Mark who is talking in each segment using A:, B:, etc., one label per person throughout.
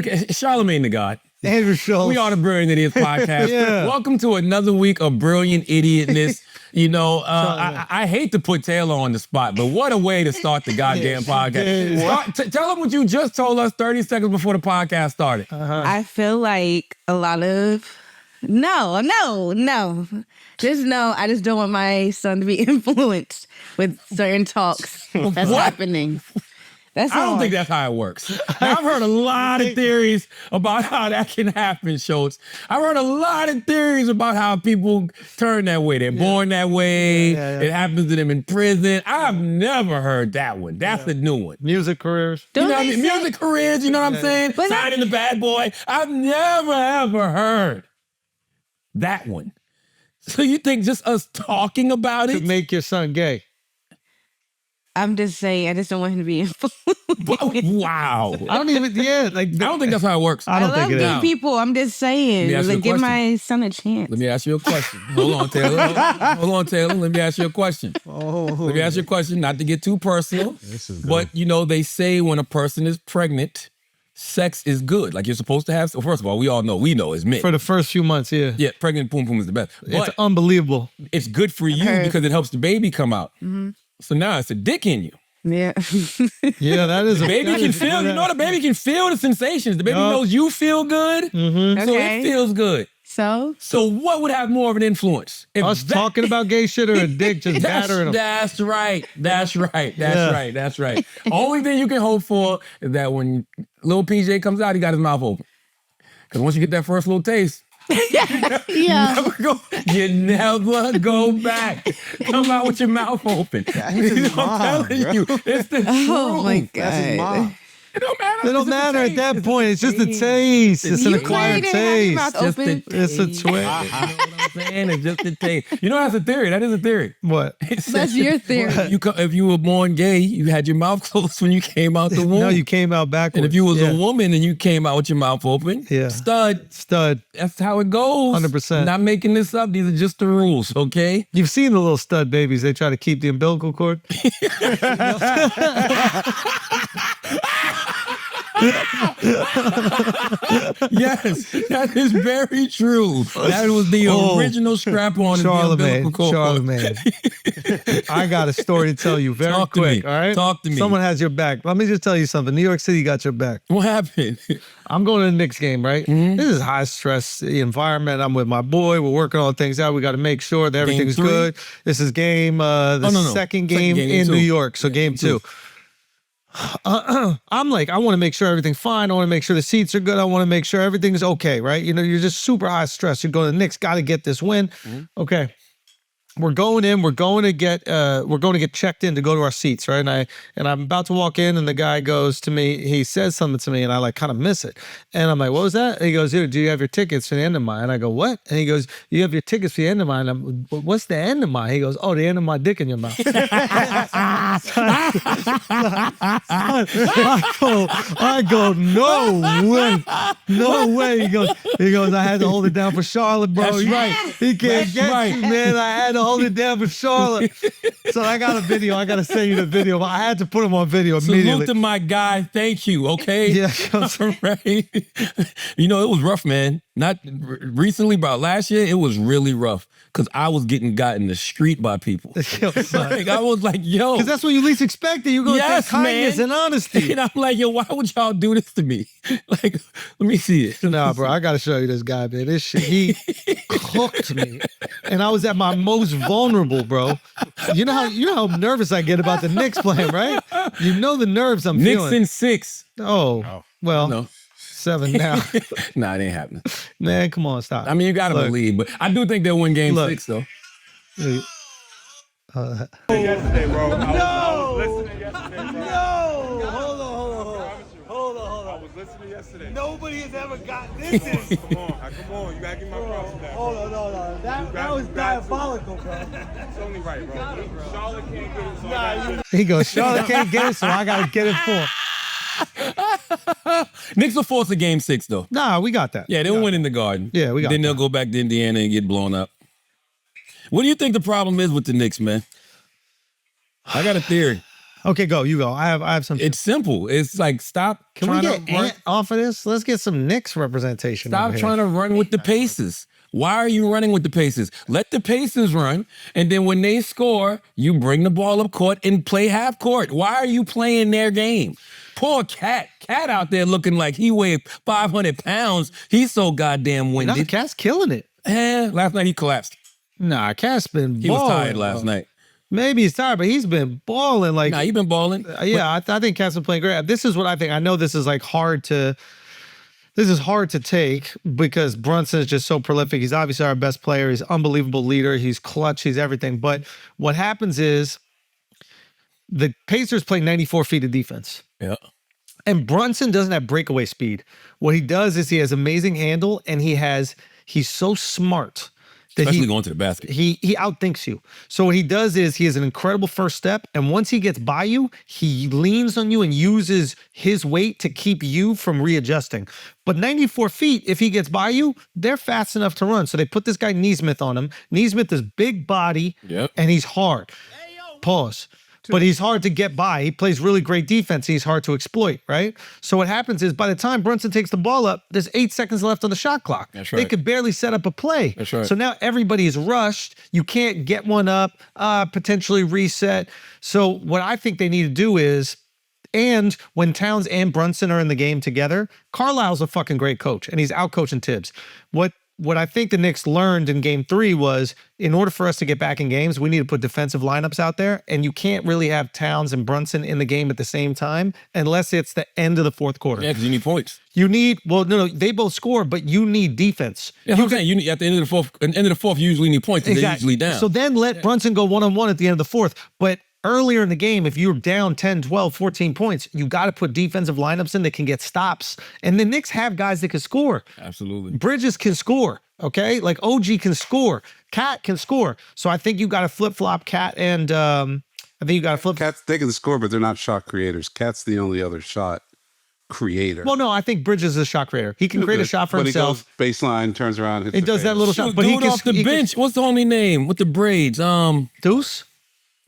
A: Charlamagne the God.
B: Andrew Schulz.
A: We are the Brilliant Idiots podcast. Welcome to another week of brilliant idiotness. You know, I hate to put Taylor on the spot, but what a way to start the goddamn podcast. Tell them what you just told us 30 seconds before the podcast started.
C: I feel like a lot of... No. Just know I just don't want my son to be influenced with certain talks that's happening. That's
A: I don't think that's how it works. Now, I've heard a lot of theories about how that can happen, Schulz. I've heard a lot of theories about how people turn that way. They're born that way. It happens to them in prison. I've never heard that one. That's a new one.
B: Music careers.
A: You know what I mean? Music careers, you know what I'm saying? Signing the bad boy. I've never, ever heard that one. So you think just us talking about it
B: could make your son gay?
C: I'm just saying, I just don't want him to be influenced.
A: Wow.
B: I don't even,
A: I don't think that's how it works.
B: I don't think it is.
C: People, I'm just saying, like, give my son a chance.
A: Let me ask you a question. Hold on, Taylor. Hold on, Taylor. Let me ask you a question. Let me ask you a question, not to get too personal, but you know, they say when a person is pregnant, sex is good. Like you're supposed to have, so first of all, we know it's men.
B: For the first few months,
A: Yeah, pregnant poom poom is the best. But
B: it's unbelievable.
A: It's good for you because it helps the baby come out. So now it's a dick in you.
C: Yeah.
B: Yeah, that is.
A: The baby can feel, you know, the baby can feel the sensations. The baby knows you feel good, so it feels good.
C: So
A: what would have more of an influence? If
B: us talking about gay shit or a dick just battering them?
A: That's right. Only thing you can hope for is that when little PJ comes out, he got his mouth open. Because once you get that first little taste, you never go back. Come out with your mouth open. I'm telling you, it's the truth.
C: Oh my God.
B: That's his mom.
A: It don't matter.
B: It don't matter at that point. It's just a taste. It's an acquired taste. It's a twist.
A: You know what I'm saying? It's just a taste. You know, that's a theory. That is a theory.
B: What?
C: That's your theory.
A: If you were born gay, you had your mouth closed when you came out the womb.
B: No, you came out backwards.
A: And if you was a woman and you came out with your mouth open, stud. That's how it goes.
B: 100%.
A: Not making this up. These are just the rules, okay?
B: You've seen the little stud babies. They try to keep the umbilical cord.
A: Yes, that is very true. That was the original strap-on.
B: Charlamagne. I got a story to tell you very quick. All right,
A: talk to me.
B: Someone has your back. Let me just tell you something. New York City got your back.
A: What happened?
B: I'm going to the Knicks game, right? This is high stress environment. I'm with my boy. We're working all things out. We got to make sure that everything's good. This is game second game in New York. So game two. I'm like, I want to make sure everything's fine. I want to make sure the seats are good. I want to make sure everything's okay, right? You know, you're just super high stress. You're going to the Knicks, got to get this win. Okay. We're going in. We're going to get checked in to go to our seats, right? And I'm about to walk in, and the guy goes to me. He says something to me, and I like kind of miss it. And I'm like, "What was that?" And he goes, "Dude, do you have your tickets for the end of mine?" And I go, "What?" And he goes, "You have your tickets for the end of mine." And I'm, "What's the end of mine?" He goes, "Oh, the end of my dick in your mouth." I go, "No way." He goes, "I had to hold it down for Charlotte, bro."
A: That's right.
B: He can't get you, man. I had to hold it down for Charlotte. So I got a video. I got to send you the video. I had to put him on video immediately.
A: Salute to my guy. Thank you. Okay.
B: Yeah.
A: Right. You know, it was rough, man. Not recently, but last year, it was really rough because I was getting got in the street by people. Like, I was like, yo.
B: Because that's what you least expected. You're going to take kindness and honesty.
A: And I'm like, yo, why would y'all do this to me? Like, let me see it.
B: Nah, bro, I got to show you this guy, man. This shit, he cooked me. And I was at my most vulnerable, bro. You know how nervous I get about the Knicks playing, right? You know the nerves I'm feeling.
A: Knicks in 6.
B: Oh, well. No. 7 now.
A: Nah, it ain't happening.
B: Man, come on, stop.
A: I mean, you got to believe, but I do think they'll win game 6, though.
D: Yesterday, bro.
B: No!
D: I was listening yesterday, bro.
B: No! Hold on.
D: I was listening yesterday.
B: Nobody has ever got this.
D: Come on. You got to give my props to that.
B: Hold on. That was diabolical, bro.
D: It's only right, bro. Charla can't get it, so I
B: He goes, Charlotte can't get it, so I got to get it for.
A: Knicks will force a game 6, though.
B: Nah, we got that.
A: Yeah, they'll win in the Garden.
B: Yeah, we got
A: Then
B: that.
A: they'll go back to Indiana and get blown up. What do you think the problem is with the Knicks, man? I got a theory.
B: Okay, go. You go. I have some.
A: It's simple. It's like stop
B: Can we
A: trying
B: get
A: to run.
B: Ant off of this? Let's get some Knicks representation.
A: Stop trying to run with the Pacers. Why are you running with the Pacers? Let the Pacers run, and then when they score, you bring the ball up court and play half court. Why are you playing their game? Poor Cat out there looking like he weighed 500 pounds. He's so goddamn
B: Nah,
A: winded.
B: Cat's killing it.
A: Last night he collapsed.
B: Nah, Cat's been balling.
A: He was tired last night.
B: Maybe he's tired, but he's been balling. Like,
A: Nah, he been balling.
B: yeah, I think Cat's been playing great. This is what I think. I know this is like hard to. This is hard to take because Brunson is just so prolific. He's obviously our best player. He's an unbelievable leader. He's clutch. He's everything. But what happens is the Pacers play 94 feet of defense.
A: Yeah.
B: And Brunson doesn't have breakaway speed. What he does is he has amazing handle and he's so smart that
A: Especially going to the basket.
B: he outthinks you. So what he does is he has an incredible first step, and once he gets by you, he leans on you and uses his weight to keep you from readjusting. But 94 feet, if he gets by you, they're fast enough to run. So they put this guy Neesmith on him. Neesmith is big body, and he's hard. Pause. But he's hard to get by. He plays really great defense. He's hard to exploit, right? So what happens is by the time Brunson takes the ball up, there's 8 seconds left on the shot clock.
A: That's right.
B: They could barely set up a play.
A: That's right.
B: So now everybody is rushed. You can't get one up, potentially reset. So what I think they need to do is, and when Towns and Brunson are in the game together, Carlisle's a fucking great coach, and he's out-coaching Tibbs. What I think the Knicks learned in game 3 was in order for us to get back in games, we need to put defensive lineups out there. And you can't really have Towns and Brunson in the game at the same time unless it's the end of the fourth quarter.
A: Yeah, because you need points.
B: You need, no, they both score, but you need defense.
A: Yeah, I'm saying you need, at the end of the fourth, you usually need points because they're usually down.
B: So then let Brunson go one-on-one at the end of the fourth. But earlier in the game, if you're down 10, 12, 14 points, you got to put defensive lineups in that can get stops. And the Knicks have guys that can score.
A: Absolutely.
B: Bridges can score, okay? Like OG can score. Cat can score. So I think you got to flip-flop Cat and I think you got to flip.
E: Cats, they can score, but they're not shot creators. Cat's the only other shot creator.
B: Well, no, I think Bridges is a shot creator. He can create a shot for
E: but
B: himself.
E: He goes baseline, turns around, hits
B: He
E: the
B: does that
E: face.
B: little shot.
A: Shoot,
B: But he
A: dude
B: can
A: off the bench. What's the only name with the braids?
B: Deuce?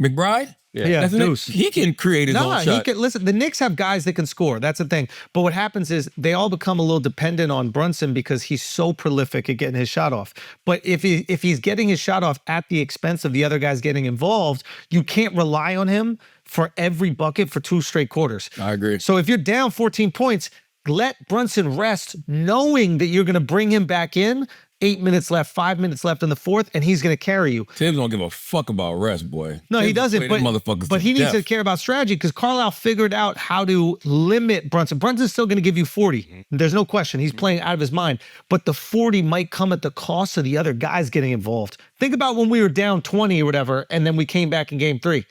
A: McBride?
B: Yeah,
A: That's
B: Deuce.
A: He can create his own
B: He
A: shot.
B: can listen. The Knicks have guys that can score. That's the thing. But what happens is they all become a little dependent on Brunson because he's so prolific at getting his shot off. But if he's getting his shot off at the expense of the other guys getting involved, you can't rely on him for every bucket for 2 straight quarters.
A: I agree.
B: So if you're down 14 points, let Brunson rest, knowing that you're going to bring him back in. 8 minutes left, 5 minutes left in the fourth, and he's going to carry you.
A: Tibbs don't give a fuck about rest, boy.
B: No, he
A: Tibbs
B: doesn't.
A: play them motherfuckers
B: But he needs
A: death.
B: to care about strategy because Carlisle figured out how to limit Brunson. Brunson's still going to give you 40. There's no question. He's playing out of his mind. But the 40 might come at the cost of the other guys getting involved. Think about when we were down 20 or whatever, and then we came back in game 3.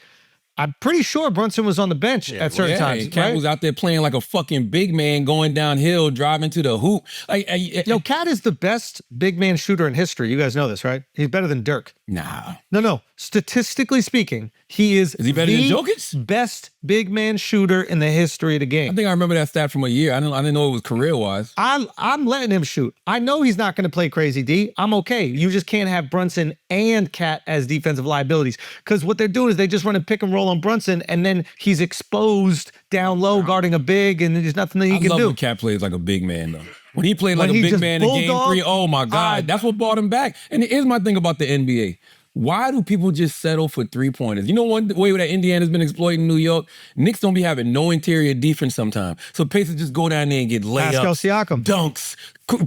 B: I'm pretty sure Brunson was on the bench at certain times.
A: Cat
B: Right?
A: was out there playing like a fucking big man going downhill, driving to the hoop.
B: Yo, Cat is the best big man shooter in history. You guys know this, right? He's better than Dirk.
A: Nah.
B: No. Statistically speaking, he is
A: he better than
B: the
A: Jokic?
B: best big man shooter in the history of the game.
A: I think I remember that stat from a year. I didn't know it was career-wise.
B: I'm letting him shoot. I know he's not going to play crazy D. I'm okay. You just can't have Brunson and Cat as defensive liabilities because what they're doing is they just run a pick and roll on Brunson and then he's exposed down low guarding a big and there's nothing that he
A: I
B: can
A: love
B: do.
A: when Cat plays like a big man, though. When he played like
B: When
A: a
B: he
A: big
B: just
A: man in game
B: bulldog,
A: 3, oh my God, that's what brought him back. And here's my thing about the NBA. Why do people just settle for 3-pointers? You know one way that Indiana's been exploiting New York? Knicks don't be having no interior defense sometimes. So Pacers just go down there and get
B: Pascal
A: layups,
B: Siakam.
A: dunks,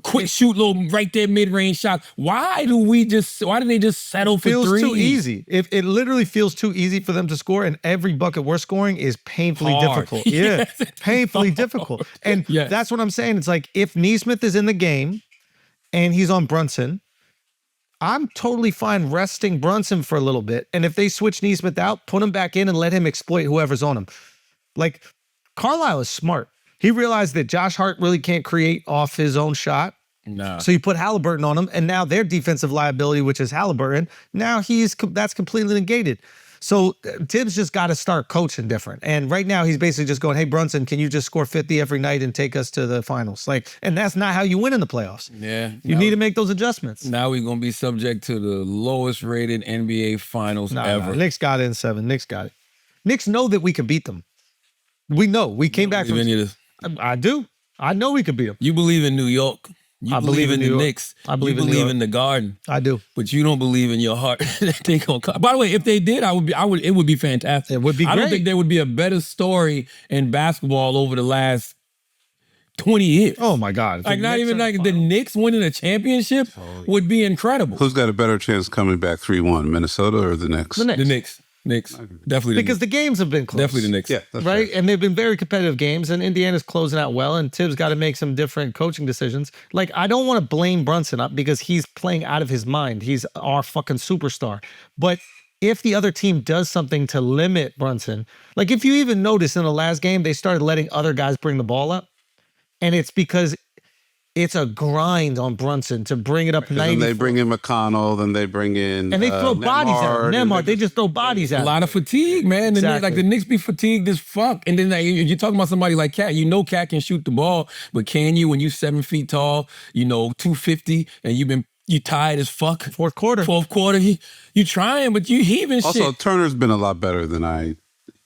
A: quick shoot, little right there mid-range shots. Why do they just settle for
B: Feels
A: 3?
B: too easy. If it literally feels too easy for them to score, and every bucket we're scoring is painfully
A: Hard.
B: difficult. Yeah,
A: Yes, it's
B: painfully
A: hard.
B: difficult. And
A: Yes.
B: that's what I'm saying. It's like if Neesmith is in the game and he's on Brunson, I'm totally fine resting Brunson for a little bit. And if they switch Neesmith out, put him back in and let him exploit whoever's on him. Like, Carlisle is smart. He realized that Josh Hart really can't create off his own shot.
A: Nah.
B: So you put Halliburton on him, and now their defensive liability, which is Halliburton, now that's completely negated. So Tibbs just got to start coaching different. And right now he's basically just going, hey, Brunson, can you just score 50 every night and take us to the finals? And that's not how you win in the playoffs.
A: Yeah.
B: You need to make those adjustments.
A: Now we're going to be subject to the lowest rated NBA finals ever.
B: Knicks got it in 7. Knicks got it. Knicks know that we could beat them. We know. We came back from.
A: Any of this.
B: I do. I know we could beat them.
A: You believe in New York. You
B: I believe in
A: the
B: New York.
A: Knicks.
B: I believe
A: you
B: in New
A: believe
B: York.
A: in the Garden.
B: I do.
A: But you don't believe in your heart that they gonna come. By the way, if they did, it would be fantastic.
B: It would be
A: I don't
B: great.
A: think there would be a better story in basketball over the last 20 years.
B: Oh my God!
A: Like not even like the Knicks winning a championship would be incredible.
E: Who's got a better chance coming back 3-1, Minnesota or the Knicks?
B: The Knicks.
A: The Knicks. Definitely the
B: Because the
A: Knicks.
B: games have been close.
A: Definitely the Knicks.
E: Yeah, that's
B: right? And they've been very competitive games, and Indiana's closing out well, and Tibbs got to make some different coaching decisions. Like, I don't want to blame Brunson up because he's playing out of his mind. He's our fucking superstar. But if the other team does something to limit Brunson, like if you even notice in the last game, they started letting other guys bring the ball up, and it's because it's a grind on Brunson to bring it up 90.
E: Then they bring in McConnell, then they bring in
B: And they throw bodies at him.
E: and
B: Nembhard, they just throw bodies at
A: A
B: him.
A: lot of fatigue, man.
B: Exactly.
A: Like the Knicks be fatigued as fuck. And then like, you're talking about somebody like Cat. You know Cat can shoot the ball, but can you when you 7 feet tall, 250, and you tired as fuck?
B: Fourth quarter.
A: Fourth quarter, you trying, but you heaving
E: Also,
A: shit.
E: Turner's been a lot better than I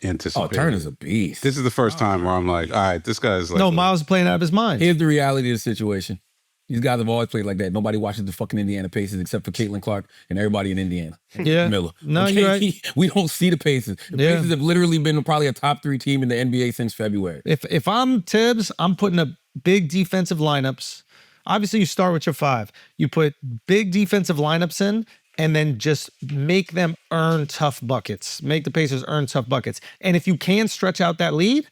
E: anticipated.
A: Oh, Turner's a beast.
E: This is the first time where I'm like, all right, this guy's like...
B: No, Miles is playing out of his mind.
A: Here's the reality of the situation. These guys have always played like that. Nobody watches the fucking Indiana Pacers except for Caitlin Clark and everybody in Indiana.
B: Yeah.
A: Miller.
B: No, you're right.
A: We don't see the Pacers. The
B: Yeah.
A: Pacers have literally been probably a top 3 team in the NBA since February.
B: If I'm Tibbs, I'm putting up big defensive lineups. Obviously, you start with your 5. You put big defensive lineups in, and then just make them earn tough buckets. Make the Pacers earn tough buckets. And if you can stretch out that lead,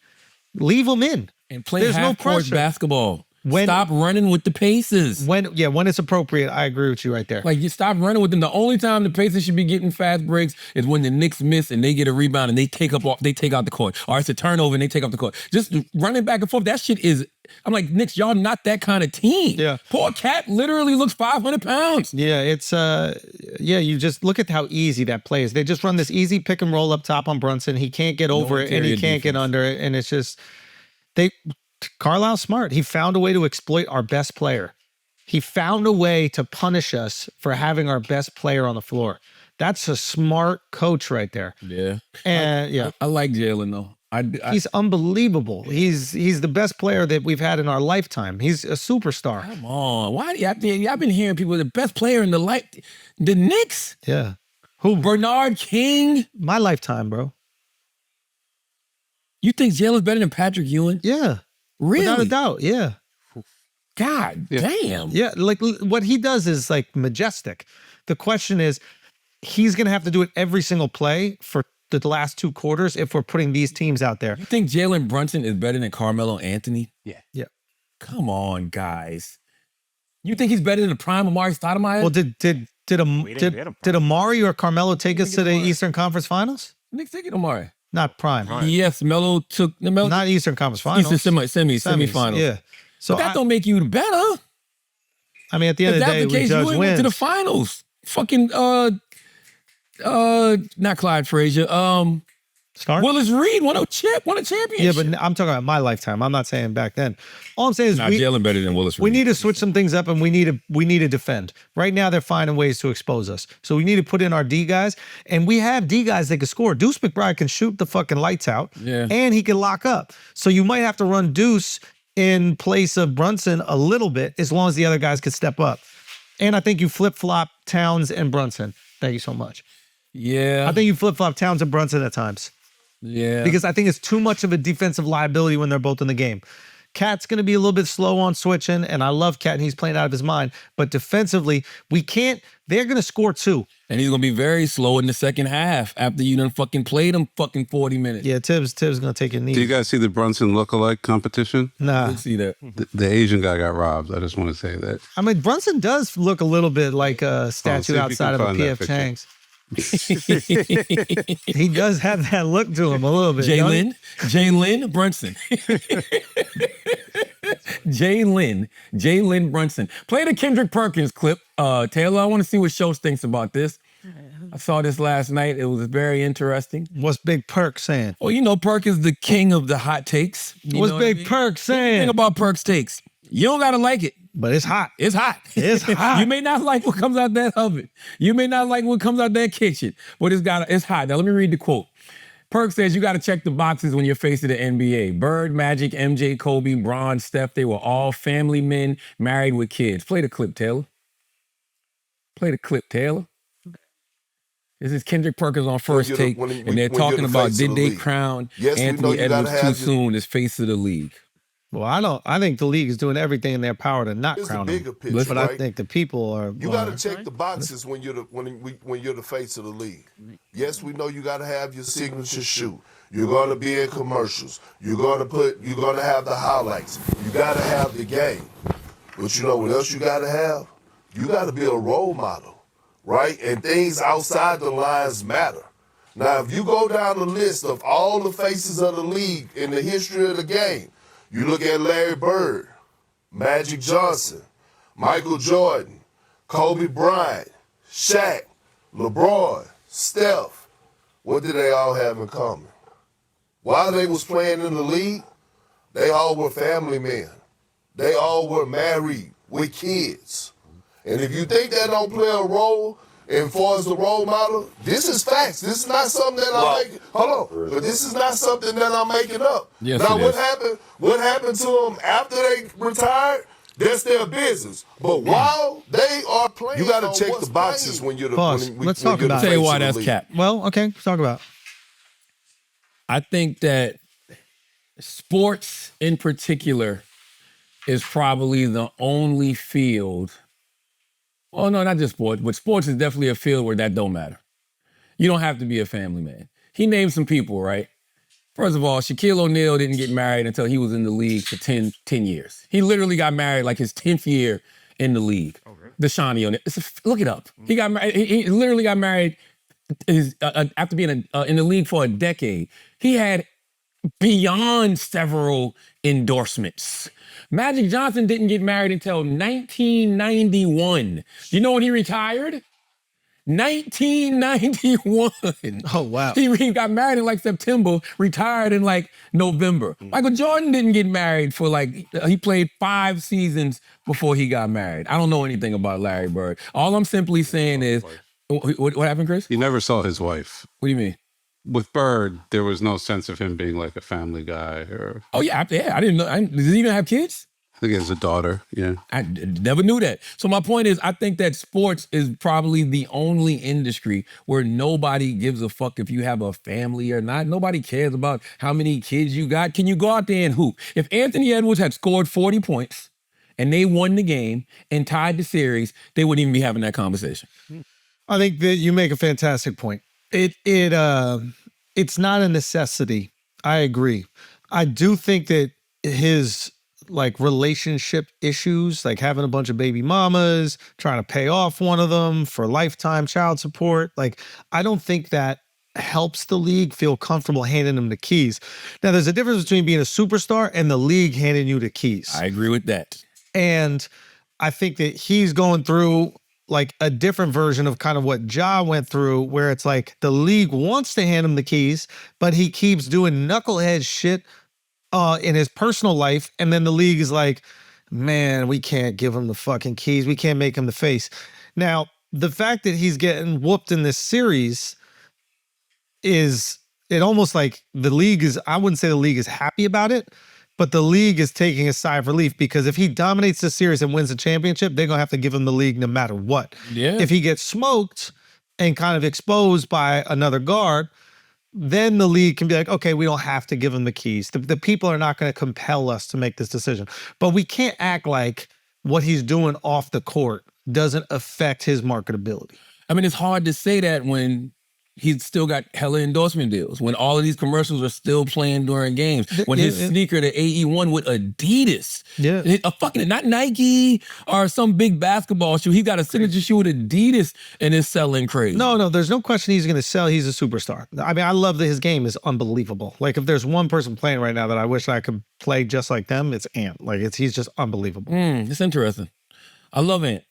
B: leave them in.
A: And play
B: There's no
A: half-court
B: pressure.
A: basketball. Stop running with the Pacers.
B: When it's appropriate, I agree with you right there.
A: Like, you stop running with them. The only time the Pacers should be getting fast breaks is when the Knicks miss and they get a rebound and they take out the court. Or it's a turnover and they take off the court. Just running back and forth. That shit is, I'm like, Knicks, y'all not that kind of team.
B: Yeah.
A: Poor Cat literally looks 500 pounds.
B: Yeah, it's you just look at how easy that play is. They just run this easy pick and roll up top on Brunson. He can't get over it and he
A: interior
B: can't get
A: defense.
B: under it. And it's just Carlisle's smart. He found a way to exploit our best player. He found a way to punish us for having our best player on the floor. That's a smart coach right there.
A: Yeah.
B: And
A: I like Jalen, though.
B: he's unbelievable. He's the best player that we've had in our lifetime. He's a superstar.
A: Come on. Why? I've been hearing people, the best player in the Knicks?
B: Yeah. Who?
A: Bernard King?
B: My lifetime, bro.
A: You think Jalen's better than Patrick Ewing?
B: Yeah.
A: Really?
B: Without a doubt. Yeah.
A: God damn.
B: Yeah. Like what he does is like majestic. The question is, he's going to have to do it every single play for the last 2 quarters if we're putting these teams out there.
A: You think Jalen Brunson is better than Carmelo Anthony?
E: Yeah.
B: Yeah.
A: Come on, guys. You think he's better than the prime Amari Stoudemire?
B: Well, did Amari or Carmelo take us to the Eastern Conference Finals?
A: Knicks take it, Amari.
B: Not prime.
A: Yes, Melo took the Melo.
B: Not Eastern Conference Finals.
A: Eastern semifinals.
B: Yeah. So
A: But that don't make you better.
B: I mean, at the end
A: If
B: of the
A: that's
B: day,
A: the
B: we
A: case,
B: judge
A: you ain't
B: wins.
A: went to the finals. Fucking not Clyde Frazier.
B: Stark?
A: Willis Reed won a championship.
B: Yeah, but I'm talking about my lifetime. I'm not saying back then. All I'm saying is
A: Jalen better than Willis Reed.
B: we need to switch some things up, and we need to defend. Right now, they're finding ways to expose us. So we need to put in our D guys, and we have D guys that can score. Deuce McBride can shoot the fucking lights out, and he can lock up. So you might have to run Deuce in place of Brunson a little bit, as long as the other guys could step up. And I think you flip-flop Towns and Brunson. Thank you so much.
A: Yeah.
B: I think you flip-flop Towns and Brunson at times.
A: Yeah.
B: Because I think it's too much of a defensive liability when they're both in the game. Cat's going to be a little bit slow on switching, and I love Cat, and he's playing out of his mind. But defensively, they're going to score 2.
A: And he's going to be very slow in the second half after you done fucking played him fucking 40 minutes.
B: Yeah, Tibbs going to take a knee.
E: Do you guys see the Brunson lookalike competition?
B: Nah.
A: Let's see that.
E: The Asian guy got robbed. I just want to say that.
B: I mean, Brunson does look a little bit like a
E: see
B: statue
E: if you
B: outside
E: can
B: of a
E: find that
B: P.F.
E: picture.
B: Chang's. He does have that look to him a little bit.
A: Jalen Brunson. Jalen Brunson. Play the Kendrick Perkins clip. Taylor, I want to see what Schulz thinks about this. I saw this last night. It was very interesting.
B: What's Big Perk saying?
A: Well, you know, Perk is the king of the hot takes.
B: What's Big Perk saying?
A: Think about Perk's takes. You don't got to like it.
B: But it's hot.
A: It's hot.
B: It's hot.
A: You may not like what comes out that oven. You may not like what comes out that kitchen. But it's hot. Now, let me read the quote. Perk says you got to check the boxes when you're facing the NBA. Bird, Magic, MJ, Kobe, Bron, Steph, they were all family men married with kids. Play the clip, Taylor. Play the clip, Taylor. This is Kendrick Perkins on First Take, and they're talking about did they crown Anthony Edwards too soon as face of the league.
B: Well, I think the league is doing everything in their power to not crown him.
F: Picture,
B: but
F: right?
B: I think the people are.
F: You got to check the boxes when you're the face of the league. Yes, we know you got to have your signature shoe. You're going to be in commercials. You're going to have the highlights. You got to have the game. But you know what else you got to have? You got to be a role model, right? And things outside the lines matter. Now, if you go down the list of all the faces of the league in the history of the game, you look at Larry Bird, Magic Johnson, Michael Jordan, Kobe Bryant, Shaq, LeBron, Steph. What did they all have in common? While they was playing in the league, they all were family men. They all were married with kids. And if you think that don't play a role as far as the role model, this is facts. This is not something that I'm making. Hold on, but this is not something that I'm making up.
A: Yes,
F: now, what happened? What happened to them after they retired? That's their business. But while they are playing, you got to check the boxes when you're the.
B: Let's talk about.
A: Tell you why that's cap.
B: Well, okay, let's talk about.
A: I think that sports in particular is probably the only field. Well, no, not just sports, but sports is definitely a field where that don't matter. You don't have to be a family man. He named some people, right? First of all, Shaquille O'Neal didn't get married until he was in the league for 10 years. He literally got married like his 10th year in the league. Okay. Deshaunty O'Neal. Look it up. He got married. He literally got married after being in the league for a decade. He had beyond several endorsements. Magic Johnson didn't get married until 1991. You know when he retired? 1991.
B: Oh, wow.
A: He got married in like September, retired in like November. Michael Jordan didn't get married for he played 5 seasons before he got married. I don't know anything about Larry Bird. All I'm simply saying is, what happened, Chris?
E: He never saw his wife.
A: What do you mean?
E: With Bird, there was no sense of him being like a family guy or.
A: Oh yeah, I didn't know. Does he even have kids?
E: I think he has a daughter. Yeah,
A: I never knew that. So my point is, I think that sports is probably the only industry where nobody gives a fuck if you have a family or not. Nobody cares about how many kids you got. Can you go out there and hoop? If Anthony Edwards had scored 40 points and they won the game and tied the series, they wouldn't even be having that conversation.
B: I think that you make a fantastic point. It's not a necessity. I agree. I do think that his relationship issues, like having a bunch of baby mamas, trying to pay off one of them for lifetime child support, I don't think that helps the league feel comfortable handing them the keys. Now, there's a difference between being a superstar and the league handing you the keys.
A: I agree with that.
B: And I think that he's going through a different version of kind of what Ja went through, where it's like the league wants to hand him the keys, but he keeps doing knucklehead shit in his personal life. And then the league is like, man, we can't give him the fucking keys. We can't make him the face. Now, the fact that he's getting whooped in this series is it almost like the league is, I wouldn't say the league is happy about it, but the league is taking a sigh of relief because if he dominates the series and wins the championship, they're going to have to give him the league no matter what.
A: Yeah.
B: If he gets smoked and kind of exposed by another guard, then the league can be like, okay, we don't have to give him the keys. The people are not going to compel us to make this decision. But we can't act like what he's doing off the court doesn't affect his marketability.
A: I mean, it's hard to say that when he's still got hella endorsement deals, when all of these commercials are still playing during games, when his sneaker, the AE1 with Adidas, not Nike or some big basketball shoe, he got a signature shoe with Adidas and it's selling crazy.
B: No, there's no question he's going to sell. He's a superstar. I mean, I love that his game is unbelievable. If there's one person playing right now that I wish I could play just like them, it's Ant. He's just unbelievable.
A: It's interesting. I love Ant.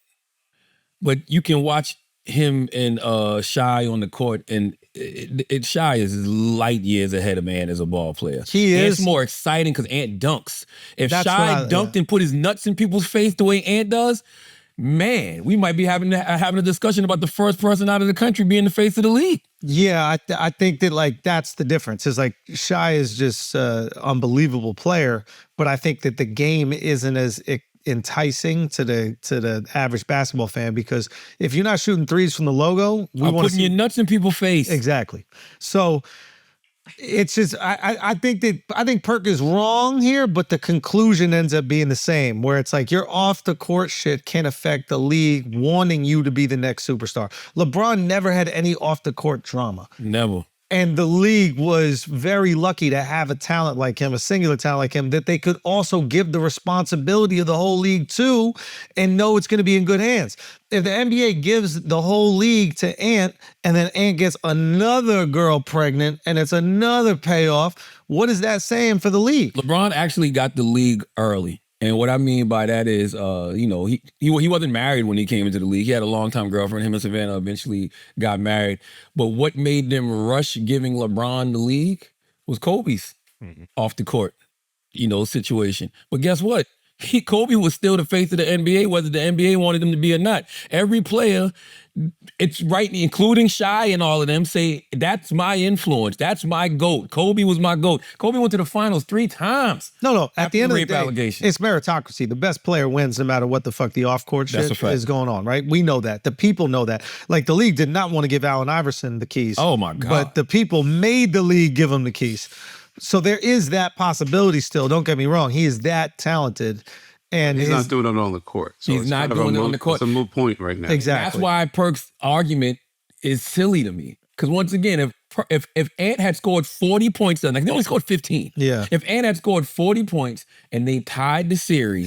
A: But you can watch him and Shy on the court, and Shy is light years ahead of Ant as a ball player.
B: He is.
A: Ant's more exciting because Ant dunks. If Shy dunked and put his nuts in people's face the way Ant does, man, we might be having a discussion about the first person out of the country being the face of the league.
B: Yeah, I think that like that's the difference. Is like Shai is just an unbelievable player, but I think that the game isn't as enticing to the average basketball fan, because if you're not shooting threes from the logo, we want to
A: putting your nuts in people's face.
B: Exactly. So it's just I think Perk is wrong here, but the conclusion ends up being the same, where it's like your off the court shit can affect the league wanting you to be the next superstar. LeBron never had any off the court drama.
A: Never.
B: And the league was very lucky to have a talent like him, a singular talent like him, that they could also give the responsibility of the whole league to and know it's going to be in good hands. If the NBA gives the whole league to Ant and then Ant gets another girl pregnant and it's another payoff, what is that saying for the league?
A: LeBron actually got the league early. And what I mean by that is, he wasn't married when he came into the league. He had a longtime girlfriend. Him and Savannah eventually got married. But what made them rush giving LeBron the league was Kobe's off the court, situation. But guess what? Kobe was still the face of the NBA, whether the NBA wanted him to be or not. Every player, it's right, including Shai and all of them, say, that's my influence. That's my GOAT. Kobe was my GOAT. Kobe went to the finals 3 times.
B: No. At the end of the day,
A: allegation.
B: It's meritocracy. The best player wins no matter what the fuck the off-court shit is going on, right? We know that. The people know that. Like, the league did not want to give Allen Iverson the keys.
A: Oh, my God.
B: But the people made the league give him the keys. So there is that possibility still. Don't get me wrong. He is that talented. And
E: he's not doing it on the court. So
A: he's not doing it on the court.
E: It's a moot point right now.
B: Exactly.
A: That's why Perk's argument is silly to me. Because once again, if Ant had scored 40 points, they only scored 15.
B: Yeah.
A: If Ant had scored 40 points and they tied the series,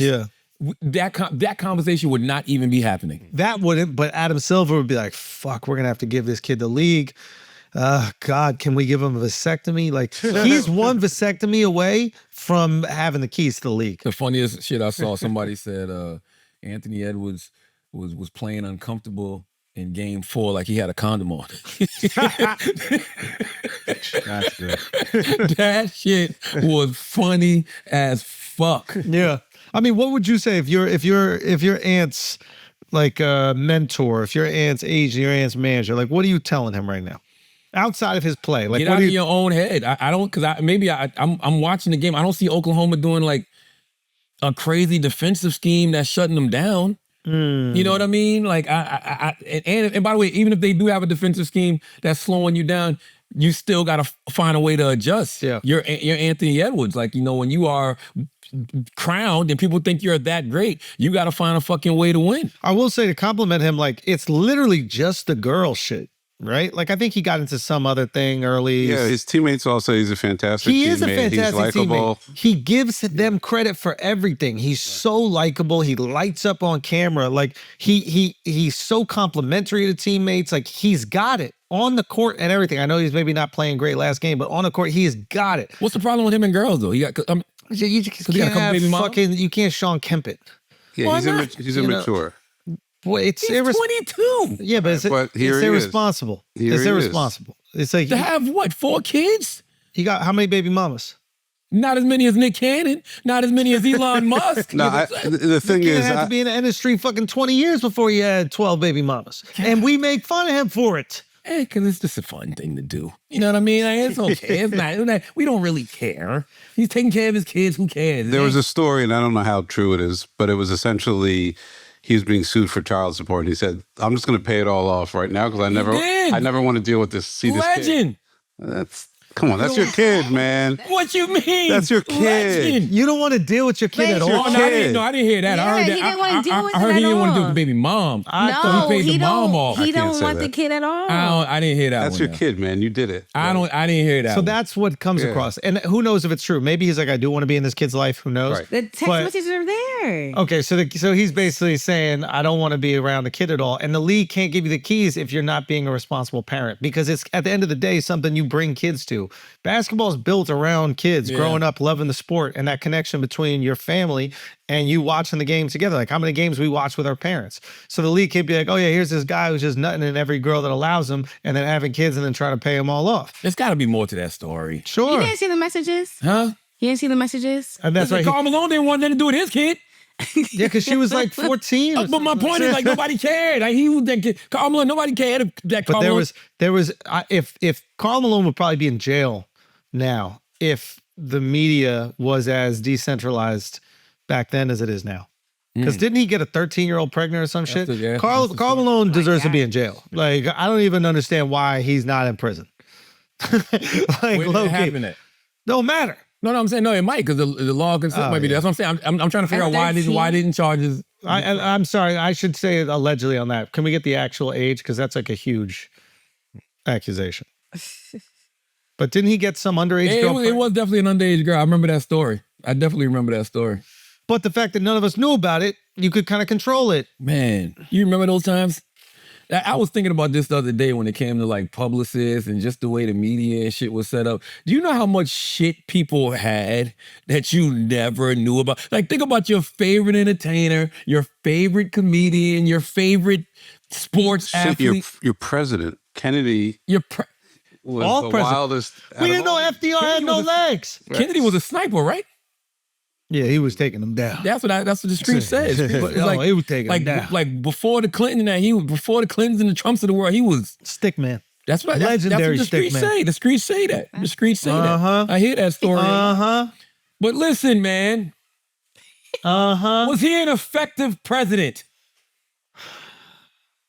A: that conversation would not even be happening.
B: That wouldn't, but Adam Silver would be like, fuck, we're going to have to give this kid the league. God, can we give him a vasectomy? Like, he's one vasectomy away from having the keys to the league.
A: The funniest shit I saw, somebody said Anthony Edwards was playing uncomfortable in game 4 like he had a condom on.
E: That's good.
A: That shit was funny as fuck.
B: Yeah. I mean, what would you say if your aunt's like a mentor, if your aunt's agent, your aunt's manager, like what are you telling him right now? Outside of his play, like
A: get out of your own head. I don't, because I'm watching the game. I don't see Oklahoma doing like a crazy defensive scheme that's shutting them down. You know what I mean? Like and by the way, even if they do have a defensive scheme that's slowing you down, you still got to find a way to adjust.
B: Yeah,
A: you're Anthony Edwards. Like, when you are crowned and people think you're that great, you got to find a fucking way to win.
B: I will say, to compliment him, like it's literally just the girl shit. Right? Like, I think he got into some other thing early.
E: Yeah, his teammates all say he's a fantastic teammate.
B: He is a fantastic teammate. He gives them credit for everything. He's so likable. He lights up on camera. Like, he's so complimentary to teammates. Like, he's got it on the court and everything. I know he's maybe not playing great last game, but on the court, he has got it.
A: What's the problem with him and girls, though? You can't
B: you can't Sean Kemp it.
E: Yeah, he's immature.
B: Well,
A: he's 22.
B: Yeah, but it's irresponsible. It's irresponsible. It's like
A: to have what, 4 kids?
B: He got how many baby mamas?
A: Not as many as Nick Cannon. Not as many as Elon Musk.
E: The thing is,
B: had to be in the industry fucking 20 years before he had 12 baby mamas, and we make fun of him for it.
A: Because it's just a fun thing to do. You know what I mean? Like, it's okay. It's not. We don't really care. He's taking care of his kids. Who cares?
E: There was a story, and I don't know how true it is, but it was essentially, he was being sued for child support, and he said, "I'm just going to pay it all off right now because I never want to deal with this.
A: Legend.
E: Come on, that's your kid, man.
A: What you mean?
E: That's your kid.
B: Legend. You don't want to deal with your kid at all.
A: No, I didn't hear that.
C: Yeah,
A: I heard that.
C: he didn't want to deal with it
A: I heard he didn't want to deal with the
C: all.
A: baby mom. I thought he paid the mom off.
C: He don't want
E: that.
C: the kid at all.
A: I didn't hear that.
E: That's your kid, man. You did it.
A: I didn't hear that.
B: So that's what comes across. And who knows if it's true? Maybe he's like, I do want to be in this kid's life. Who knows?
E: Right.
C: The text messages are there.
B: Okay, so he's basically saying, I don't want to be around the kid at all. And the league can't give you the keys if you're not being a responsible parent, because it's at the end of the day something you bring kids to. Basketball is built around kids growing up, loving the sport, and that connection between your family and you watching the game together. Like how many games we watch with our parents. So the league can't be like, oh yeah, here's this guy who's just nutting in every girl that allows him and then having kids and then trying to pay them all off.
A: There's got to be more to that story.
B: Sure.
C: You didn't see the messages?
A: Huh?
C: You didn't see the messages?
B: And that's right.
A: Karl Malone didn't want nothing to do with his kid.
B: Yeah, because she was like 14.
A: But my point is, like, nobody cared. Like, he was that kid. Karl Malone, nobody cared that
B: But
A: Karl
B: there
A: Malone.
B: was if Karl Malone would probably be in jail now if the media was as decentralized back then as it is now. Because didn't he get a 13-year-old pregnant or some shit?
A: yeah.
B: Karl Malone deserves to be in jail. Like, I don't even understand why he's not in prison. Like,
A: Where did it
B: low-key.
A: happen at?
B: Don't matter.
A: No, I'm saying no, it might because the law consent might be there. That's what I'm saying. I'm trying to figure out why didn't charges.
B: I'm sorry. I should say allegedly on that. Can we get the actual age? Because that's like a huge accusation. But didn't he get some underage girl?
A: It was definitely an underage girl. I remember that story. I definitely remember that story.
B: But the fact that none of us knew about it, you could kind of control it.
A: Man, you remember those times? I was thinking about this the other day when it came to like publicists and just the way the media and shit was set up. Do you know how much shit people had that you never knew about? Like, think about your favorite entertainer, your favorite comedian, your favorite sports athlete.
E: Your president, Kennedy, was
B: All
E: the
B: presidents.
E: wildest.
B: We didn't know FDR had no legs.
A: Kennedy was a sniper, right?
B: Yeah, he was taking them down.
A: That's what the street says. People- it's
B: He was taking them down.
A: Like before the Clinton and before the Clintons and the Trumps of the world, he was
B: Stick man.
A: that's what
B: Legendary
A: that's what the
B: stick
A: streets
B: man.
A: say. The streets say that. The streets say
B: Uh-huh.
A: that. I hear that story.
B: Uh-huh.
A: But listen, man,
B: Uh-huh.
A: was he an effective president?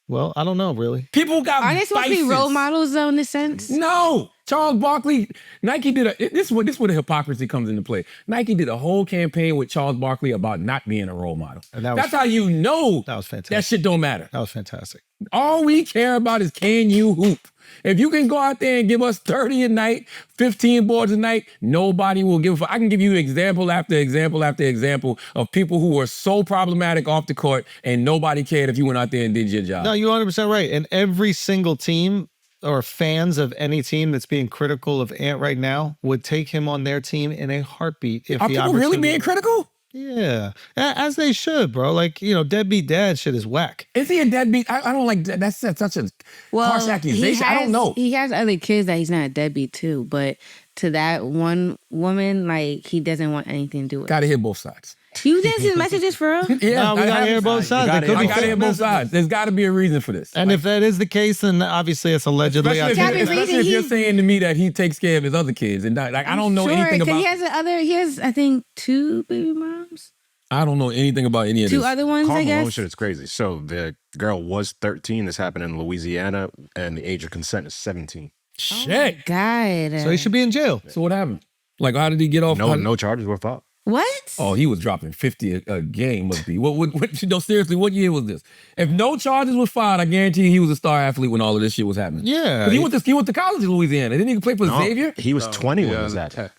B: Well, I don't know, really.
A: People got
C: Are they supposed to be
A: vices.
C: role models though, in a sense?
A: No. Charles Barkley, Nike did this is where the hypocrisy comes into play. Nike did a whole campaign with Charles Barkley about not being a role model.
B: And that was-
A: That's how you know
B: That was fantastic.
A: that shit don't matter.
B: That was fantastic.
A: All we care about is can you hoop? If you can go out there and give us 30 a night, 15 boards a night, nobody will give a fuck. I can give you example after example after example of people who were so problematic off the court and nobody cared if you went out there and did your job.
B: No, you're 100% right. And every single team or fans of any team that's being critical of Ant right now would take him on their team in a heartbeat. If
A: Are
B: the
A: people really
B: opportunity-
A: being critical?
B: Yeah, as they should, bro. Like, deadbeat dad shit is whack.
A: Is he a deadbeat? I don't like that. That's such a harsh accusation. I don't know.
C: He has other kids that he's not a deadbeat too, but to that one woman, like, he doesn't want anything to do with.
A: Gotta hear both sides.
C: You didn't see the messages for real?
A: Yeah,
B: No, we gotta hear both sides. There could
A: I
B: be
A: gotta hear
B: fake
A: both
B: messages.
A: sides. There's got to be a reason for this.
B: And if that is the case, then obviously it's allegedly.
A: Especially
C: Especially
A: if you're
C: he-
A: saying to me that he takes care of his other kids and not, like I don't know
C: Sure,
A: anything
C: 'cause
A: about.
C: he has I think 2 baby moms,
A: I don't know anything about any of
C: 2
A: this.
C: other ones,
G: Karl
C: I
G: Malone
C: guess.
G: shit is crazy. So the girl was 13. This happened in Louisiana, and the age of consent is 17.
A: Shit.
C: God.
B: So he should be in jail.
A: So what happened? Like how did he get off?
G: No charges were filed.
C: What?
A: Oh, he was dropping 50 a game. Must be. What? No, seriously. What year was this? If no charges were filed, I guarantee he was a star athlete when all of this shit was happening.
B: Yeah.
A: 'Cause he went to college in Louisiana. Didn't he play for
G: No,
A: Xavier?
G: he was 20 when
E: yeah,
G: he was at.
E: Tech.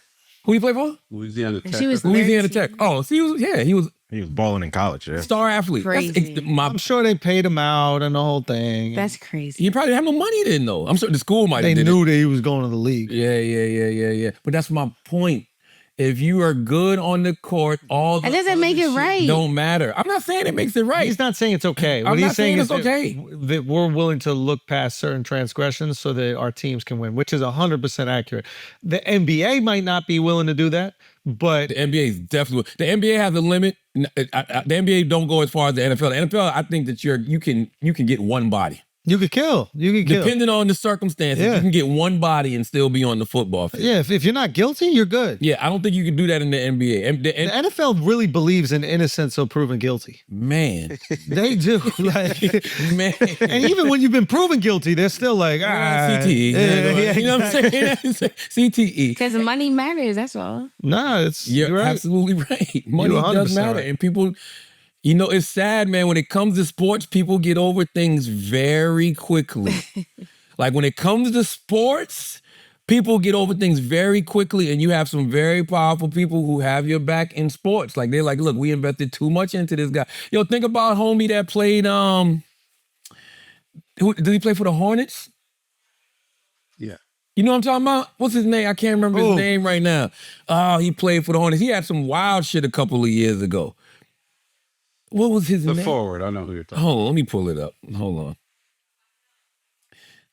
A: Who he play for?
E: Louisiana Tech.
C: She was
A: Louisiana
C: 13.
A: Tech. Oh, so he was
G: He was balling in college. Yeah.
A: star athlete.
C: Crazy.
B: I'm sure they paid him out and the whole thing.
C: That's crazy.
A: He probably didn't have no money then, though. I'm sure the school might
B: They
A: have did
B: knew
A: it.
B: that he was going to the league.
A: Yeah. But that's my point. If you are good on the court, all the
C: That doesn't make
A: other
C: it
A: shit
C: right.
A: Don't matter. I'm not saying it makes it right.
B: He's not saying it's okay.
A: I'm
B: What
A: not
B: he's saying
A: saying
B: is
A: it's okay.
B: that we're willing to look past certain transgressions so that our teams can win, which is 100% accurate. The NBA might not be willing to do that, but
A: The NBA is definitely. The NBA has a limit. The NBA don't go as far as the NFL. The NFL, I think that you can get one body.
B: you could kill. You could kill.
A: Depending on the circumstances,
B: Yeah.
A: you can get one body and still be on the football field.
B: Yeah, if you're not guilty, you're good.
A: Yeah, I don't think you can do that in the NBA. And
B: The NFL really believes in innocence until proven guilty.
A: man,
B: They do. Like,
A: man.
B: and even when you've been proven guilty, they're still like,
A: CTE.
B: yeah.
A: You know what I'm saying? CTE.
C: Because money matters, that's all.
B: Nah,
A: You're
B: right.
A: absolutely right. Money
B: You're
A: does
B: 100%
A: matter.
B: right.
A: And people, it's sad, man. When it comes to sports, people get over things very quickly. Like when it comes to sports, people get over things very quickly. And you have some very powerful people who have your back in sports. Like they're like, look, we invested too much into this guy. Yo, think about homie that played, did he play for the Hornets?
E: Yeah.
A: You know what I'm talking about? What's his name? I can't remember his
B: Who?
A: name right now. Oh, he played for the Hornets. He had some wild shit a couple of years ago. What was his
E: The
A: name?
E: forward. I know who you're talking
A: Hold on, let me pull it up. Hold on.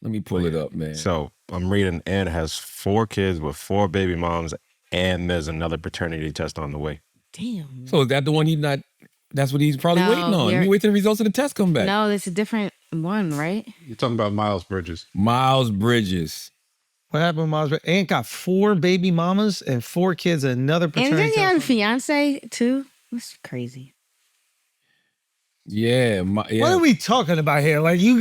A: Let me pull it up, man.
G: So I'm reading, Ed has 4 kids with 4 baby moms, and there's another paternity test on the way.
C: Damn.
A: So is that the one he's not That's what he's probably
C: No,
A: waiting on.
C: you're-
A: You wait till the results of the test come back.
C: No, it's a different one, right?
E: You're talking about Miles Bridges.
A: Miles Bridges.
B: What happened with Miles? Ant got 4 baby mamas and 4 kids and another
C: And
B: paternity
C: then he had a
B: test.
C: fiance too. That's crazy.
A: Yeah, yeah.
B: What are we talking about here? Like you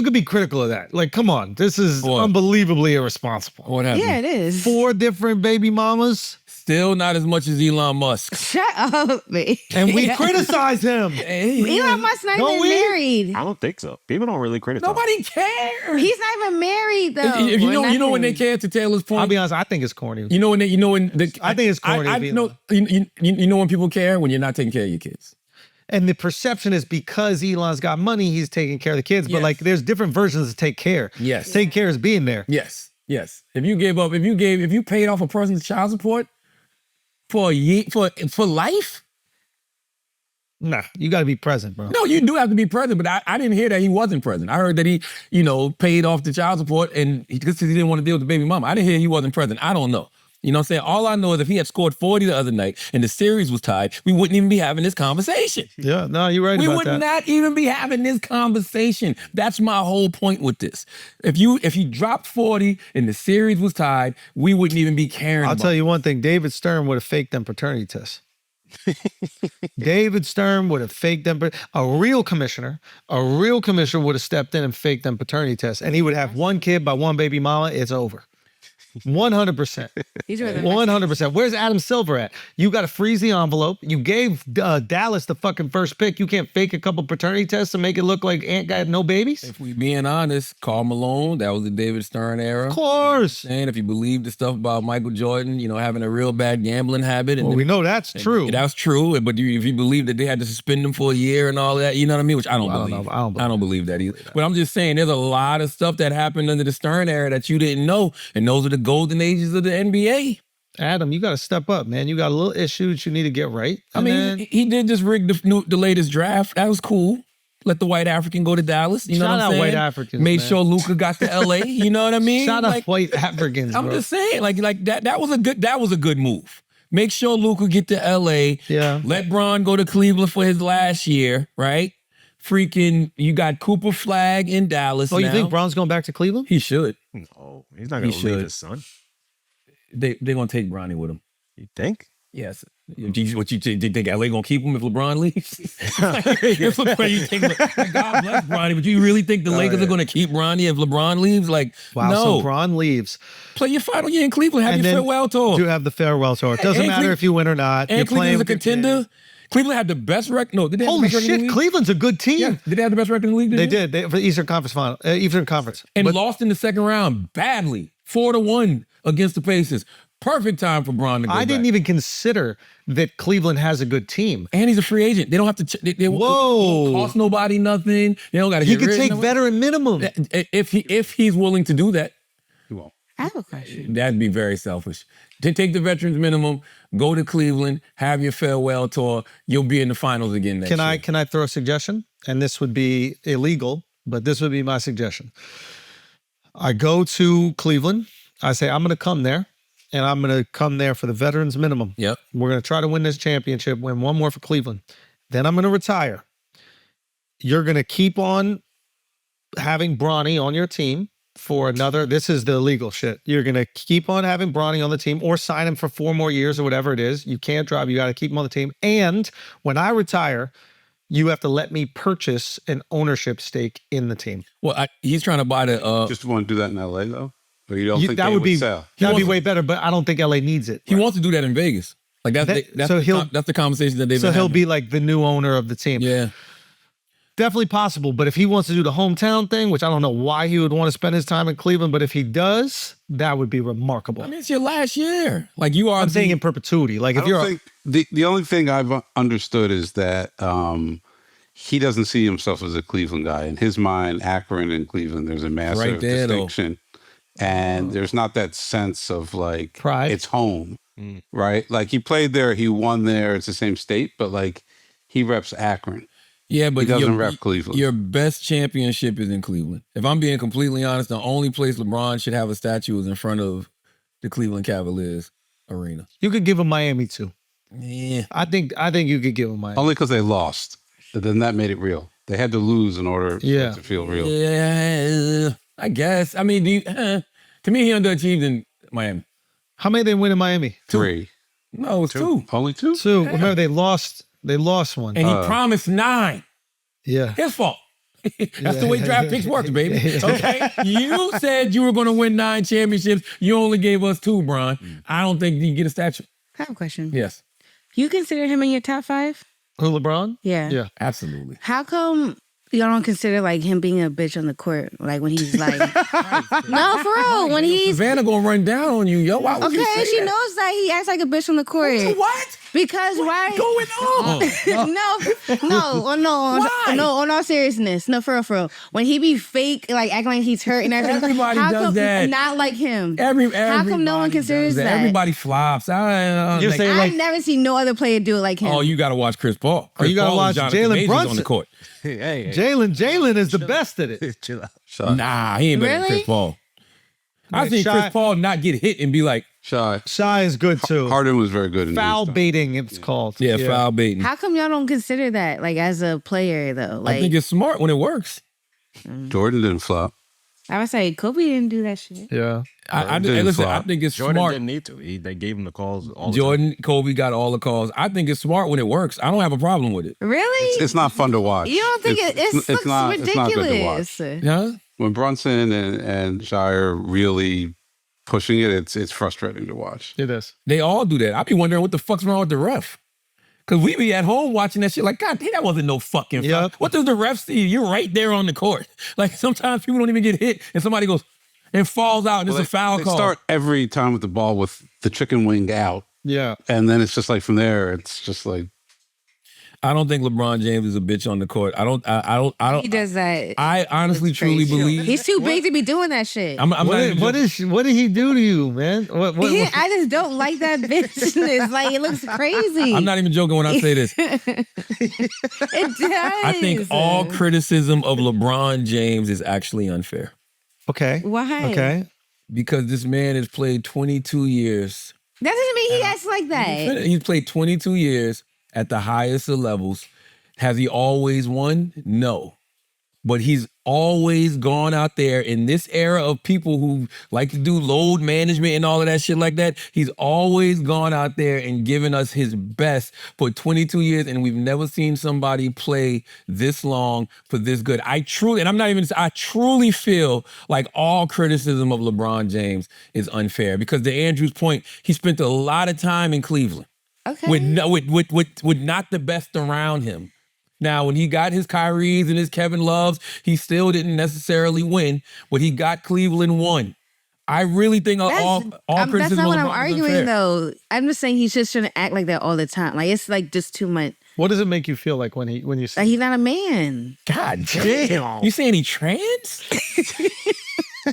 B: could be critical of that. Like, come on, this is
A: What?
B: unbelievably irresponsible.
A: What happened?
C: Yeah, it is.
B: 4 different baby mamas,
A: Still not as much as Elon Musk.
C: Shut up, man.
B: and we criticize him.
C: Elon Musk's not
B: Don't
C: even
B: we?
C: married.
G: I don't think so. People don't really criticize.
A: Nobody cares.
C: He's not even married though.
A: If you
C: or
A: know when they
C: nothing.
A: care, to Taylor's point.
B: I'll be honest, I think it's corny.
A: You know when the
B: I think it's corny
A: I
B: of
A: know you know when people care when you're not taking care of your kids.
B: And the perception is because Elon's got money, he's taking care of the kids. But
A: Yes.
B: like, there's different versions of take care.
A: Yes.
B: Take care is being there.
A: Yes, yes. If you paid off a person's child support for a year for life,
B: Nah, you got to be present, bro.
A: no, you do have to be present. But I didn't hear that he wasn't present. I heard that he paid off the child support and because he didn't want to deal with the baby mama. I didn't hear he wasn't present. I don't know. You know what I'm saying? All I know is if he had scored 40 the other night and the series was tied, we wouldn't even be having this conversation.
B: Yeah, no, you're right
A: We
B: about
A: would
B: that.
A: not even be having this conversation. That's my whole point with this. If you dropped 40 and the series was tied, we wouldn't even be caring.
B: I'll tell you one thing. David Stern would have faked them paternity tests. David Stern would have faked them. A real commissioner would have stepped in and faked them paternity tests. And he would have one kid by one baby mama. It's over. 100%.
C: These are the
B: 100%. Where's Adam Silver at? You got to freeze the envelope. You gave Dallas the fucking first pick. You can't fake a couple paternity tests to make it look like Ant got no babies?
A: If we being honest, Karl Malone, that was the David Stern era.
B: Of course.
A: And if you believe the stuff about Michael Jordan, having a real bad gambling habit. And
B: Well, we know that's true.
A: That's true. But if you believe that they had to suspend him for a year and all that, you know what I mean? Which I don't
B: Well, I
A: believe.
B: don't know.
A: I don't believe that either. But I'm just saying there's a lot of stuff that happened under the Stern era that you didn't know. And those are the golden ages of the NBA.
B: Adam, you got to step up, man. You got a little issue that you need to get right.
A: I mean, he did just rig the latest draft. That was cool. Let the white African go to Dallas. You know
B: Shout
A: what I'm
B: out
A: saying?
B: white Africans,
A: Made
B: man.
A: sure Luka got to LA. You know what I mean?
B: Shout out
A: Like,
B: white Africans,
A: I'm
B: bro.
A: just saying, like that was a good move. Make sure Luka get to LA.
B: Yeah.
A: Let Bron go to Cleveland for his last year, right? Freaking, you got Cooper Flag in Dallas.
B: Oh, you
A: now.
B: think Bron's going back to Cleveland?
A: He should.
G: No, he's not going to
A: He
G: leave
A: should.
G: his son.
A: They're gonna take Bronny with him.
G: You think?
A: Yes. What you think LA gonna keep him if LeBron leaves? That's what you think. Like, God bless Bronny, but you really think the Lakers are gonna keep Bronny if LeBron leaves? Like,
B: Wow,
A: no.
B: so Bron leaves.
A: Play your final year in Cleveland. Have
B: And
A: your
B: then
A: farewell tour.
B: Do have the farewell tour. It doesn't
A: And
B: matter
A: Cle-
B: if you win or not.
A: And
B: You're playing
A: Cleveland's a
B: with your
A: contender.
B: kid.
A: Cleveland had the best record. No, did they have
B: Holy
A: the best record in the
B: shit,
A: league?
B: Cleveland's a good team.
A: Yeah. Did they have the best record in the league? this
B: They
A: year?
B: did. For the Eastern Conference final. Eastern Conference.
A: And
B: But
A: lost in the second round badly, 4-1 against the Pacers. Perfect time for Bron to go
B: I didn't
A: back.
B: even consider that Cleveland has a good team.
A: And he's a free agent. They don't have to. They
B: Whoa.
A: don't cost nobody nothing. They don't got to.
B: He could take veteran minimum.
A: if he's willing to do that.
E: He won't.
C: I have a question.
A: That'd be very selfish. To take the veterans minimum, go to Cleveland, have your farewell tour. You'll be in the finals again next year.
B: Can I throw a suggestion? And this would be illegal, but this would be my suggestion. I go to Cleveland. I say, I'm going to come there, and I'm going to come there for the veterans minimum.
A: Yep.
B: We're going to try to win this championship, win one more for Cleveland. Then I'm going to retire. You're going to keep on having Bronny on your team for another, this is the illegal shit. You're going to keep on having Bronny on the team or sign him for 4 more years or whatever it is. You can't drop, you got to keep him on the team. And when I retire, you have to let me purchase an ownership stake in the team.
A: Well, he's trying to buy the.
E: Just want to do that in LA though? Or you don't think
B: that
E: they
B: would be
E: sell?
B: that'd be way better, but I don't think LA needs it.
A: he wants to do that in Vegas. Like that's the conversation that they've.
B: So
A: been
B: he'll
A: having.
B: be like the new owner of the team.
A: Yeah.
B: Definitely possible, but if he wants to do the hometown thing, which I don't know why he would want to spend his time in Cleveland, but if he does, that would be remarkable.
A: I mean, it's your last year. Like you are.
B: I'm saying in perpetuity. Like
E: I
B: if
E: don't
B: you're
E: think the only thing I've understood is that he doesn't see himself as a Cleveland guy. In his mind, Akron and Cleveland, there's a massive
A: Right there, though.
E: distinction. And there's not that sense of like
B: Pride.
E: it's home, right? Like he played there, he won there. It's the same state, but like he reps Akron.
A: Yeah, but
E: He doesn't rep Cleveland.
A: Your best championship is in Cleveland. If I'm being completely honest, the only place LeBron should have a statue is in front of the Cleveland Cavaliers arena.
B: you could give him Miami too.
A: Yeah.
B: I think you could give him Miami.
E: Only because they lost. But then that made it real. They had to lose in order for it to feel real.
A: Yeah, I guess. I mean, to me, he underachieved in Miami.
B: How many they win in Miami?
E: 3.
A: No, it was 2.
E: Only 2?
B: 2. Yeah. Remember, they lost one.
A: And he promised 9.
B: Yeah.
A: His fault. That's the way draft picks works, baby. Okay? You said you were going to win 9 championships. You only gave us 2, Bron. I don't think you get a statue.
C: I have a question.
A: Yes.
C: You consider him in your top 5?
B: Who, LeBron?
C: Yeah.
B: Yeah.
A: Absolutely.
C: How come y'all don't consider like him being a bitch on the court? Like when he's like, no, for real. When he's
A: Savannah gonna run down on you, yo. Why would you
C: okay,
A: say
C: she
A: that?
C: knows that he acts like a bitch on the court.
A: What?
C: Because why?
A: Going on?
C: No, on all seriousness. No, for real. When he be fake, like acting like he's hurt and everything.
A: Everybody
C: how
A: does
C: come
A: that.
C: Not like him.
A: How
C: come no one considers that?
A: Everybody flops.
B: You're saying
C: I've never seen no other player do it like him.
A: oh, you got to watch Chris Paul. Chris
B: you gotta
A: Paul is
B: watch
A: Jonathan
B: Jalen
A: Majors
B: Brunson.
A: on the court.
G: Hey,
B: Jalen is the best at it.
G: chill out.
A: Nah, he ain't better than
C: Really?
A: Chris Paul. I've seen
B: Shy-
A: Chris Paul not get hit and be like,
E: Shy.
B: Shy is good too.
E: Harden was very good in
B: Foul
E: his time.
B: baiting, it's called.
A: yeah, foul baiting.
C: How come y'all don't consider that like as a player though? Like
A: I think it's smart when it works.
E: Jordan didn't flop.
C: I would say Kobe didn't do that shit.
B: Yeah.
A: Listen,
E: flop.
A: I think it's
G: Jordan
A: smart.
G: didn't need to. They gave him the calls all the
A: Jordan, Kobe got all the calls. I think it's smart when it works. I don't have a problem with it.
C: Really?
E: It's not fun to watch.
C: You don't think it looks
E: not
C: ridiculous?
E: good to watch.
A: Huh?
E: When Brunson and Shy are really pushing it, it's frustrating to watch.
B: It is.
A: They all do that. I be wondering what the fuck's wrong with the ref. Cause we be at home watching that shit like, God, that wasn't no fucking foul.
B: Yep.
A: What does the ref see? You're right there on the court. Like sometimes people don't even get hit and somebody goes and falls out and it's a foul
E: They
A: call.
E: start every time with the ball with the chicken wing out.
B: Yeah.
E: And then it's just like from there, it's just like
A: I don't think LeBron James is a bitch on the court. I don't.
C: He does that.
A: I honestly,
C: It's
A: truly
C: crazy.
A: believe.
C: He's too big to be doing that shit.
A: I'm not even
B: What
A: joking.
B: did he do to you, man? What
C: I just don't like that business. Like it looks crazy.
A: I'm not even joking when I say this.
C: It does.
A: I think all criticism of LeBron James is actually unfair
B: Okay.
C: Why?
B: Okay.
A: because this man has played 22 years.
C: That doesn't mean he acts like that.
A: He's played 22 years at the highest of levels. Has he always won? No. But he's always gone out there in this era of people who like to do load management and all of that shit like that. He's always gone out there and given us his best for 22 years, and we've never seen somebody play this long for this good. I truly feel like all criticism of LeBron James is unfair because to Andrew's point, he spent a lot of time in Cleveland
C: Okay.
A: with not the best around him. Now, when he got his Kyries and his Kevin Loves, he still didn't necessarily win, but he got Cleveland one. I really think all
C: that's
A: criticism
C: not what
A: of
C: I'm
A: LeBron is
C: arguing
A: unfair.
C: though. I'm just saying he just shouldn't act like that all the time. Like it's like just too much.
B: What does it make you feel like when you see?
C: Like he's not a man.
A: God damn. You saying he trans?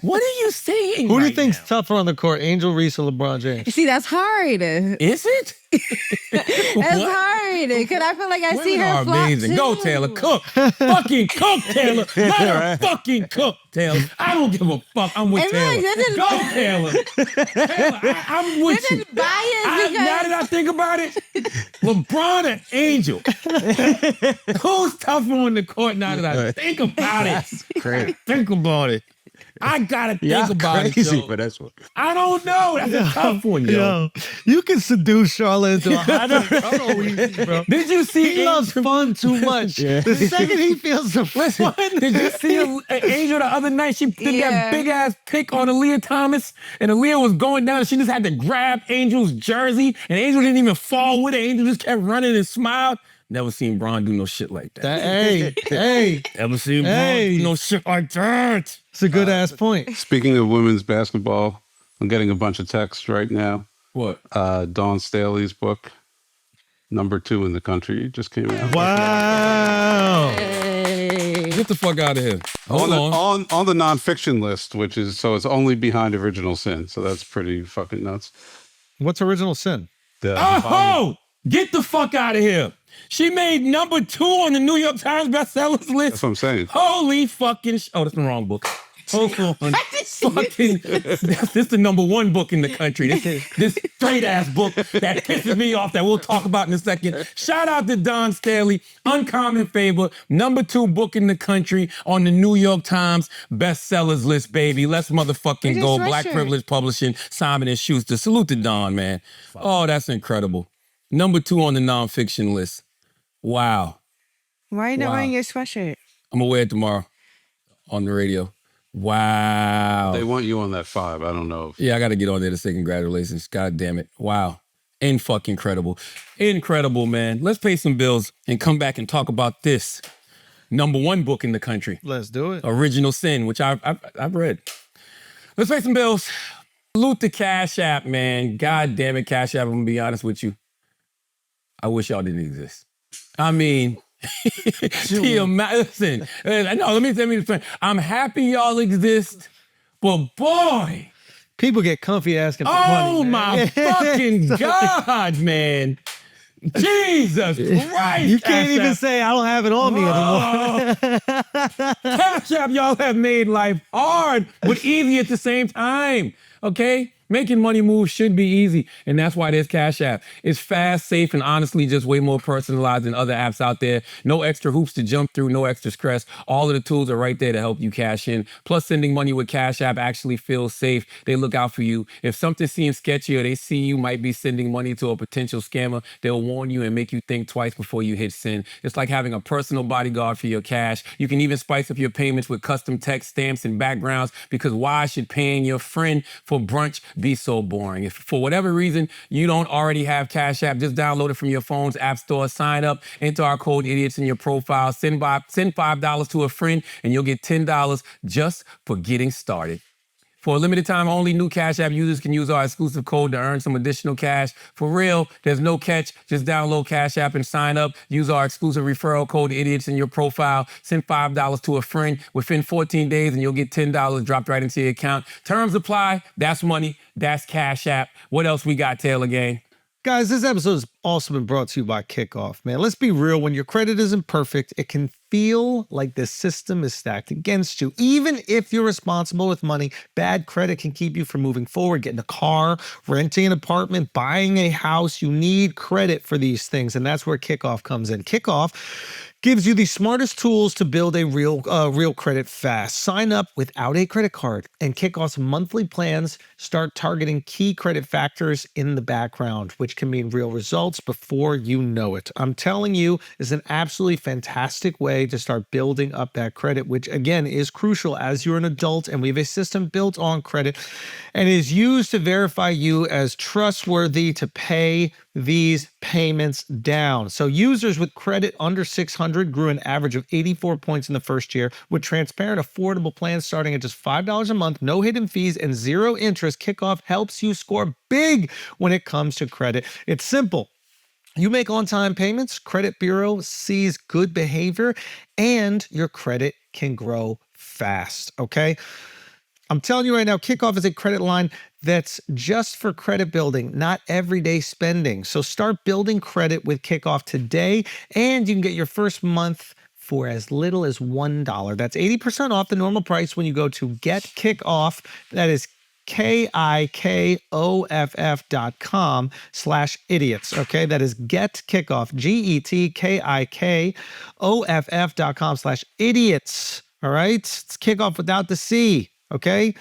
A: What are you saying?
B: Who do you
A: right
B: think's
A: now?
B: tougher on the court, Angel Reese or LeBron James?
C: See, that's hard.
A: Is it?
C: That's
A: What?
C: hard. Cause I feel like I see
A: Women
C: her
A: are
C: flop
A: amazing.
C: too.
A: Go, Taylor. Cook. Fucking cook, Taylor. Let her fucking cook, Taylor. I don't give a fuck. I'm with
C: And
A: Taylor.
C: look, this is-
A: Go, Taylor. Taylor, I'm with
C: This
A: you.
C: is biased because
A: Now that I think about it, LeBron and Angel. Who's tougher on the court now that I think about it?
G: Crazy.
A: Think about it. I gotta think
G: Yeah,
A: about
G: crazy,
A: it, yo.
G: but that's what.
A: I don't know. That's a tough one, yo.
B: Yo, you can seduce Charla into a hot tub easy, bro.
A: Did you see
B: He loves fun too much. The second he feels the
A: Listen,
B: fun,
A: did you see Angel the other night? She did
C: Yeah.
A: that big ass pick on Aaliyah Thomas, and Aaliyah was going down, and she just had to grab Angel's jersey, and Angel didn't even fall with it. Angel just kept running and smiled. Never seen Bron do no shit like that.
B: hey,
A: Never seen
B: Hey.
A: Bron do no shit like that.
B: it's a good ass point.
E: Speaking of women's basketball, I'm getting a bunch of texts right now.
A: What?
E: Dawn Staley's book, #2 in the country, just came out.
B: Wow.
A: Get the fuck out of here. Hold on.
E: On the nonfiction list, which is so it's only behind Original Sin, so that's pretty fucking nuts.
B: What's Original Sin?
A: Oh, get the fuck out of here. She made #2 on the New York Times bestsellers list.
E: That's what I'm saying.
A: Holy fucking oh, that's the wrong book. Hold on. Fucking, this is the #1 book in the country. This straight ass book that pisses me off that we'll talk about in a second. Shout out to Don Staley, Uncommon Favor, #2 book in the country on the New York Times bestsellers list, baby. Let's motherfucking go. Black Privilege Publishing, Simon & Schuster. Salute to Don, man. Oh, that's incredible. #2 on the nonfiction list. Wow.
C: Why are you not wearing your sweatshirt?
A: I'm gonna wear it tomorrow on the radio. Wow.
E: They want you on that 5. I don't know.
A: Yeah, I got to get on there to say congratulations. God damn it. Wow. Fucking incredible. Incredible, man. Let's pay some bills and come back and talk about this #1 book in the country.
B: Let's do it.
A: Original Sin, which I've read. Let's pay some bills. Salute the Cash App, man. God damn it, Cash App. I'm going to be honest with you. I wish y'all didn't exist. I mean... Listen, no, let me explain. I'm happy y'all exist, but boy,
B: people get comfy asking for money.
A: Oh my fucking God, man. Jesus Christ.
B: You can't even say I don't have it on me anymore.
A: Cash App, y'all have made life hard, but easy at the same time. Okay? Making money move should be easy, and that's why there's Cash App. It's fast, safe, and honestly just way more personalized than other apps out there. No extra hoops to jump through, no extra stress. All of the tools are right there to help you cash in. Plus, sending money with Cash App actually feels safe. They look out for you. If something seems sketchy or they see you might be sending money to a potential scammer, they'll warn you and make you think twice before you hit send. It's like having a personal bodyguard for your cash. You can even spice up your payments with custom text, stamps, and backgrounds, because why should paying your friend for brunch be so boring? If for whatever reason you don't already have Cash App, just download it from your phone's app store, sign up, enter our code idiots in your profile, send $5 to a friend, and you'll get $10 just for getting started. For a limited time only, new Cash App users can use our exclusive code to earn some additional cash. For real, there's no catch. Just download Cash App and sign up. Use our exclusive referral code idiots in your profile. Send $5 to a friend within 14 days and you'll get $10 dropped right into your account. Terms apply. That's money. That's Cash App. What else we got, Taylor Gang?
B: Guys, this episode has also been brought to you by Kickoff, man. Let's be real. When your credit isn't perfect, it can feel like the system is stacked against you. Even if you're responsible with money, bad credit can keep you from moving forward, getting a car, renting an apartment, buying a house. You need credit for these things, and that's where Kickoff comes in. Kickoff gives you the smartest tools to build a real credit fast. Sign up without a credit card, and Kickoff's monthly plans start targeting key credit factors in the background, which can mean real results before you know it. I'm telling you, it's an absolutely fantastic way to start building up that credit, which again is crucial as you're an adult, and we have a system built on credit and is used to verify you as trustworthy to pay these payments down. So users with credit under 600 grew an average of 84 points in the first year. With transparent, affordable plans starting at just $5 a month, no hidden fees, and zero interest, Kickoff helps you score big when it comes to credit. It's simple. You make on-time payments, credit bureau sees good behavior, and your credit can grow fast, okay? I'm telling you right now, Kickoff is a credit line that's just for credit building, not everyday spending. So start building credit with Kickoff today, and you can get your first month for as little as $1. That's 80% off the normal price when you go to Get Kickoff. That is KIKOFF.com/idiots. Okay, that is Get Kickoff, GETKIKOFF.com/idiots. All right, it's Kickoff without the C. Okay.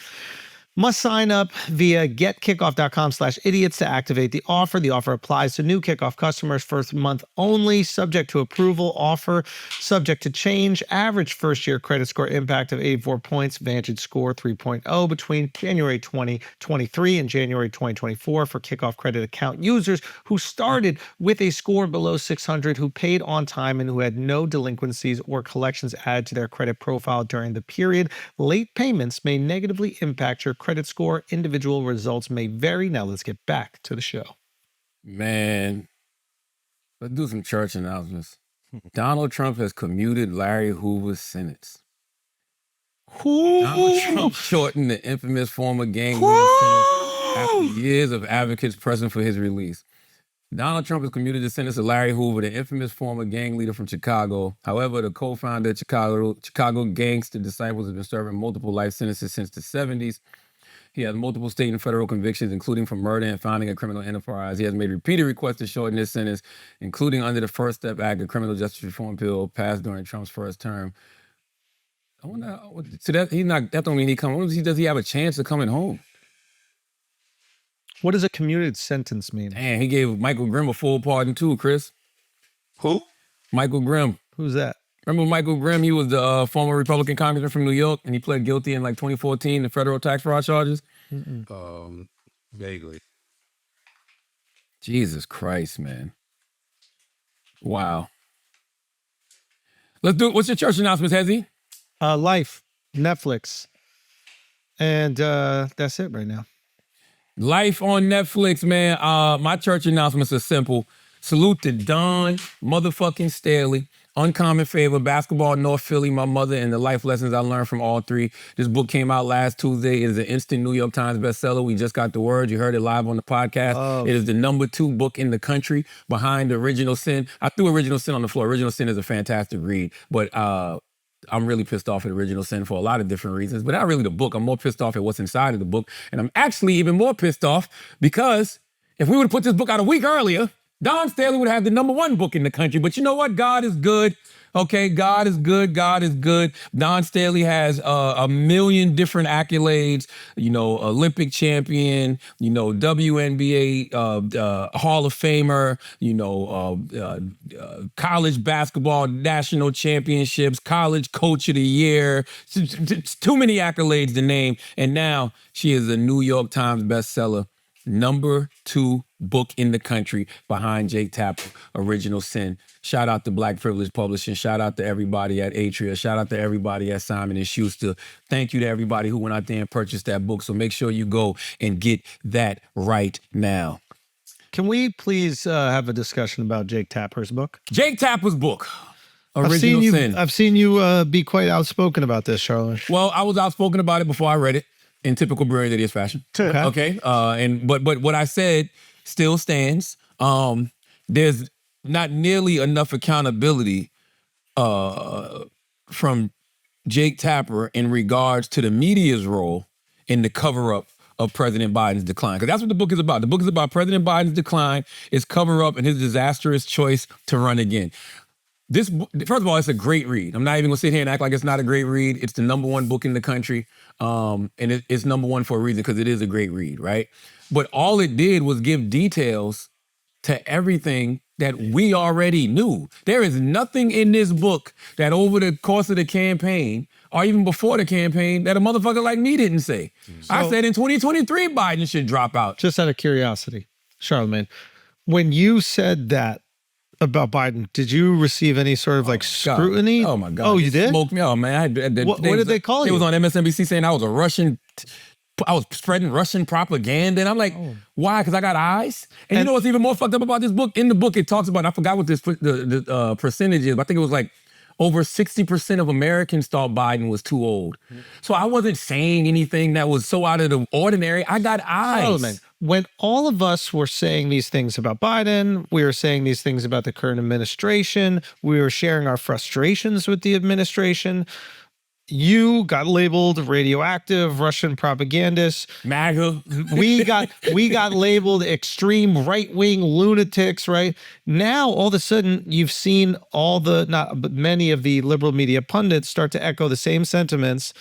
B: Must sign up via getkickoff.com/idiots to activate the offer. The offer applies to new Kickoff customers first month only, subject to approval. Offer subject to change. Average first year credit score impact of 84 points. Vantage score 3.0 between January 2023 and January 2024 for Kickoff credit account users who started with a score below 600, who paid on time, and who had no delinquencies or collections added to their credit profile during the period. Late payments may negatively impact your credit score. Individual results may vary. Now let's get back to the show.
A: Man, let's do some church announcements. Donald Trump has commuted Larry Hoover's sentence. Donald Trump shortened the infamous former gang leader sentence after years of advocates pressing for his release. Donald Trump has commuted the sentence of Larry Hoover, the infamous former gang leader from Chicago. However, the co-founder of Chicago Gangster Disciples has been serving multiple life sentences since the 70s. He has multiple state and federal convictions, including for murder and founding a criminal enterprise. He has made repeated requests to shorten his sentence, including under the First Step Act, a criminal justice reform bill passed during Trump's first term. I wonder, so that don't mean he comes. Does he have a chance of coming home?
B: What does a commuted sentence mean?
A: Man, he gave Michael Grimm a full pardon too, Chris.
E: Who?
A: Michael Grimm.
B: Who's that?
A: Remember Michael Grimm? He was the former Republican congressman from New York, and he pled guilty in like 2014 to federal tax fraud charges.
E: Vaguely.
A: Jesus Christ, man. Wow. Let's do it. What's your church announcements, Hezzy?
B: Life, Netflix. And that's it right now.
A: Life on Netflix, man. My church announcements are simple. Salute to Don motherfucking Staley. Uncommon Favor, Basketball, North Philly, My Mother, and the life lessons I learned from all three. This book came out last Tuesday. It is an instant New York Times bestseller. We just got the word. You heard it live on the podcast. Oh. It is the #2 book in the country behind Original Sin. I threw Original Sin on the floor. Original Sin is a fantastic read, but I'm really pissed off at Original Sin for a lot of different reasons, but not really the book. I'm more pissed off at what's inside of the book. And I'm actually even more pissed off because if we would have put this book out a week earlier, Don Staley would have the #1 book in the country. But you know what? God is good. Okay, God is good. God is good. Don Staley has a million different accolades, you know, Olympic champion, you know, WNBA Hall of Famer, you know, college basketball national championships, college coach of the year. It's too many accolades to name. And now she is a New York Times bestseller. #2 book in the country behind Jake Tapper, Original Sin. Shout out to Black Privilege Publishing. Shout out to everybody at Atria. Shout out to everybody at Simon & Schuster. Thank you to everybody who went out there and purchased that book. So make sure you go and get that right now.
B: Can we please have a discussion about Jake Tapper's book?
A: Jake Tapper's book, Original Sin.
B: I've seen you be quite outspoken about this, Charla.
A: Well, I was outspoken about it before I read it. In typical Brilliant Idiots fashion. Okay. But what I said still stands. There's not nearly enough accountability from Jake Tapper in regards to the media's role in the cover-up of President Biden's decline. Because that's what the book is about. The book is about President Biden's decline, his cover-up, and his disastrous choice to run again. This, first of all, it's a great read. I'm not even gonna sit here and act like it's not a great read. It's the #1 book in the country. And it's #1 for a reason, because it is a great read, right? But all it did was give details to everything that we already knew. There is nothing in this book that over the course of the campaign, or even before the campaign, that a motherfucker like me didn't say. I said in 2023, Biden should drop out.
B: Just out of curiosity, Charlamagne, when you said that about Biden, did you receive any sort of scrutiny?
A: Oh my God.
B: Oh, you did?
A: Smoked me. Oh man.
B: What did they call you?
A: It was on MSNBC saying I was a Russian, I was spreading Russian propaganda. And I'm like, why? Because I got eyes? And you know what's even more fucked up about this book? In the book, it talks about, and I forgot what the percentage is, but I think it was like over 60% of Americans thought Biden was too old. So I wasn't saying anything that was so out of the ordinary. I got eyes.
B: Charlamagne, when all of us were saying these things about Biden, we were saying these things about the current administration, we were sharing our frustrations with the administration, you got labeled radioactive, Russian propagandist.
A: MAGA.
B: We got labeled extreme right-wing lunatics, right? Now, all of a sudden, you've seen many of the liberal media pundits start to echo the same sentiments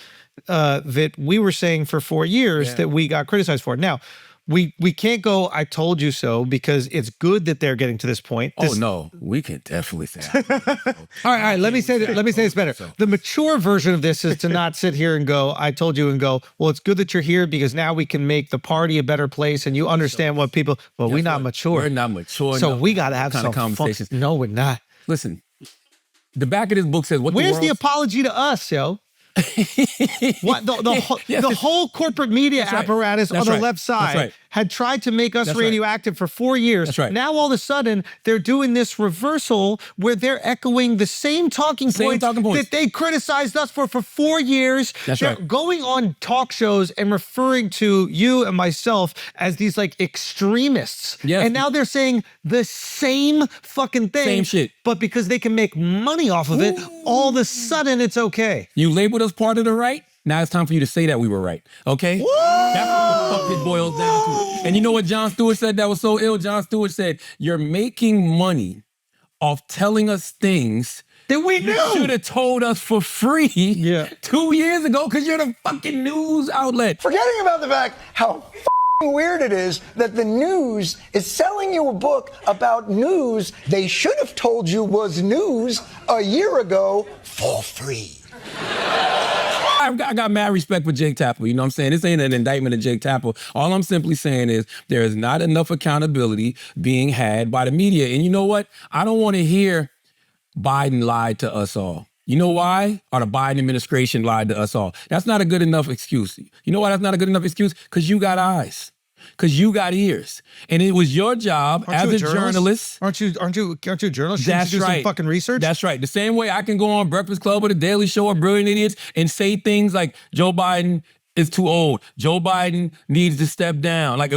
B: that we were saying for 4 years that we got criticized for. Now, we can't go, I told you so, because it's good that they're getting to this point.
A: No, we can definitely say that.
B: All right, let me say this better. The mature version of this is to not sit here and go, I told you, and go, well, it's good that you're here because now we can make the party a better place and you understand what people, well, we're not mature.
A: We're not mature.
B: So we got to have some conversations. No, we're not.
A: Listen, the back of this book says,
B: where's the apology to us, yo? What the whole corporate media apparatus on the left side had tried to make us
A: That's right.
B: radioactive for 4 years.
A: That's right.
B: Now all of a sudden they're doing this reversal where they're echoing the same talking points that they criticized us for 4 years.
A: That's
B: they're
A: right.
B: going on talk shows and referring to you and myself as these like extremists.
A: Yes.
B: And now they're saying the same fucking thing.
A: Same shit.
B: But because they can make money off of it, all of a sudden it's okay.
A: You labeled us part of the right. Now it's time for you to say that we were right. Okay? That's what the fuck it boils down to. And you know what Jon Stewart said that was so ill? Jon Stewart said, you're making money off telling us things
B: that we knew.
A: You should have told us for free 2 years ago because you're the fucking news outlet.
H: Forgetting about the fact how weird it is that the news is selling you a book about news they should have told you was news a year ago for free.
A: I got mad respect for Jake Tapper. You know what I'm saying? This ain't an indictment of Jake Tapper. All I'm simply saying is there is not enough accountability being had by the media. And you know what? I don't want to hear Biden lied to us all. You know why? Or the Biden administration lied to us all. That's not a good enough excuse. You know why that's not a good enough excuse? Because you got eyes. Because you got ears. And it was your job as a journalist.
B: Aren't you a journalist?
A: That's
B: you do
A: right.
B: some fucking research?
A: That's right. The same way I can go on Breakfast Club or The Daily Show or Brilliant Idiots and say things like Joe Biden is too old. Joe Biden needs to step down. Like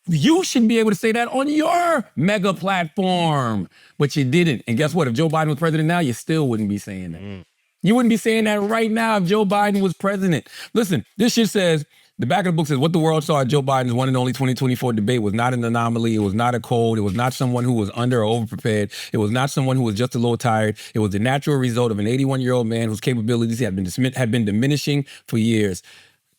A: you should be able to say that on your mega platform. But you didn't. And guess what? If Joe Biden was president now, you still wouldn't be saying that. You wouldn't be saying that right now if Joe Biden was president. Listen, this shit says, the back of the book says, what the world saw at Joe Biden's one and only 2024 debate was not an anomaly. It was not a cold. It was not someone who was under or overprepared. It was not someone who was just a little tired. It was the natural result of an 81-year-old man whose capabilities had been diminishing for years.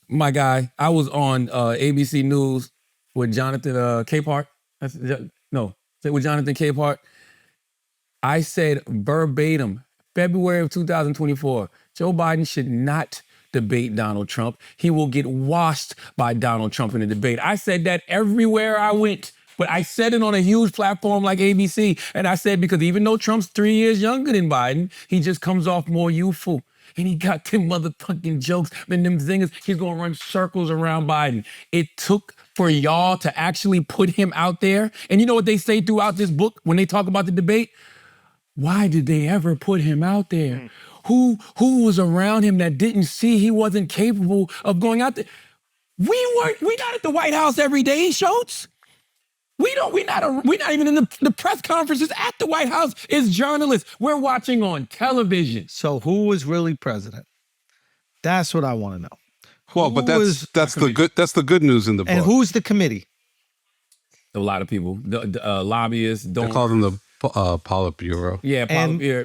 A: My guy, I was on ABC News with Jonathan Capehart. With Jonathan Capehart. I said verbatim, February of 2024, Joe Biden should not debate Donald Trump. He will get washed by Donald Trump in the debate. I said that everywhere I went, but I said it on a huge platform like ABC. And I said, because even though Trump's 3 years younger than Biden, he just comes off more youthful. And he got them motherfucking jokes and them zingers. He's gonna run circles around Biden. It took for y'all to actually put him out there. And you know what they say throughout this book when they talk about the debate? Why did they ever put him out there? Who was around him that didn't see he wasn't capable of going out there? We not at the White House every day, Schulz. We're not even in the press conferences at the White House as journalists. We're watching on television.
B: So who was really president? That's what I want to know.
E: Well, but that's the good news in the book.
B: And who's the committee?
A: A lot of people, the lobbyists.
E: They call them the Politburo.
A: Yeah,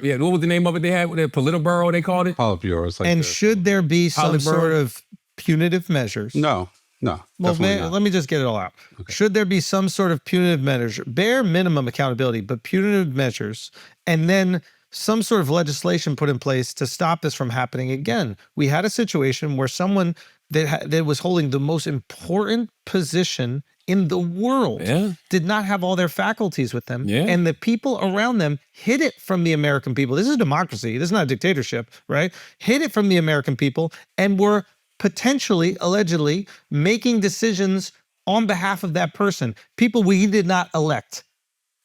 A: yeah. What was the name of it they had? The Politburo, they called it?
E: Politburo. It's like
B: should there be some sort of punitive measures?
E: No.
B: Well, let me just get it all out. Okay. Should there be some sort of punitive measure, bare minimum accountability, but punitive measures, and then some sort of legislation put in place to stop this from happening again? We had a situation where someone that was holding the most important position in the world did not have all their faculties with them. Yeah. And the people around them hid it from the American people. This is democracy. This is not a dictatorship, right? Hid it from the American people and were potentially, allegedly, making decisions on behalf of that person. People we did not elect.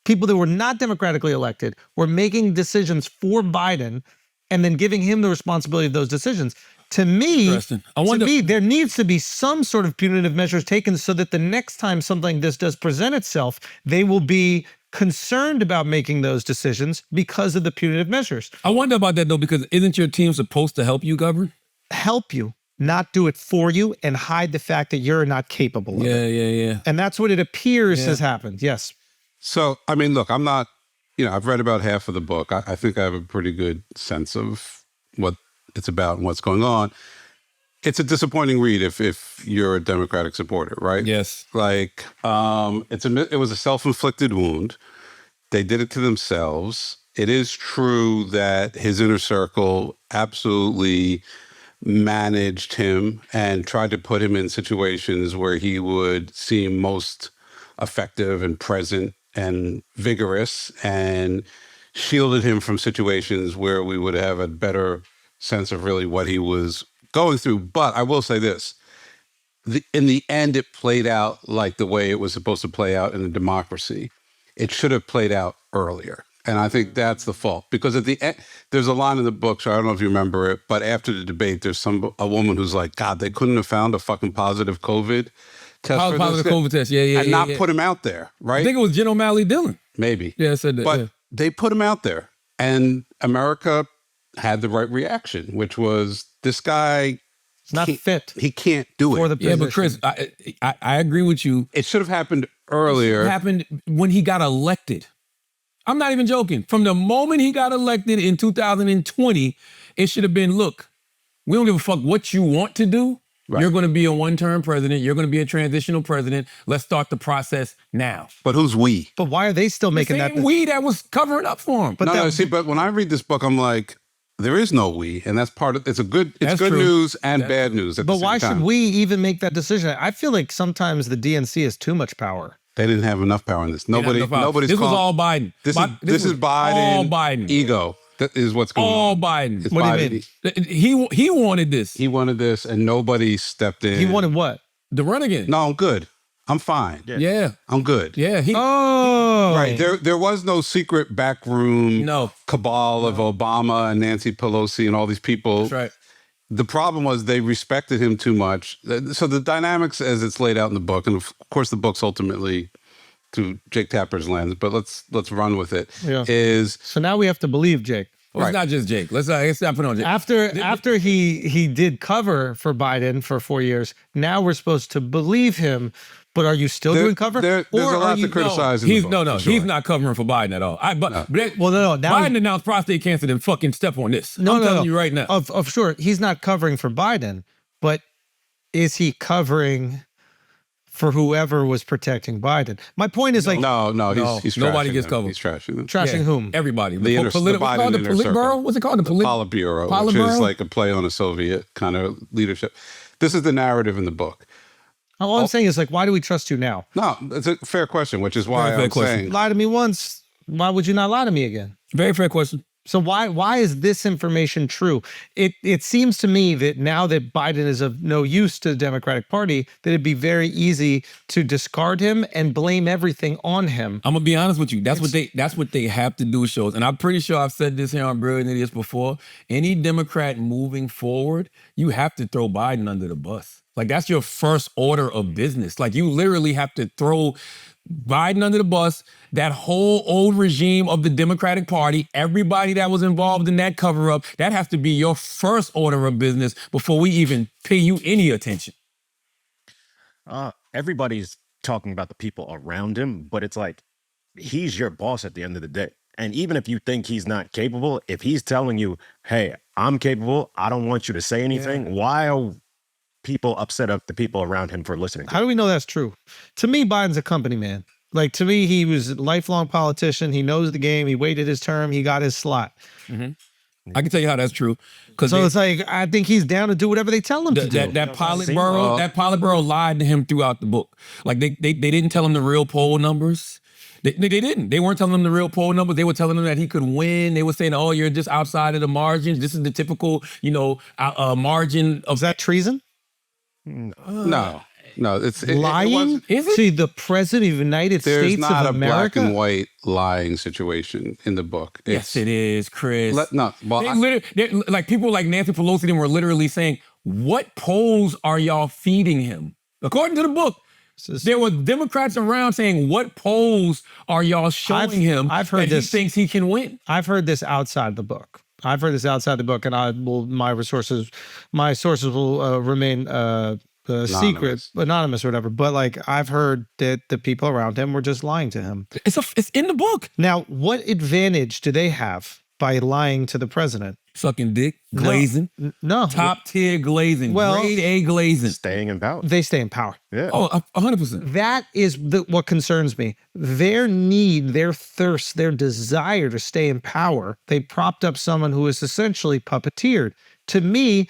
B: People that were not democratically elected were making decisions for Biden and then giving him the responsibility of those decisions. To me, there needs to be some sort of punitive measures taken so that the next time something like this does present itself, they will be concerned about making those decisions because of the punitive measures.
A: I wonder about that, though, because isn't your team supposed to help you govern?
B: Help you, not do it for you and hide the fact that you're not capable of it.
A: Yeah.
B: And that's what it appears has happened. Yes.
E: So, I mean, look, I'm not, I've read about half of the book. I think I have a pretty good sense of what it's about and what's going on. It's a disappointing read if you're a Democratic supporter, right?
A: Yes.
E: Like, it was a self-inflicted wound. They did it to themselves. It is true that his inner circle absolutely managed him and tried to put him in situations where he would seem most effective and present and vigorous, and shielded him from situations where we would have a better sense of really what he was going through. But I will say this, in the end, it played out like the way it was supposed to play out in a democracy. It should have played out earlier. And I think that's the fault. Because at the end, there's a line in the book, so I don't know if you remember it, but after the debate, there's a woman who's like, God, they couldn't have found a fucking positive COVID test.
A: Positive COVID test, yeah.
E: And not put him out there, right?
A: I think it was Jen O'Malley Dillon.
E: Maybe.
A: Yeah, I said that.
E: But they put him out there. And America had the right reaction, which was this guy...
B: It's not fit.
E: He can't do it.
A: Yeah, but Chris, I agree with you.
E: It should have happened earlier.
A: It happened when he got elected. I'm not even joking. From the moment he got elected in 2020, it should have been, look, we don't give a fuck what you want to do. Right. You're going to be a one-term president. You're going to be a transitional president. Let's start the process now.
E: But who's we?
B: But why are they still making that?
A: We that was covering up for him.
E: But but when I read this book, I'm like, there is no we, and that's part of it's good news and bad news. But
B: why should we even make that decision? I feel like sometimes the DNC has too much power.
E: They didn't have enough power in this. Nobody's.
A: This was all Biden.
E: This is Biden.
A: All Biden.
E: Ego. That is what's going on.
A: All Biden.
E: It's
B: what
E: Biden.
B: do you mean?
A: He wanted this.
E: He wanted this, and nobody stepped in.
B: He wanted what?
A: The run again.
E: No, I'm good. I'm fine.
A: Yeah.
E: I'm good.
A: Yeah.
E: Right. There was no secret backroom cabal of Obama and Nancy Pelosi and all these people.
A: That's right.
E: The problem was they respected him too much. So the dynamics as it's laid out in the book, and of course the book's ultimately through Jake Tapper's lens, but let's run with it.
B: Yeah.
E: So
B: now we have to believe Jake.
A: Well, it's not just Jake. Let's not put on Jake.
B: After he did cover for Biden for 4 years, now we're supposed to believe him. But are you still doing cover?
E: There's a lot to criticize.
A: He's not covering for Biden at all. Now, Biden announced prostate cancer. Then fucking step on this. I'm telling you right now.
B: Of sure, he's not covering for Biden, but is he covering for whoever was protecting Biden? My point is he's
E: nobody
A: gets covered.
E: He's trashing them.
B: Trashing whom?
A: Everybody.
E: The
A: Politburo? What's it called? The
E: Politburo, which is like a play on a Soviet kind of leadership. This is the narrative in the book.
B: All I'm saying is, why do we trust you now?
E: No, it's a fair question, which is why I'm saying...
B: Lie to me once, why would you not lie to me again?
A: Very fair question.
B: So why is this information true? It seems to me that now that Biden is of no use to the Democratic Party, that it'd be very easy to discard him and blame everything on him.
A: I'm gonna be honest with you. That's what they have to do, shows. And I'm pretty sure I've said this here on Brilliant Idiots before. Any Democrat moving forward, you have to throw Biden under the bus. Like, that's your first order of business. Like, you literally have to throw Biden under the bus, that whole old regime of the Democratic Party, everybody that was involved in that cover-up, that has to be your first order of business before we even pay you any attention.
G: Everybody's talking about the people around him, but it's like, he's your boss at the end of the day. And even if you think he's not capable, if he's telling you, hey, I'm capable, I don't want you to say anything, why are people upset at the people around him for listening?
B: How do we know that's true? To me, Biden's a company man. Like, to me, he was a lifelong politician. He knows the game. He waited his term. He got his slot.
A: Mm-hmm. I can tell you how that's true.
B: So it's like, I think he's down to do whatever they tell him to do.
A: That Politburo lied to him throughout the book. Like, they didn't tell him the real poll numbers. They didn't. They weren't telling him the real poll numbers. They were telling him that he could win. They were saying, oh, you're just outside of the margins. This is the typical, margin of...
B: Is that treason?
E: No, it's
B: lying.
A: Is it?
B: See, the president of the United States of America.
E: There's not a black and white lying situation in the book.
A: Yes, it is, Chris.
E: Like
A: people like Nancy Pelosi were literally saying, "What polls are y'all feeding him?" According to the book, there were Democrats around saying, "What polls are y'all showing him?"
B: I've heard
A: that he thinks he can win.
B: I've heard this outside the book. And my sources will remain secret, anonymous or whatever. But I've heard that the people around him were just lying to him.
A: It's in the book.
B: Now, what advantage do they have by lying to the president?
A: Sucking dick, glazing.
B: No.
A: Top tier glazing. Grade A glazing.
G: Staying in power.
B: They stay in power.
G: Yeah.
A: Oh, 100%.
B: That is what concerns me. Their need, their thirst, their desire to stay in power. They propped up someone who is essentially puppeteered. To me,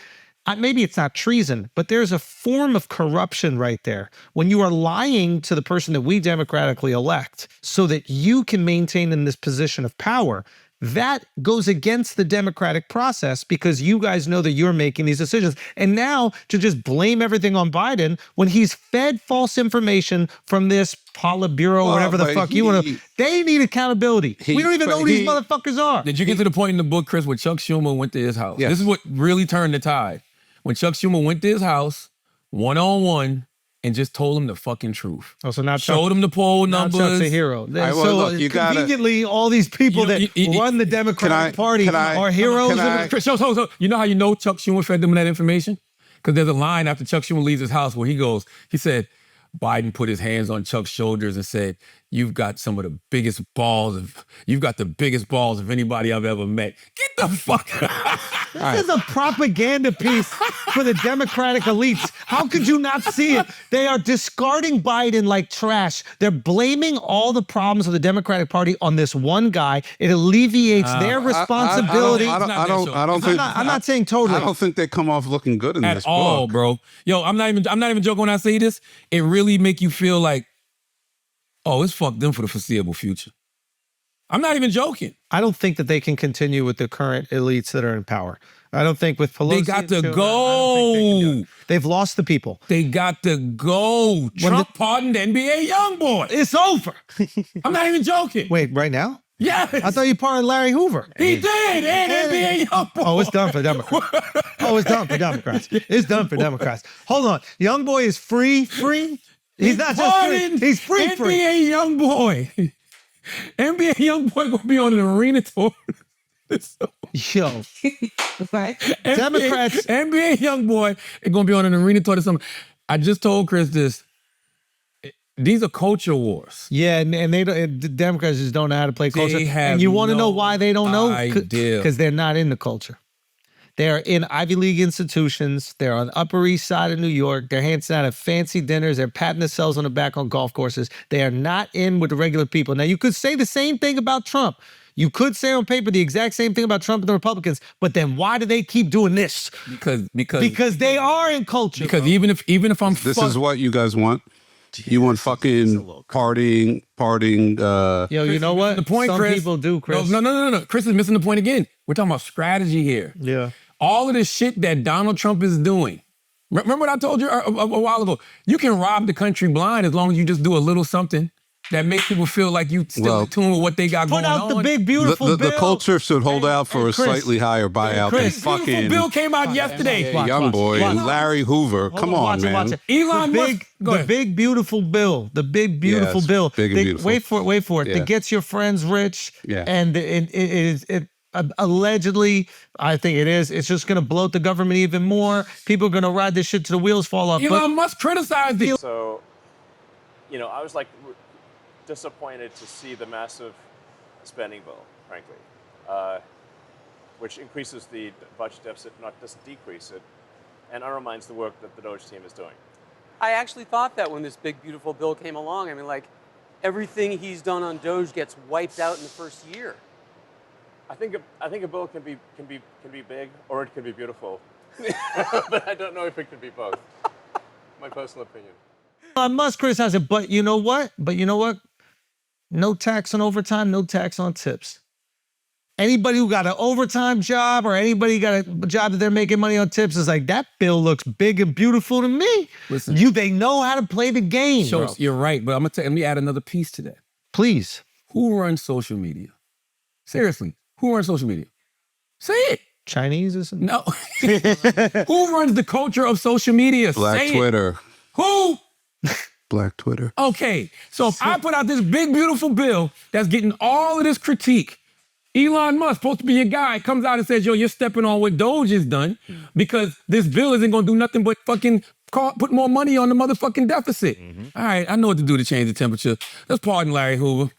B: maybe it's not treason, but there's a form of corruption right there. When you are lying to the person that we democratically elect so that you can maintain in this position of power, That goes against the democratic process because you guys know that you're making these decisions. And now to just blame everything on Biden when he's fed false information from this Politburo, whatever the fuck you want to, they need accountability. We don't even know who these motherfuckers are.
A: Did you get to the point in the book, Chris, where Chuck Schumer went to his house?
E: Yes.
A: This is what really turned the tide. When Chuck Schumer went to his house, one-on-one, and just told him the fucking truth.
B: Oh, so now
A: showed him the poll numbers.
B: Chuck's a hero.
E: well,
B: So
E: look, you gotta-
B: conveniently, all these people that run the Democratic Party are heroes.
A: Chris, so you know how you know Chuck Schumer fed them that information? Because there's a line after Chuck Schumer leaves his house where he said, Biden put his hands on Chuck's shoulders and said, you've got some of the biggest balls of anybody I've ever met. Get the fuck out.
B: This is a propaganda piece for the Democratic elites. How could you not see it? They are discarding Biden like trash. They're blaming all the problems of the Democratic Party on this one guy. It alleviates their responsibility.
E: I don't think.
B: I'm not saying totally.
E: I don't think they come off looking good in
A: at
E: this
A: all,
E: book.
A: bro. Yo, I'm not even joking when I say this. It really make you feel like, oh, it's fucked them for the foreseeable future. I'm not even joking.
B: I don't think that they can continue with the current elites that are in power. I don't think with Pelosi.
A: They got to go.
B: They've lost the people.
A: They got to go. Trump pardoned NBA YoungBoy.
B: It's over.
A: I'm not even joking.
B: Wait, right now?
A: Yes.
B: I thought you pardoned Larry Hoover.
A: He did. And NBA YoungBoy.
B: Oh, it's done for Democrats. It's done for Democrats. It's done for Democrats. Hold on. YoungBoy is free. He's not just free. He's free.
A: NBA YoungBoy. NBA YoungBoy gonna be on an arena tour.
B: Yo. Democrats.
A: NBA YoungBoy is gonna be on an arena tour this summer. I just told Chris this. These are culture wars.
B: Yeah, and they don't. The Democrats just don't know how to play culture.
A: They have
B: and you want to
A: no
B: know why they don't know?
A: idea.
B: Because they're not in the culture. They're in Ivy League institutions. They're on the Upper East Side of New York. They're handing out at fancy dinners. They're patting themselves on the back on golf courses. They are not in with the regular people. Now, you could say the same thing about Trump. You could say on paper the exact same thing about Trump and the Republicans, but then why do they keep doing this? Because they are in culture.
A: Because even if I'm
E: This is what you guys want. You want fucking partying.
B: Yo, you know what?
A: The point,
B: Some
A: Chris.
B: people do, Chris.
A: No. Chris is missing the point again. We're talking about strategy here.
B: Yeah.
A: All of the shit that Donald Trump is doing. Remember what I told you a while ago? You can rob the country blind as long as you just do a little something that makes people feel like you still in tune with what they got going on.
B: Put out the big, beautiful bill.
E: The culture should hold out for a slightly higher buyout than fucking
A: bill came out yesterday.
E: YoungBoy and Larry Hoover. Come on, man.
B: Watch it.
A: Elon Musk.
B: The big, beautiful bill. The big, beautiful
E: Yes,
B: bill.
E: big and beautiful.
B: Wait for it.
E: Yeah.
B: That gets your friends rich.
E: Yeah.
B: And it allegedly, I think it is. It's just going to bloat the government even more. People are going to ride this shit till the wheels fall off.
A: Elon Musk criticized it.
D: So, I was like disappointed to see the massive spending bill, frankly, which increases the budget deficit, not just decrease it, and undermines the work that the Doge team is doing.
I: I actually thought that when this big, beautiful bill came along. I mean, like, everything he's done on Doge gets wiped out in the first year.
D: I think a bill can be big or it can be beautiful, but I don't know if it can be both. My personal opinion.
B: Elon Musk criticizes it, but you know what? No tax on overtime, no tax on tips. Anybody who got an overtime job or anybody got a job that they're making money on tips is like, that bill looks big and beautiful to me.
A: Listen.
B: They know how to play the game, bro.
A: Schulz, you're right, but let me add another piece to that.
B: Please.
A: Who runs social media? Seriously, who runs social media? Say it.
B: Chinese or something?
A: No. Who runs the culture of social media?
E: Black
A: Say
E: Twitter.
A: It. Who?
E: Black Twitter.
A: Okay, so if I put out this big, beautiful bill that's getting all of this critique, Elon Musk, supposed to be your guy, comes out and says, yo, you're stepping on what Doge has done because this bill isn't going to do nothing but fucking put more money on the motherfucking deficit. All right, I know what to do to change the temperature. Let's pardon Larry Hoover.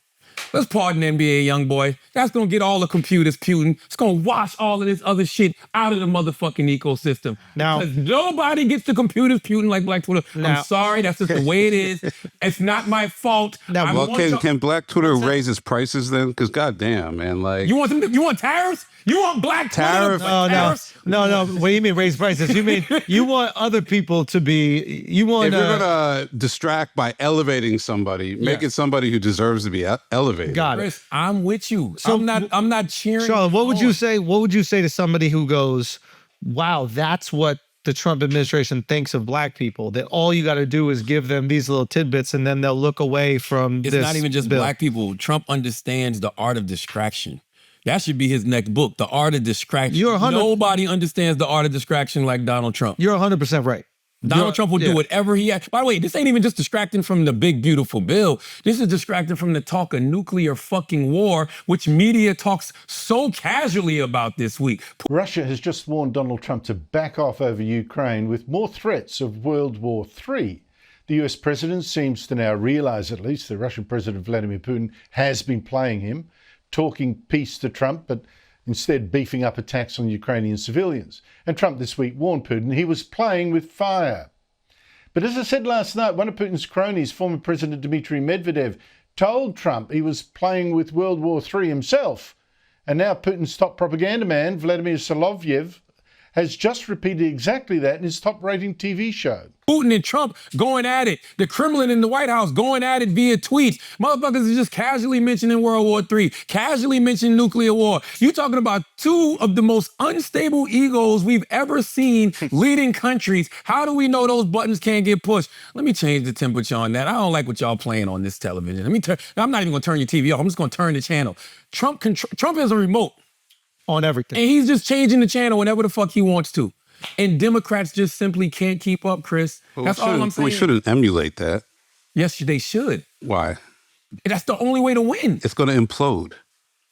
A: Let's pardon NBA YoungBoy. That's going to get all the computers puting. It's going to wash all of this other shit out of the motherfucking ecosystem.
B: Now,
A: because nobody gets the computers puting like Black Twitter. I'm sorry, that's just the way it is. It's not my fault.
B: Now,
E: Well, can Black Twitter raise its prices then? Because goddamn, man, like
A: You want tariffs? You want Black
E: Tariff?
A: Twitter? Tariffs?
B: No. What do you mean raise prices? You mean you want other people to be, you want
E: if you're gonna distract by elevating somebody, make it somebody who deserves to be elevated. elevated.
B: Got it.
A: Chris, I'm with you.
B: So-
A: I'm not cheering.
B: Charlotte, what would you
A: on.
B: say? What would you say to somebody who goes, "Wow, that's what the Trump administration thinks of black people, that all you got to do is give them these little tidbits and then they'll look away from
A: It's
B: this
A: not even just
B: bill."
A: black people. Trump understands the art of distraction. That should be his next book, The Art of Distraction.
B: You're 100
A: Nobody understands the art of distraction like Donald Trump.
B: You're 100% right.
A: Donald Trump will
B: yeah.
A: do whatever he has. By the way, this ain't even just distracting from the big, beautiful bill. This is distracting from the talk of nuclear fucking war, which media talks so casually about this week.
J: Russia has just warned Donald Trump to back off over Ukraine with more threats of World War III. The US president seems to now realize, at least, the Russian President Vladimir Putin has been playing him, talking peace to Trump, but instead beefing up attacks on Ukrainian civilians. And Trump this week warned Putin he was playing with fire. But as I said last night, one of Putin's cronies, former President Dmitry Medvedev, told Trump he was playing with World War III himself. And now Putin's top propaganda man, Vladimir Solovyev, has just repeated exactly that in his top-rating TV show.
A: Putin and Trump going at it. The Kremlin and the White House going at it via tweets. Motherfuckers are just casually mentioning World War III, casually mentioning nuclear war. You talking about two of the most unstable egos we've ever seen leading countries. How do we know those buttons can't get pushed? Let me change the temperature on that. I don't like what y'all playing on this television. I'm not even gonna turn your TV off. I'm just gonna turn the channel. Trump has a remote.
B: On everything.
A: And he's just changing the channel whenever the fuck he wants to. And Democrats just simply can't keep up, Chris.
E: Well,
A: That's all I'm saying.
E: We shouldn't emulate that.
A: Yes, they should.
E: Why?
A: That's the only way to win.
E: It's going to implode.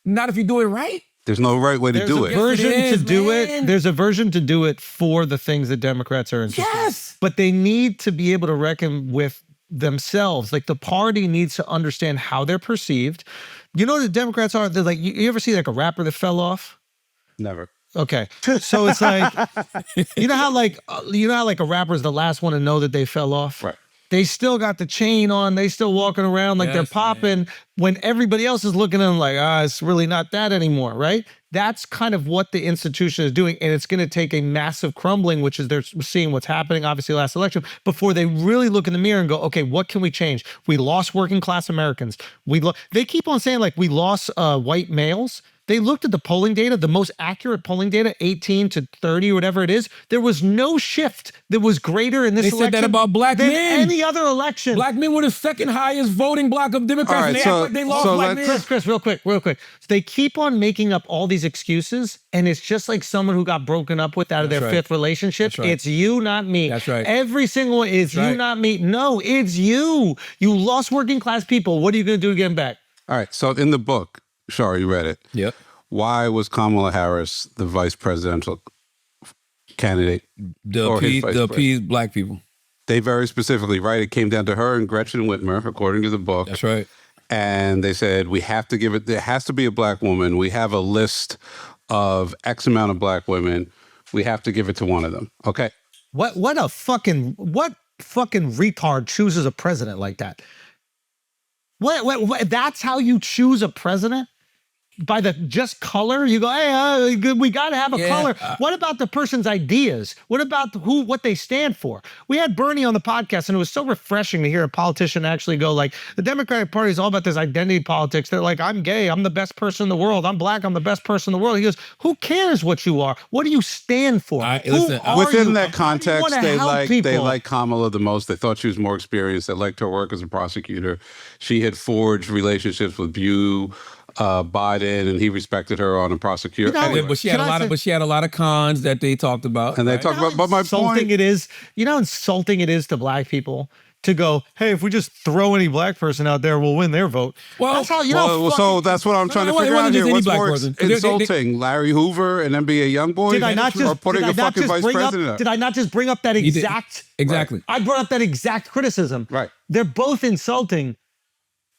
A: Not if you do it right.
E: There's no right way to do it.
B: There's a version to do it for the things that Democrats are interested in.
A: Yes.
B: But they need to be able to reckon with themselves. Like the party needs to understand how they're perceived. You know what the Democrats are? They're like, you ever see like a rapper that fell off?
E: Never.
B: Okay. So it's like, you know how like a rapper is the last one to know that they fell off?
E: Right.
B: They still got the chain on. They still walking around like they're popping when everybody else is looking at them like, it's really not that anymore, right? That's kind of what the institution is doing. And it's going to take a massive crumbling, which is they're seeing what's happening, obviously, last election, before they really look in the mirror and go, okay, what can we change? We lost working class Americans. They keep on saying like we lost white males. They looked at the polling data, the most accurate polling data, 18 to 30, whatever it is. There was no shift that was greater in this election.
A: They said that about black
B: than
A: men.
B: any other election.
A: Black men were the second highest voting block of Democrats. And they act like they lost black men.
B: Chris, real quick. So they keep on making up all these excuses, and it's just like someone who got broken up with out of their fifth relationship. It's you, not me.
A: That's right.
B: Every single one is you, not me. No, it's you. You lost working class people. What are you going to do to get them back?
E: All right. So in the book, Shar, you read it.
A: Yep.
E: Why was Kamala Harris the vice presidential candidate?
A: The appease black people.
E: They very specifically, right? It came down to her and Gretchen Whitmer, according to the book.
A: That's right.
E: And they said, we have to give it, there has to be a black woman. We have a list of X amount of black women. We have to give it to one of them. Okay.
B: What fucking retard chooses a president like that? What that's how you choose a president? By the just color? You go, hey, we got to have a color. What about the person's ideas? What about what they stand for? We had Bernie on the podcast, and it was so refreshing to hear a politician actually go like, the Democratic Party is all about this identity politics. They're like, I'm gay. I'm the best person in the world. I'm black. I'm the best person in the world. He goes, who cares what you are? What do you stand for?
E: Within that context, they
B: like
E: like Kamala the most. They thought she was more experienced. They liked her work as a prosecutor. She had forged relationships with Biden, and he respected her on a prosecutor. Anyway.
A: But she had a lot of cons that they talked about.
E: And they talked about. But my point,
B: you know how insulting it is to black people to go, hey, if we just throw any black person out there, we'll win their vote.
A: Well,
B: that's how
E: so that's what I'm trying to figure out here. What's more insulting, Larry Hoover and NBA YoungBoy, or putting a fucking vice president up?
B: Did I not just bring up that exact?
A: Exactly.
B: Right. I brought up that exact criticism.
E: Right.
B: They're both insulting.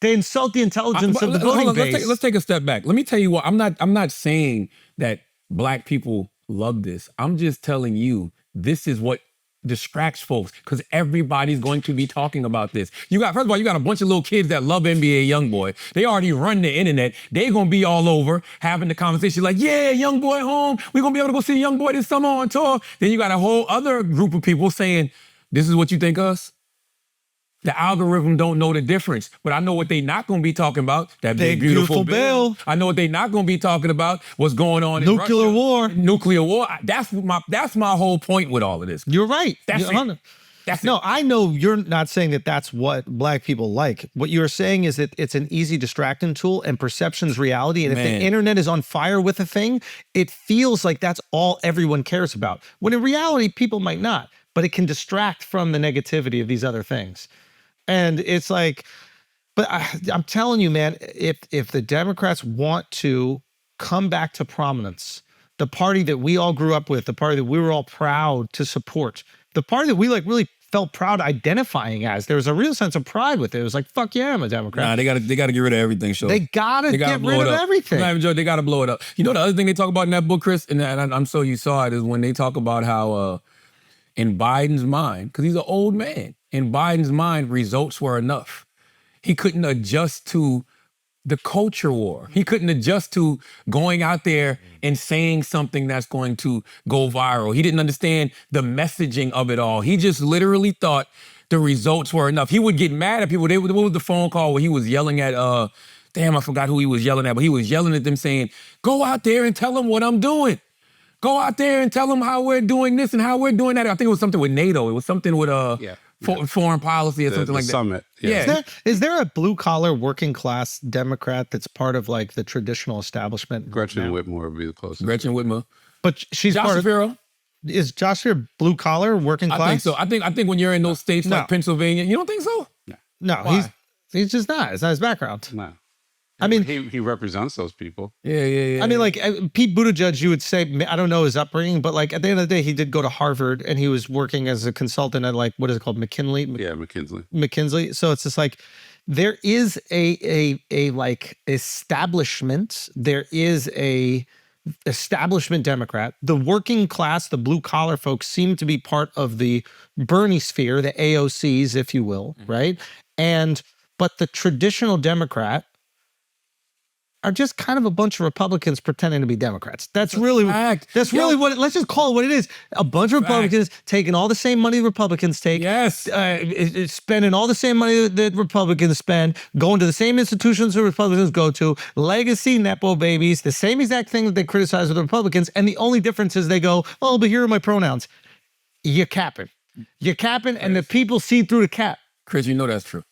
B: They insult the intelligence of the voting base.
A: Let's take a step back. Let me tell you what. I'm not saying that black people love this. I'm just telling you this is what distracts folks because everybody's going to be talking about this. First of all, you got a bunch of little kids that love NBA YoungBoy. They already run the internet. They're gonna be all over having the conversation like, yeah, YoungBoy home. We're gonna be able to go see YoungBoy this summer on tour. Then you got a whole other group of people saying, this is what you think of us? The algorithm don't know the difference, but I know what they not going to be talking about. That
B: Big, beautiful bill.
A: I know what they not going to be talking about. What's going on in
B: Nuclear
A: Russia.
B: war.
A: Nuclear war. That's my whole point with all of this.
B: You're right.
A: That's it. That's
B: no,
A: it.
B: I know you're not saying that that's what black people like. What you're saying is that it's an easy distracting tool and perception's reality. And if the internet is on fire with a thing, it feels like that's all everyone cares about. When in reality, people might not, but it can distract from the negativity of these other things. And it's like, but I'm telling you, man, if the Democrats want to come back to prominence, the party that we all grew up with, the party that we were all proud to support, the party that we like really felt proud identifying as, there was a real sense of pride with it. It was like, fuck yeah, I'm a Democrat.
A: Nah, they gotta get rid of everything, Sean.
B: They gotta get rid of everything.
A: They gotta blow it up. You know the other thing they talk about in that book, Chris, and I'm sure you saw it, is when they talk about how in Biden's mind, because he's an old man, in Biden's mind, results were enough. He couldn't adjust to the culture war. He couldn't adjust to going out there and saying something that's going to go viral. He didn't understand the messaging of it all. He just literally thought the results were enough. He would get mad at people. What was the phone call where he was yelling at, damn, I forgot who he was yelling at, but he was yelling at them saying, go out there and tell them what I'm doing. Go out there and tell them how we're doing this and how we're doing that. I think it was something with NATO. It was something with foreign policy or something like that.
E: Summit.
A: Yeah.
B: Is there a blue collar working class Democrat that's part of like the traditional establishment?
E: Gretchen Whitmer would be the closest.
A: Gretchen Whitmer.
B: But she's
A: Josh
B: part of,
A: Shapiro.
B: Is Josh Shapiro blue collar working class?
A: I think so. I think when you're in those states like Pennsylvania, you don't think so?
B: No,
A: Why?
B: he's just not. It's not his background.
E: No.
B: I mean,
E: he represents those people.
A: Yeah.
B: I mean, like Pete Buttigieg, you would say, I don't know his upbringing, but like at the end of the day, he did go to Harvard and he was working as a consultant at like, what is it called? McKinley? McKinsey. So it's just like, there is a like establishment. There is a establishment Democrat. The working class, the blue collar folks seem to be part of the Bernie sphere, the AOCs, if you will, right? But the traditional Democrat are just kind of a bunch of Republicans pretending to be Democrats. That's really really what, let's just call it what it is. A bunch of Republicans taking all the same money Republicans take.
A: Yes.
B: Spending all the same money that Republicans spend, going to the same institutions that Republicans go to, legacy Nepo babies, the same exact thing that they criticize with the Republicans. And the only difference is they go, oh, but here are my pronouns. You're capping. You're capping, and the people see through the cap.
A: Chris, you know that's true.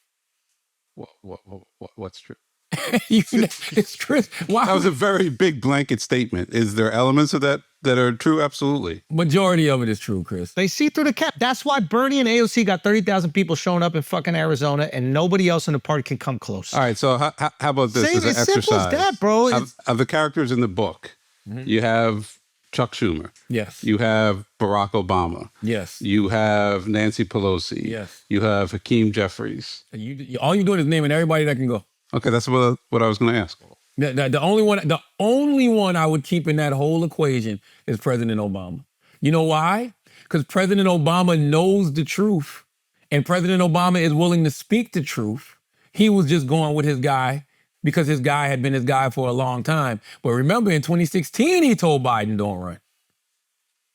E: What's true?
A: It's Chris. Wow.
E: That was a very big blanket statement. Is there elements of that are true? Absolutely.
A: Majority of it is true, Chris.
B: They see through the cap. That's why Bernie and AOC got 30,000 people showing up in fucking Arizona, and nobody else in the party can come close.
E: All right. So how about this as an exercise?
B: Simple as that, bro.
E: Of the characters in the book, you have Chuck Schumer.
A: Yes.
E: You have Barack Obama.
A: Yes.
E: You have Nancy Pelosi.
A: Yes.
E: You have Hakeem Jeffries.
A: All you're doing is naming everybody that can go.
E: Okay, that's what I was going to ask.
A: The only one I would keep in that whole equation is President Obama. You know why? Because President Obama knows the truth, and President Obama is willing to speak the truth. He was just going with his guy because his guy had been his guy for a long time. But remember, in 2016, he told Biden don't run.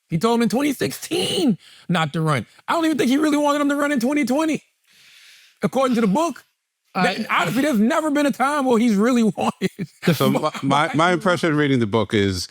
A: He told him in 2016 not to run. I don't even think he really wanted him to run in 2020, according to the book. Honestly, there's never been a time where he's really wanted.
E: So my impression reading the book is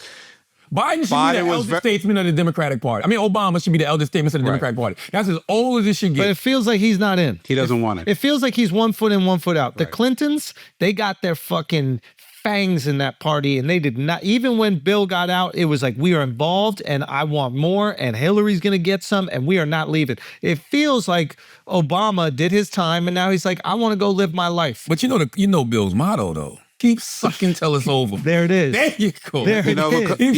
A: Biden should be the eldest statesman of the Democratic Party. I mean, Obama should be the eldest statesman of the Democratic Party. That's as old as it should get.
B: But it feels like he's not in.
E: He doesn't want it.
B: It feels like he's 1 foot in, 1 foot out. The Clintons, they got their fucking fangs in that party, and they did not, even when Bill got out, it was like, we are involved and I want more, and Hillary's gonna get some, and we are not leaving. It feels like Obama did his time and now he's like, I want to go live my life.
A: But you know Bill's motto though. Keep sucking till it's over.
B: There it is.
A: There you go.
B: There
E: you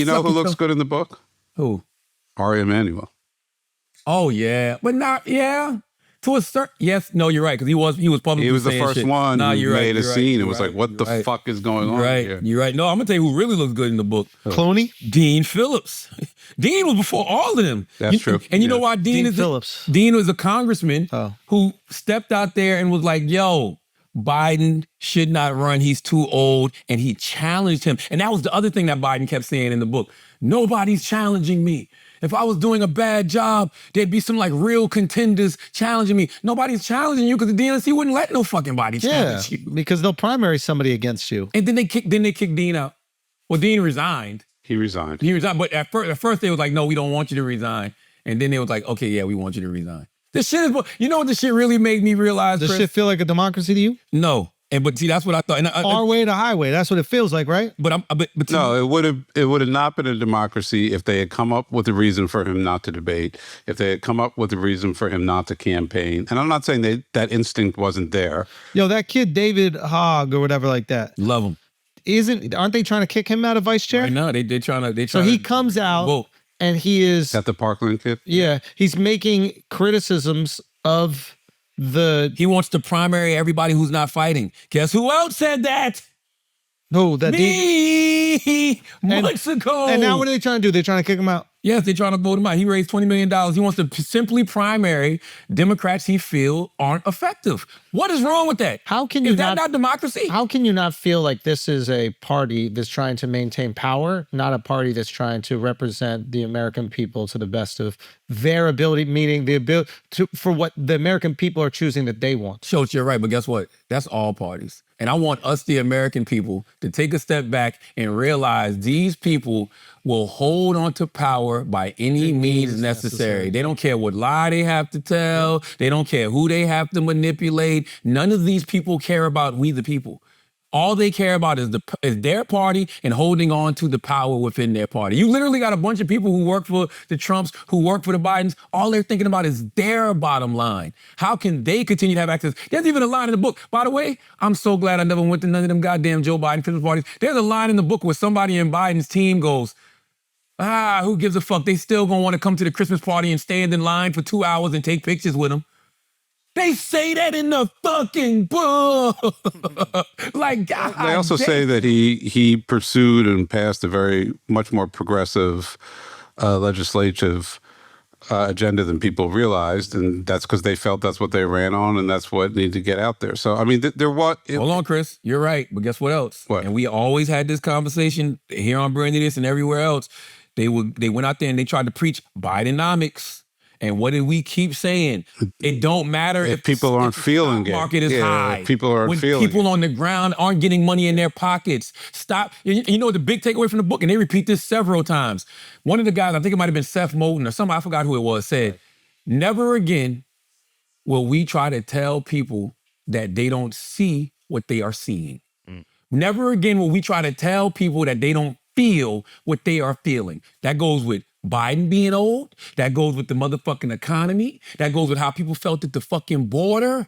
E: know who looks good in the book?
A: Who?
E: Ari Emanuel.
A: Oh yeah. But not to a certain, yes, no, you're right, because he was publicly
E: He was the
A: saying
E: first
A: shit.
E: one
A: Nah,
E: who made a scene. It was like, what the
A: right.
E: fuck is going on here?
A: You're right. No, I'm gonna tell you who really looks good in the book.
B: Clooney?
A: Dean Phillips. Dean was before all of them.
E: That's true.
A: And you know why Dean
B: Phillips.
A: Dean was a congressman who stepped out there and was like, yo, Biden should not run. He's too old. And he challenged him. And that was the other thing that Biden kept saying in the book. Nobody's challenging me. If I was doing a bad job, there'd be some like real contenders challenging me. Nobody's challenging you because the DNC wouldn't let no fucking body challenge you.
B: Because they'll primary somebody against you.
A: And then they kicked Dean out. Well, Dean resigned.
E: He resigned.
A: But at first they was like, no, we don't want you to resign. And then they was like, okay, yeah, we want you to resign. This shit is, you know what this shit really made me realize,
B: Does
A: Chris?
B: shit feel like a democracy to you?
A: No. But see, that's what I thought. And
B: Our way to highway. That's what it feels like, right?
A: But
E: No, it would have not been a democracy if they had come up with a reason for him not to debate, if they had come up with a reason for him not to campaign. And I'm not saying that instinct wasn't there.
B: Yo, that kid David Hogg or whatever like that.
A: Love him.
B: Aren't they trying to kick him out of vice chair?
A: Right now, they trying to.
B: So he comes out and he is
E: at the Parkland kid.
B: Yeah, he's making criticisms of
A: he wants to primary everybody who's not fighting. Guess who else said that?
B: No, that
A: me months ago.
B: And now what are they trying to do? They're trying to kick him out.
A: Yes, they're trying to vote him out. He raised $20 million. He wants to simply primary Democrats he feel aren't effective. What is wrong with that? Is that not democracy?
B: How can you not feel like this is a party that's trying to maintain power, not a party that's trying to represent the American people to the best of their ability, meaning the ability for what the American people are choosing that they want?
A: Schulz, you're right, but guess what? That's all parties. And I want us, the American people, to take a step back and realize these people will hold on to power by any means necessary. They don't care what lie they have to tell. They don't care who they have to manipulate. None of these people care about we the people. All they care about is their party and holding on to the power within their party. You literally got a bunch of people who work for the Trumps, who work for the Bidens. All they're thinking about is their bottom line. How can they continue to have access? There's even a line in the book. By the way, I'm so glad I never went to none of them goddamn Joe Biden Christmas parties. There's a line in the book where somebody in Biden's team goes, who gives a fuck? They still gonna want to come to the Christmas party and stand in line for 2 hours and take pictures with them. They say that in the fucking book. Like, God.
E: They also say that he pursued and passed a very much more progressive legislative agenda than people realized, and that's because they felt that's what they ran on, and that's what needed to get out there. So, I mean, hold
A: on, Chris. You're right, but guess what else?
E: What?
A: And we always had this conversation here on Brandy This and everywhere else. They went out there and they tried to preach Bidenomics. And what did we keep saying? It don't matter if
E: people aren't feeling it.
A: The market is high.
E: People aren't feeling it.
A: When people on the ground aren't getting money in their pockets. Stop. You know the big takeaway from the book, and they repeat this several times. One of the guys, I think it might have been Seth Moulton or somebody, I forgot who it was, said, never again will we try to tell people that they don't see what they are seeing. Never again will we try to tell people that they don't feel what they are feeling. That goes with Biden being old. That goes with the motherfucking economy. That goes with how people felt at the fucking border.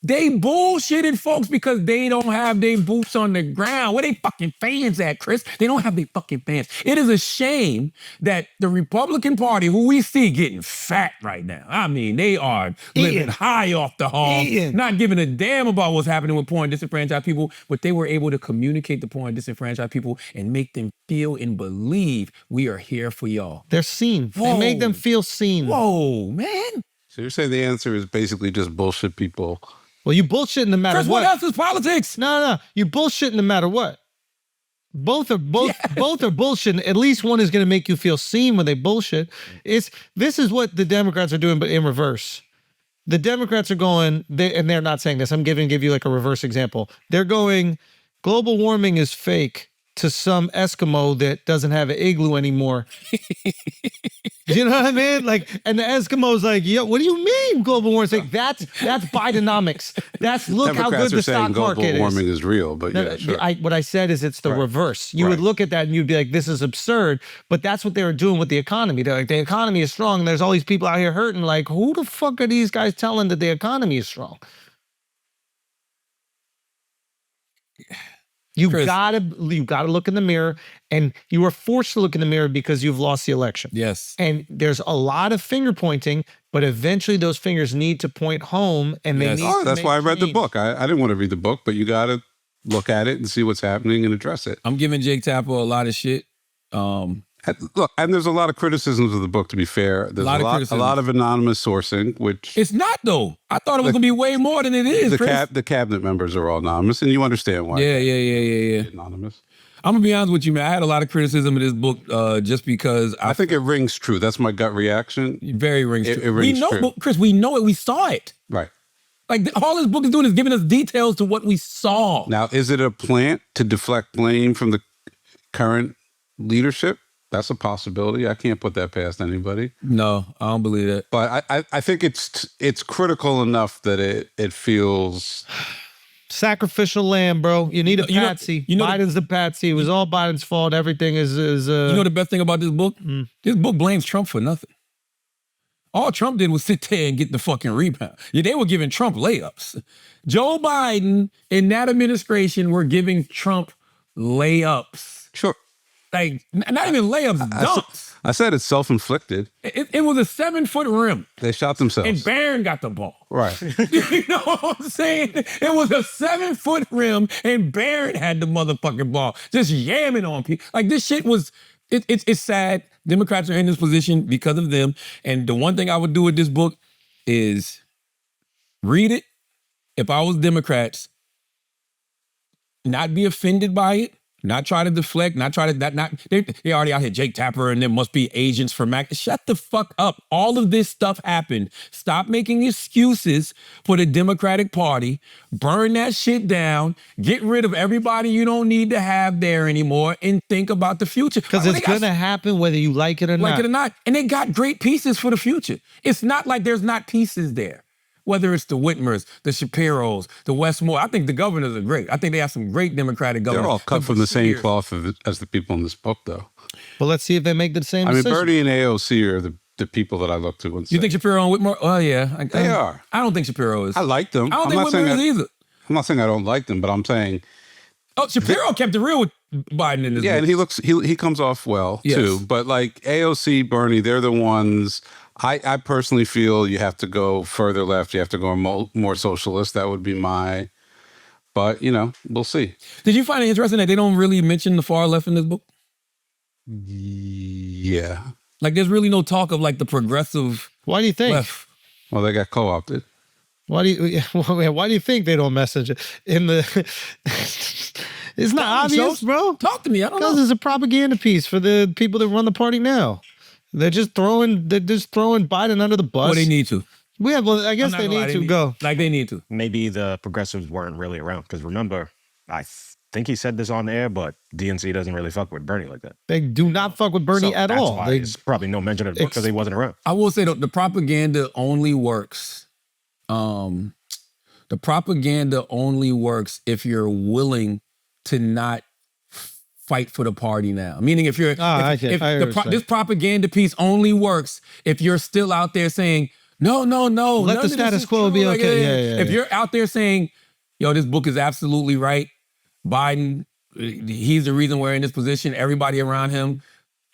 A: They bullshitted folks because they don't have their boots on the ground. Where they fucking fans at, Chris? They don't have their fucking fans. It is a shame that the Republican Party, who we see getting fat right now, I mean, they are living high off the hog, not giving a damn about what's happening with poor and disenfranchised people, but they were able to communicate to poor and disenfranchised people and make them feel and believe we are here for y'all.
B: They're seen.
A: Whoa.
B: They make them feel seen.
A: Whoa, man.
E: So you're saying the answer is basically just bullshit people.
B: Well, you bullshit no matter
A: Chris, what else is politics?
B: No. You bullshit no matter what. Both are bullshit. At least one is going to make you feel seen when they bullshit. This is what the Democrats are doing, but in reverse. The Democrats are going, and they're not saying this. I'm give you like a reverse example. They're going, global warming is fake to some Eskimo that doesn't have an igloo anymore. You know what I mean? Like, and the Eskimo's like, yo, what do you mean global warming? It's like, that's Bidenomics. Look how good the stock market is.
E: Global warming is real, but yeah, sure.
B: What I said is it's the reverse. You would look at that and you'd be like, this is absurd. But that's what they were doing with the economy. They're like, the economy is strong. And there's all these people out here hurting. Like, who the fuck are these guys telling that the economy is strong? You gotta look in the mirror, and you are forced to look in the mirror because you've lost the election.
A: Yes.
B: And there's a lot of finger pointing, but eventually those fingers need to point home, and they need to
E: that's why I read the
B: change.
E: book. I didn't want to read the book, but you gotta look at it and see what's happening and address it.
A: I'm giving Jake Tapper a lot of shit.
E: Look, and there's a lot of criticisms of the book, to be fair. There's a lot of anonymous sourcing, which...
A: It's not, though. I thought it was going to be way more than it is,
E: the cabinet members are all anonymous, and you understand why.
A: Yeah.
E: Anonymous.
A: I'm gonna be honest with you, man. I had a lot of criticism of this book just because
E: I think it rings true. That's my gut reaction.
A: Very rings true.
E: It rings
A: we know,
E: true.
A: Chris. We know it. We saw it.
E: Right.
A: Like all this book is doing is giving us details to what we saw.
E: Now, is it a plant to deflect blame from the current leadership? That's a possibility. I can't put that past anybody.
A: No, I don't believe that.
E: But I think it's critical enough that it feels
B: sacrificial lamb, bro. You need a patsy. Biden's the patsy. It was all Biden's fault. Everything is
A: You know the best thing about this book? This book blames Trump for nothing. All Trump did was sit there and get the fucking rebound. Yeah, they were giving Trump layups. Joe Biden and that administration were giving Trump layups.
E: Sure.
A: Like, not even layups, dumps.
E: I said it's self-inflicted.
A: It was a 7-foot rim.
E: They shot themselves.
A: And Barron got the ball.
E: Right.
A: You know what I'm saying? It was a 7-foot rim and Barron had the motherfucking ball. Just yamming on people. Like this shit was, it's sad. Democrats are in this position because of them. And the one thing I would do with this book is read it. If I was Democrats, not be offended by it. Not try to deflect, not try to, they already out here, Jake Tapper, and there must be agents for Mac. Shut the fuck up. All of this stuff happened. Stop making excuses for the Democratic Party. Burn that shit down. Get rid of everybody you don't need to have there anymore and think about the future.
B: Because it's going to happen whether you like it or not.
A: Like it or not. And they got great pieces for the future. It's not like there's not pieces there. Whether it's the Whitmers, the Shapiros, the Westmore, I think the governors are great. I think they have some great Democratic governors.
E: They're all cut from the same cloth as the people in this book, though.
B: Well, let's see if they make the same decision.
E: Bernie and AOC are the people that I look to. And
A: you think Shapiro and Whitmore? Oh, yeah.
E: They are.
A: I don't think Shapiro is.
E: I like them.
A: I don't think Whitmer is either.
E: I'm not saying I don't like them, but I'm saying...
A: Oh, Shapiro kept it real with Biden in this book.
E: And he comes off well, too. But like AOC, Bernie, they're the ones... I personally feel you have to go further left. You have to go more socialist. That would be my... But, we'll see.
A: Did you find it interesting that they don't really mention the far left in this book?
E: Yeah.
A: Like, there's really no talk of, like, the progressive
B: Why do you think?
A: left.
E: Well, they got co-opted.
B: Why do you think they don't message it in the... It's not obvious, bro.
A: Talk to me. I don't know.
B: Because it's a propaganda piece for the people that run the party now. They're just throwing Biden under the bus.
A: Well, they need to.
B: I guess they need to go.
A: Like they need to.
G: Maybe the progressives weren't really around because remember, I think he said this on the air, but DNC doesn't really fuck with Bernie like that.
B: They do not fuck with Bernie at all.
G: There's probably no mention of it because he wasn't around.
A: I will say the propaganda only works. The propaganda only works if you're willing to not fight for the party now. Meaning if you're, this propaganda piece only works if you're still out there saying, no.
B: Let the status quo be okay.
A: If you're out there saying, yo, this book is absolutely right. Biden, he's the reason we're in this position. Everybody around him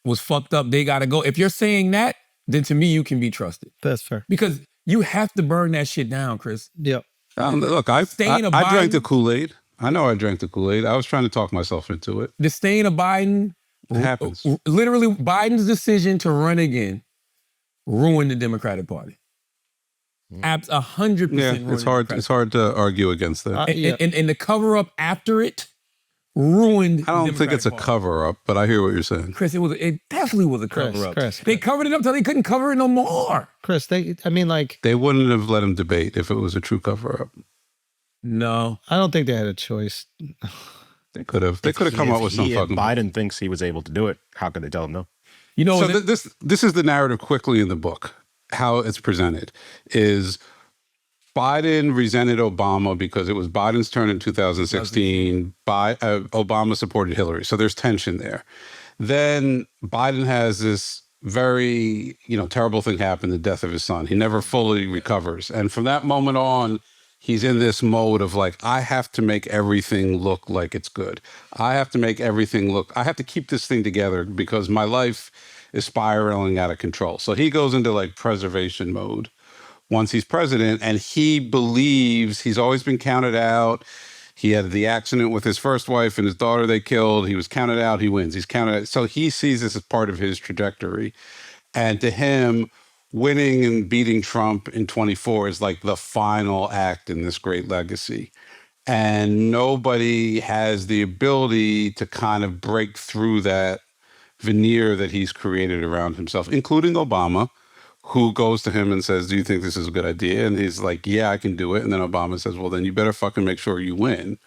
A: was fucked up. They got to go. If you're saying that, then to me, you can be trusted.
B: That's fair.
A: Because you have to burn that shit down, Chris.
B: Yep.
E: Look, I drank the Kool-Aid. I know I drank the Kool-Aid. I was trying to talk myself into it.
A: The stain of Biden,
E: it happens.
A: Literally, Biden's decision to run again ruined the Democratic Party. 100%.
E: Yeah, it's hard. It's hard to argue against that.
A: And the cover up after it ruined.
E: I don't think it's a cover up, but I hear what you're saying,
A: Chris. It definitely was a cover up.
B: Chris,
A: they covered it up till they couldn't cover it no more.
B: Chris, they
E: wouldn't have let him debate if it was a true cover up.
A: No,
B: I don't think they had a choice.
E: They could have. They could have come up with some fucking.
G: Biden thinks he was able to do it. How could they tell him no?
E: So this is the narrative quickly in the book. How it's presented is Biden resented Obama because it was Biden's turn in 2016. Obama supported Hillary, so there's tension there. Then Biden has this very terrible thing happen: the death of his son. He never fully recovers, and from that moment on, he's in this mode of like, I have to make everything look like it's good. I have to keep this thing together because my life is spiraling out of control. So he goes into like preservation mode once he's president, and he believes he's always been counted out. He had the accident with his first wife and his daughter they killed. He was counted out. He wins. He's counted out. So he sees this as part of his trajectory. And to him, winning and beating Trump in 24 is like the final act in this great legacy. And nobody has the ability to kind of break through that veneer that he's created around himself, including Obama, who goes to him and says, do you think this is a good idea? And he's like, yeah, I can do it. And then Obama says, well, then you better fucking make sure you win.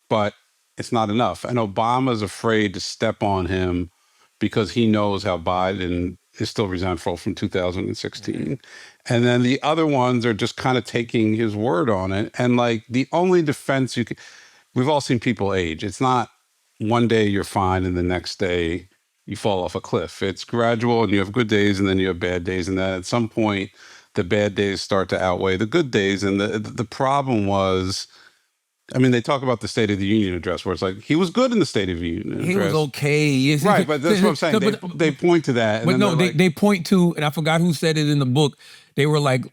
E: But it's not enough. And Obama's afraid to step on him because he knows how Biden is still resentful from 2016. And then the other ones are just kind of taking his word on it. And like the only defense you can, we've all seen people age. It's not one day you're fine and the next day you fall off a cliff. It's gradual, and you have good days and then you have bad days. And then at some point, the bad days start to outweigh the good days. And the problem was, I mean, they talk about the State of the Union address where it's like, he was good in the State of the Union address.
A: He was okay.
E: Right, but that's what I'm saying. They point to that.
A: But no, they point to, and I forgot who said it in the book, they were like,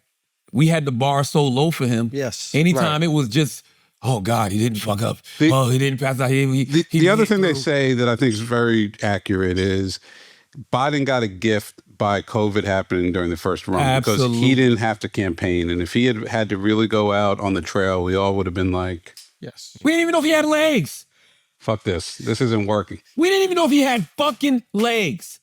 A: we had the bar so low for him.
B: Yes.
A: Anytime it was just, oh God, he didn't fuck up. He didn't pass out.
E: The other thing they say that I think is very accurate is Biden got a gift by COVID happening during the first run because he didn't have to campaign. And if he had to really go out on the trail, we all would have been like,
B: yes.
A: We didn't even know if he had legs.
E: Fuck this. This isn't working.
A: We didn't even know if he had fucking legs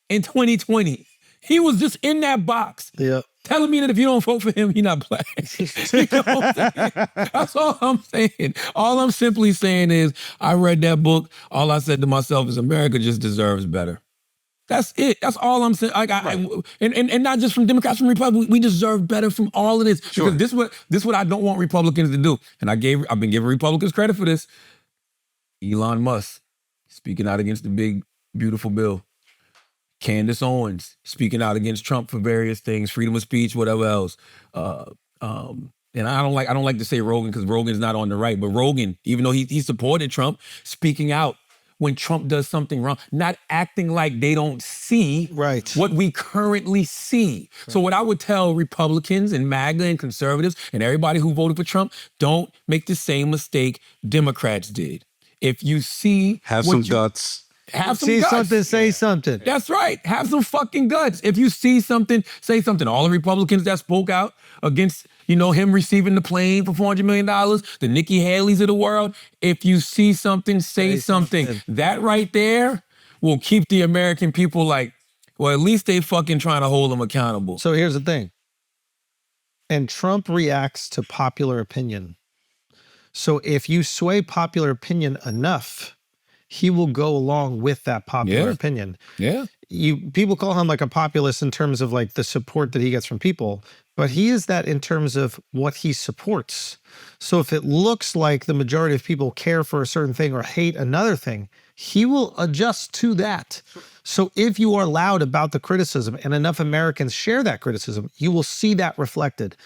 A: in 2020. He was just in that box.
B: Yeah.
A: Telling me that if you don't vote for him, you're not black. You know what I'm saying? That's all I'm saying. All I'm simply saying is, I read that book. All I said to myself is, America just deserves better. That's it. That's all I'm saying. Like, and not just from Democrats, from Republicans. We deserve better from all of this.
E: Sure.
A: Because this is what I don't want Republicans to do. And I've been giving Republicans credit for this. Elon Musk speaking out against the big, beautiful bill. Candace Owens speaking out against Trump for various things, freedom of speech, whatever else. And I don't like to say Rogan because Rogan's not on the right, but Rogan, even though he supported Trump, speaking out when Trump does something wrong, not acting like they don't see what we currently see. Right. So what I would tell Republicans and MAGA and conservatives and everybody who voted for Trump, don't make the same mistake Democrats did. If you see
E: have some guts.
A: Have some
B: see
A: guts.
B: something, say something.
A: That's right. Have some fucking guts. If you see something, say something. All the Republicans that spoke out against, him receiving the plane for $400 million, the Nikki Haley's of the world, if you see something, say something. That right there will keep the American people like, well, at least they fucking trying to hold them accountable.
B: So here's the thing. And Trump reacts to popular opinion. So if you sway popular opinion enough, he will go along with that popular opinion.
A: Yeah.
B: People call him like a populist in terms of like the support that he gets from people, but he is that in terms of what he supports. So if it looks like the majority of people care for a certain thing or hate another thing, he will adjust to that. So if you are loud about the criticism and enough Americans share that criticism, you will see that reflected.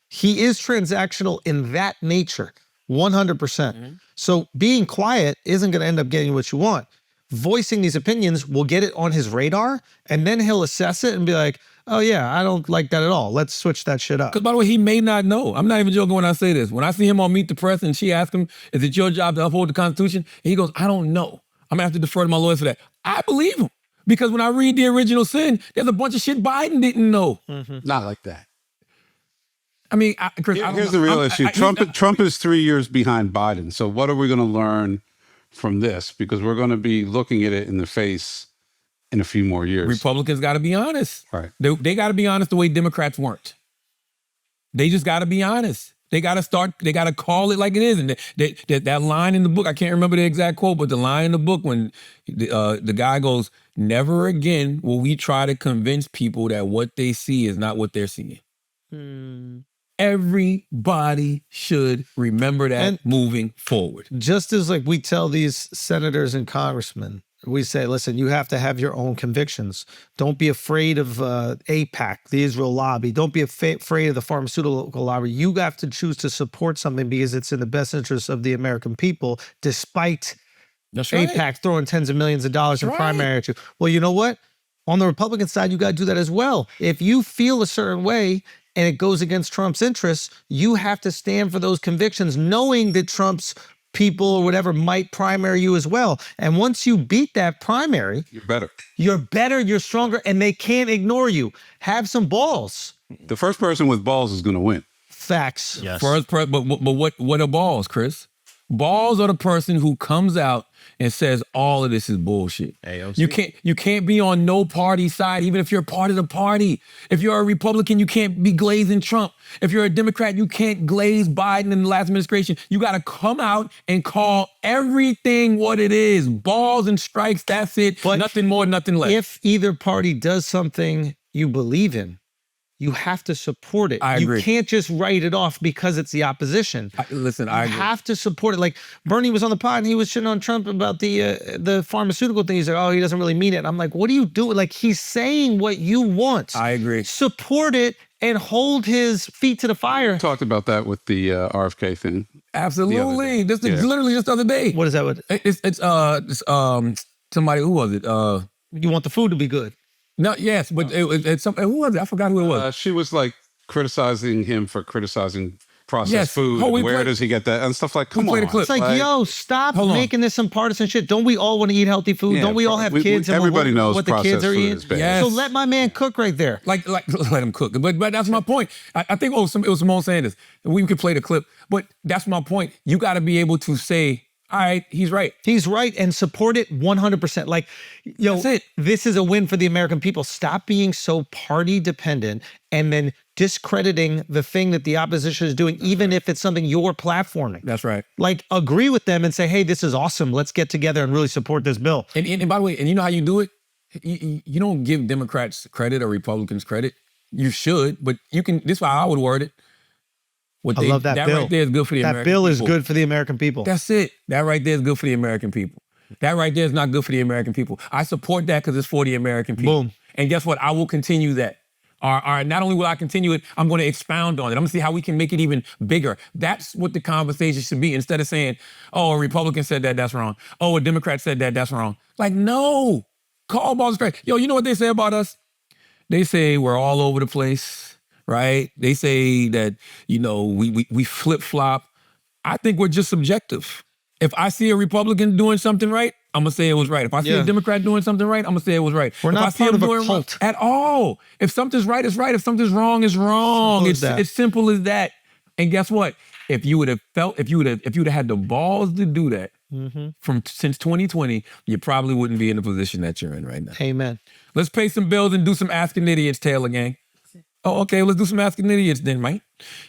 B: He is transactional in that nature. 100%. So being quiet isn't going to end up getting you what you want. Voicing these opinions will get it on his radar, and then he'll assess it and be like, oh yeah, I don't like that at all. Let's switch that shit up.
A: Because by the way, he may not know. I'm not even joking when I say this. When I see him on Meet the Press and she asks him, is it your job to uphold the Constitution? And he goes, I don't know. I'm going to have to defer to my lawyers for that. I believe him. Because when I read The Original Sin, there's a bunch of shit Biden didn't know.
E: Not like that.
A: I mean, Chris,
E: here's the real issue. Trump is 3 years behind Biden. So what are we going to learn from this? Because we're going to be looking at it in the face in a few more years.
A: Republicans got to be honest.
E: Right.
A: They got to be honest the way Democrats weren't. They just got to be honest. They got to call it like it is. And that line in the book, I can't remember the exact quote, but the line in the book when the guy goes, never again will we try to convince people that what they see is not what they're seeing. Everybody should remember that and moving forward.
B: Just as like we tell these senators and congressmen, we say, listen, you have to have your own convictions. Don't be afraid of AIPAC, the Israel lobby. Don't be afraid of the pharmaceutical lobby. You have to choose to support something because it's in the best interest of the American people, despite AIPAC throwing tens of millions of dollars in primary at you. Well, you know what? On the Republican side, you got to do that as well. If you feel a certain way and it goes against Trump's interests, you have to stand for those convictions, knowing that Trump's people or whatever might primary you as well. And once you beat that primary,
E: you're better.
B: You're better, you're stronger, and they can't ignore you. Have some balls.
E: The first person with balls is going to win.
B: Facts.
G: Yes.
A: But what are balls, Chris? Balls are the person who comes out and says all of this is bullshit.
G: AOC.
A: You can't be on no party side, even if you're part of the party. If you're a Republican, you can't be glazing Trump. If you're a Democrat, you can't glaze Biden in the last administration. You got to come out and call everything what it is. Balls and strikes, that's it.
B: But
A: nothing more, nothing less.
B: If either party does something you believe in, you have to support it.
A: I agree.
B: You can't just write it off because it's the opposition.
A: I agree.
B: You have to support it. Like Bernie was on the pod and he was shitting on Trump about the pharmaceutical thing. He's like, oh, he doesn't really mean it. I'm like, what are you doing? Like, he's saying what you want.
A: I agree.
B: Support it and hold his feet to the fire.
E: Talked about that with the RFK thing.
A: Absolutely. This is literally just the other day.
B: What is that?
A: It's somebody, who was it?
B: You want the food to be good.
A: No, yes, but it's some, who was it? I forgot who it was.
E: She was like criticizing him for criticizing processed food. Where does he get that and stuff like? Come on,
B: It's like, yo, stop making this some partisan shit. Don't we all want to eat healthy food? Don't we all have kids? And
E: everybody knows
B: what the kids are eating.
A: Yes.
B: So let my man cook right there.
A: Like let him cook. But that's my point. I think it was Simone saying this. We could play the clip, but that's my point. You got to be able to say, all right, he's right.
B: He's right, and support it 100%. Like, yo, this is a win for the American people. Stop being so party dependent and then discrediting the thing that the opposition is doing, even if it's something you're platforming.
A: That's right.
B: Like, agree with them and say, hey, this is awesome. Let's get together and really support this bill.
A: And by the way, and you know how you do it? You don't give Democrats credit or Republicans credit. You should, but you can. This is how I would word it.
B: I love that bill.
A: Right there is good for the American people.
B: That bill is good for the American people.
A: That's it. That right there is good for the American people. That right there is not good for the American people. I support that because it's for the American people.
B: Boom.
A: And guess what? I will continue that. All right, not only will I continue it, I'm going to expound on it. I'm going to see how we can make it even bigger. That's what the conversation should be. Instead of saying, oh, a Republican said that, that's wrong. Oh, a Democrat said that, that's wrong. Like, no. Call balls straight. Yo, you know what they say about us? They say we're all over the place. Right? They say that, you know, we flip-flop. I think we're just subjective. If I see a Republican doing something right, I'm going to say it was right. If I see a Democrat doing something right, I'm going to say it was right.
B: We're not part of a cult.
A: At all. If something's right, it's right. If something's wrong, it's wrong. It's simple as that. And guess what? If you would have had the balls to do that since 2020, you probably wouldn't be in the position that you're in right now.
B: Amen.
A: Let's pay some bills and do some Asking Idiots, Taylor Gang. Oh, okay, let's do some Asking Idiots then, right?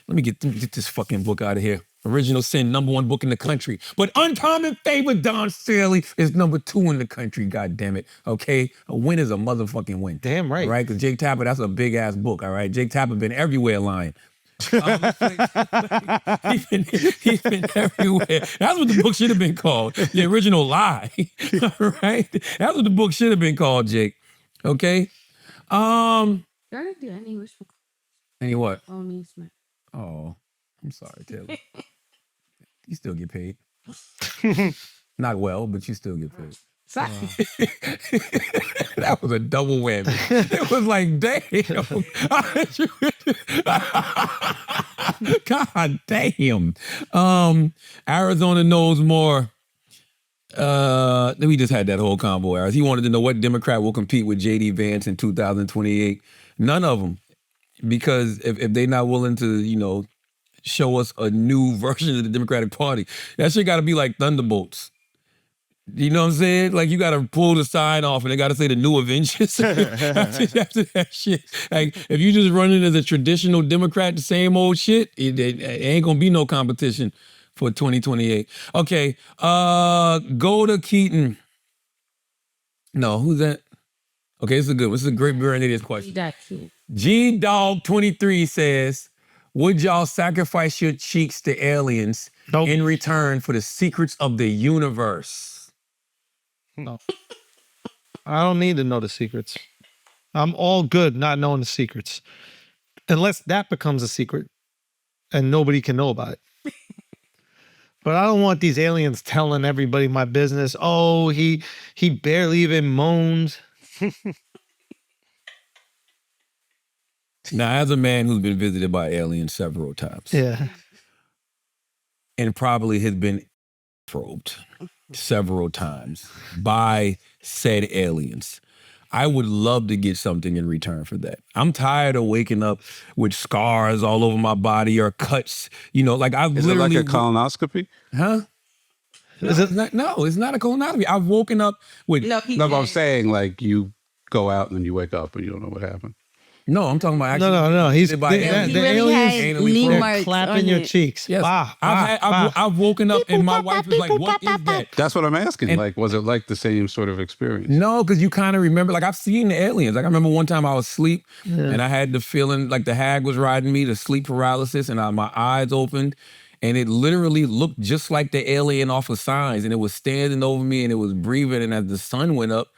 A: Let me get this fucking book out of here. Original Sin, #1 book in the country. But Uncommon Favor, Don Staley, is #2 in the country, God damn it. Okay? A win is a motherfucking win.
B: Damn right.
A: All right? Because Jake Tapper, that's a big-ass book, all right? Jake Tapper been everywhere lying. He's been everywhere. That's what the book should have been called. The Original Lie. All right? That's what the book should have been called, Jake. Okay? Any what? Oh, I'm sorry, Taylor. You still get paid. Not well, but you still get paid. That was a double whammy. It was like, damn. God damn. Arizona knows more. We just had that whole combo, Arizona. He wanted to know what Democrat will compete with J.D. Vance in 2028. None of them. Because if they're not willing to, you know, show us a new version of the Democratic Party, that shit got to be like Thunderbolts. You know what I'm saying? Like, you got to pull the sign off and they got to say the New Avengers after that shit. Like, if you just running as a traditional Democrat, the same old shit, it ain't going to be no competition for 2028. Okay, go to Keaton. No, who's that? Okay, this is a good one. This is a great Bron Idiot's question. G-Dog23 says, would y'all sacrifice your cheeks to aliens in return for the secrets of the universe?
B: No. I don't need to know the secrets. I'm all good not knowing the secrets. Unless that becomes a secret and nobody can know about it. But I don't want these aliens telling everybody my business. Oh, he barely even moaned.
A: Now, as a man who's been visited by aliens several times, and probably has been probed several times by said aliens, I would love to get something in return for that. I'm tired of waking up with scars all over my body or cuts. You know, like I've
E: Is
A: literally...
E: it like a colonoscopy?
A: Huh? No, it's not a colonoscopy. I've woken up with...
C: No,
E: No, but I'm saying like you go out and then you wake up and you don't know what happened.
A: No, I'm talking about actually...
B: No. He's
A: the aliens.
C: He really had knee
A: probed.
C: marks
B: clapping
C: on
B: your
C: it.
B: cheeks.
A: Yes.
B: Bah,
A: I've woken up and my wife was like, what is that?
E: That's what I'm asking.
A: And-
E: like, was it like the same sort of experience?
A: No, because you kind of remember, like I've seen the aliens. Like I remember one time I was asleep and I had the feeling like the hag was riding me, the sleep paralysis, and my eyes opened and it literally looked just like the alien off of Signs, and it was standing over me and it was breathing, and as the sun went up,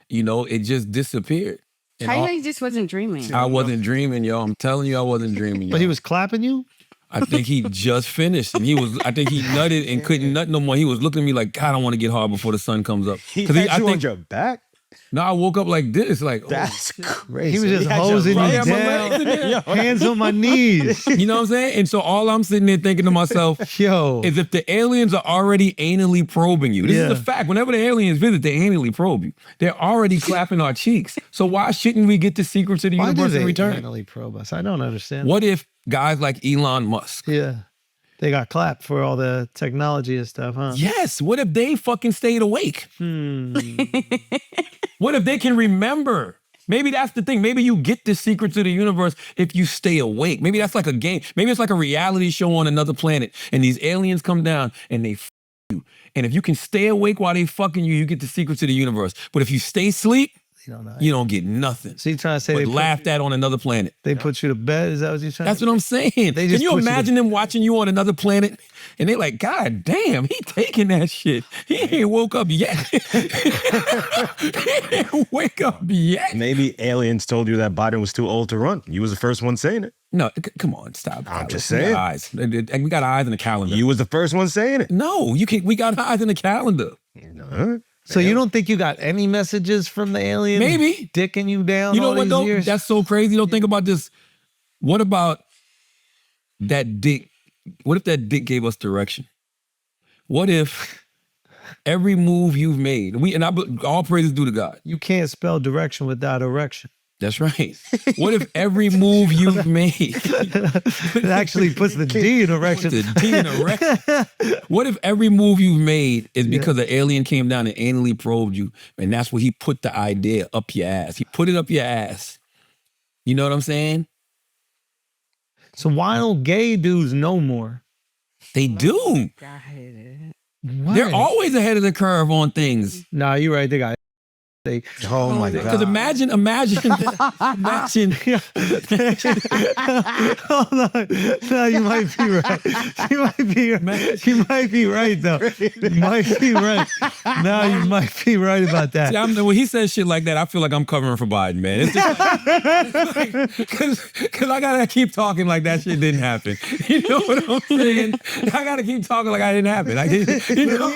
A: you know, it just disappeared. And
C: How you just wasn't dreaming?
A: I wasn't dreaming, yo. I'm telling you, I wasn't dreaming, yo.
B: But he was clapping you?
A: I think he just finished, and I think he nutted and couldn't nut no more. He was looking at me like, God, I want to get hard before the sun comes up.
G: He had you on your back?
A: No, I woke up like this, like,
G: That's crazy.
B: He was just
G: had your
B: hosing
G: legs-
B: you
A: had my legs in there.
B: down. Hands on my knees.
A: you know what I'm saying? And so all I'm sitting there thinking to myself
B: Yo.
A: is if the aliens are already anally probing you, this is the fact. Whenever the aliens visit, they anally probe you. They're already clapping our cheeks. So why shouldn't we get the secrets of the
B: Why do
A: universe
B: they
A: in return?
B: anally probe us? I don't understand.
A: What if guys like Elon Musk?
B: Yeah. They got clapped for all the technology and stuff, huh?
A: Yes. What if they fucking stayed awake? What if they can remember? Maybe that's the thing. Maybe you get the secrets of the universe if you stay awake. Maybe that's like a game. Maybe it's like a reality show on another planet and these aliens come down and they f you. And if you can stay awake while they fucking you, you get the secrets of the universe. But if you stay asleep, you don't get nothing.
B: So you trying to say
A: but
B: they
A: laughed at on another planet.
B: They put you to bed? Is that what you're saying?
A: That's what I'm saying.
B: They
A: Can
B: just
A: you
B: put you
A: imagine them watching you on another planet? And they're like, God damn, he taking that shit. He ain't woke up yet. He ain't wake up yet.
G: Maybe aliens told you that Biden was too old to run. You was the first one saying it.
A: No, come on, stop.
G: I'm just
A: We got
G: saying.
A: eyes. We got eyes in the calendar.
G: You was the first one saying it.
A: No, you can't. We got eyes in the calendar.
G: No.
B: So you don't think you got any messages from the aliens?
A: Maybe.
B: Dicking you down
A: You know
B: all
A: what
B: these
A: though?
B: years?
A: That's so crazy. Don't think about this. What about that dick? What if that dick gave us direction? What if every move you've made, all praises due to God.
B: You can't spell direction without erection.
A: That's right. What if every move you've made
B: It actually puts the D in erection.
A: the D in erection? What if every move you've made is because an alien came down and anally probed you, and that's where he put the idea up your ass? He put it up your ass. You know what I'm saying?
B: So why don't gay dudes know more?
A: They do. They're always ahead of the curve on things.
B: Nah, you're right. They got.
G: Oh my God.
A: Because imagine.
B: Hold on. No, you might be right. You might be right though. You might be right. No, you might be right about that.
A: See, when he says shit like that, I feel like I'm covering for Biden, man. It's just because I gotta keep talking like that shit didn't happen. You know what I'm saying? I gotta keep talking like I didn't happen. I didn't. You know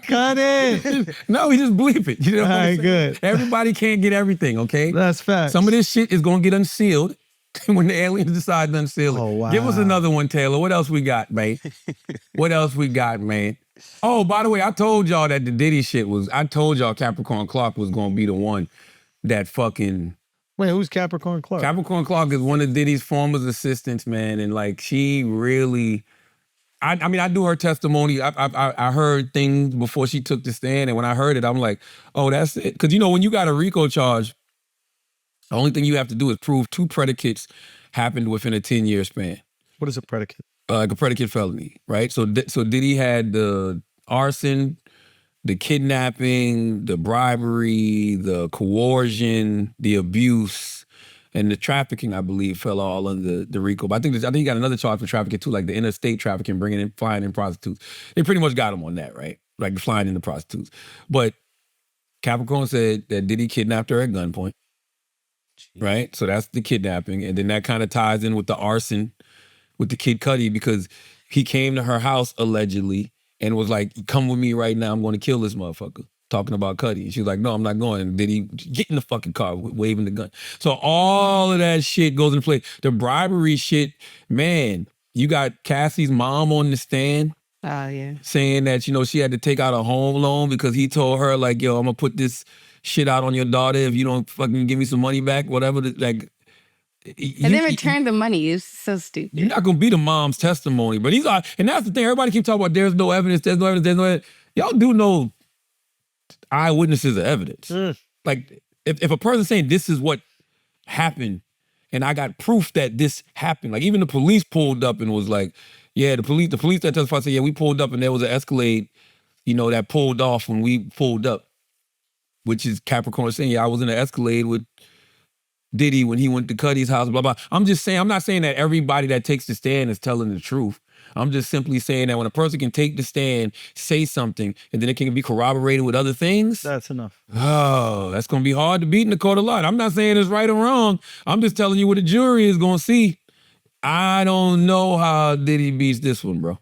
B: Cut it.
A: No, he just bleep it. You know what I'm saying?
B: Good.
A: Everybody can't get everything, okay?
B: That's fact.
A: Some of this shit is gonna get unsealed when the aliens decide to unseal it.
B: Oh, wow.
A: Give us another one, Taylor. What else we got, man? What else we got, man? Oh, by the way, I told y'all that the Diddy shit I told y'all Capricorn Clark was gonna be the one that fucking...
B: Wait, who's Capricorn Clark?
A: Capricorn Clark is one of Diddy's former assistants, man, and like she really... I mean, I do her testimony. I heard things before she took the stand, and when I heard it, I'm like, oh, that's it. Because, you know, when you got a RICO charge, the only thing you have to do is prove 2 predicates happened within a 10-year span.
B: What is a predicate?
A: Like a predicate felony, right? So Diddy had the arson, the kidnapping, the bribery, the coercion, the abuse, and the trafficking, I believe, fell all under the RICO. But I think he got another charge for trafficking too, like the interstate trafficking, flying in prostitutes. They pretty much got him on that, right? Like flying in the prostitutes. But Capricorn said that Diddy kidnapped her at gunpoint, right? So that's the kidnapping. And then that kind of ties in with the arson with the Kid Cudi, because he came to her house allegedly and was like, come with me right now, I'm going to kill this motherfucker. Talking about Cudi. And she was like, no, I'm not going. And Diddy get in the fucking car, waving the gun. So all of that shit goes into play. The bribery shit, man, you got Cassie's mom on the stand
C: Oh, yeah.
A: saying that, you know, she had to take out a home loan because he told her like, yo, I'm gonna put this shit out on your daughter if you don't fucking give me some money back, whatever. Like,
C: And then return the money. It's so stupid.
A: you're not gonna be the mom's testimony. But he's like, and that's the thing. Everybody keep talking about there's no evidence, there's no evidence, there's no evidence. Y'all do know eyewitnesses are evidence. Like, if a person saying this is what happened, and I got proof that this happened, like even the police pulled up and was like, yeah, the police that testified said, yeah, we pulled up and there was an Escalade, that pulled off when we pulled up, which is Capricorn saying, yeah, I was in an Escalade with Diddy when he went to Cuddy's house, blah, blah. I'm just saying, I'm not saying that everybody that takes the stand is telling the truth. I'm just simply saying that when a person can take the stand, say something, and then it can be corroborated with other things.
B: That's enough.
A: Oh, that's going to be hard to beat in the court of law. I'm not saying it's right or wrong. I'm just telling you what the jury is going to see. I don't know how Diddy beats this one, bro.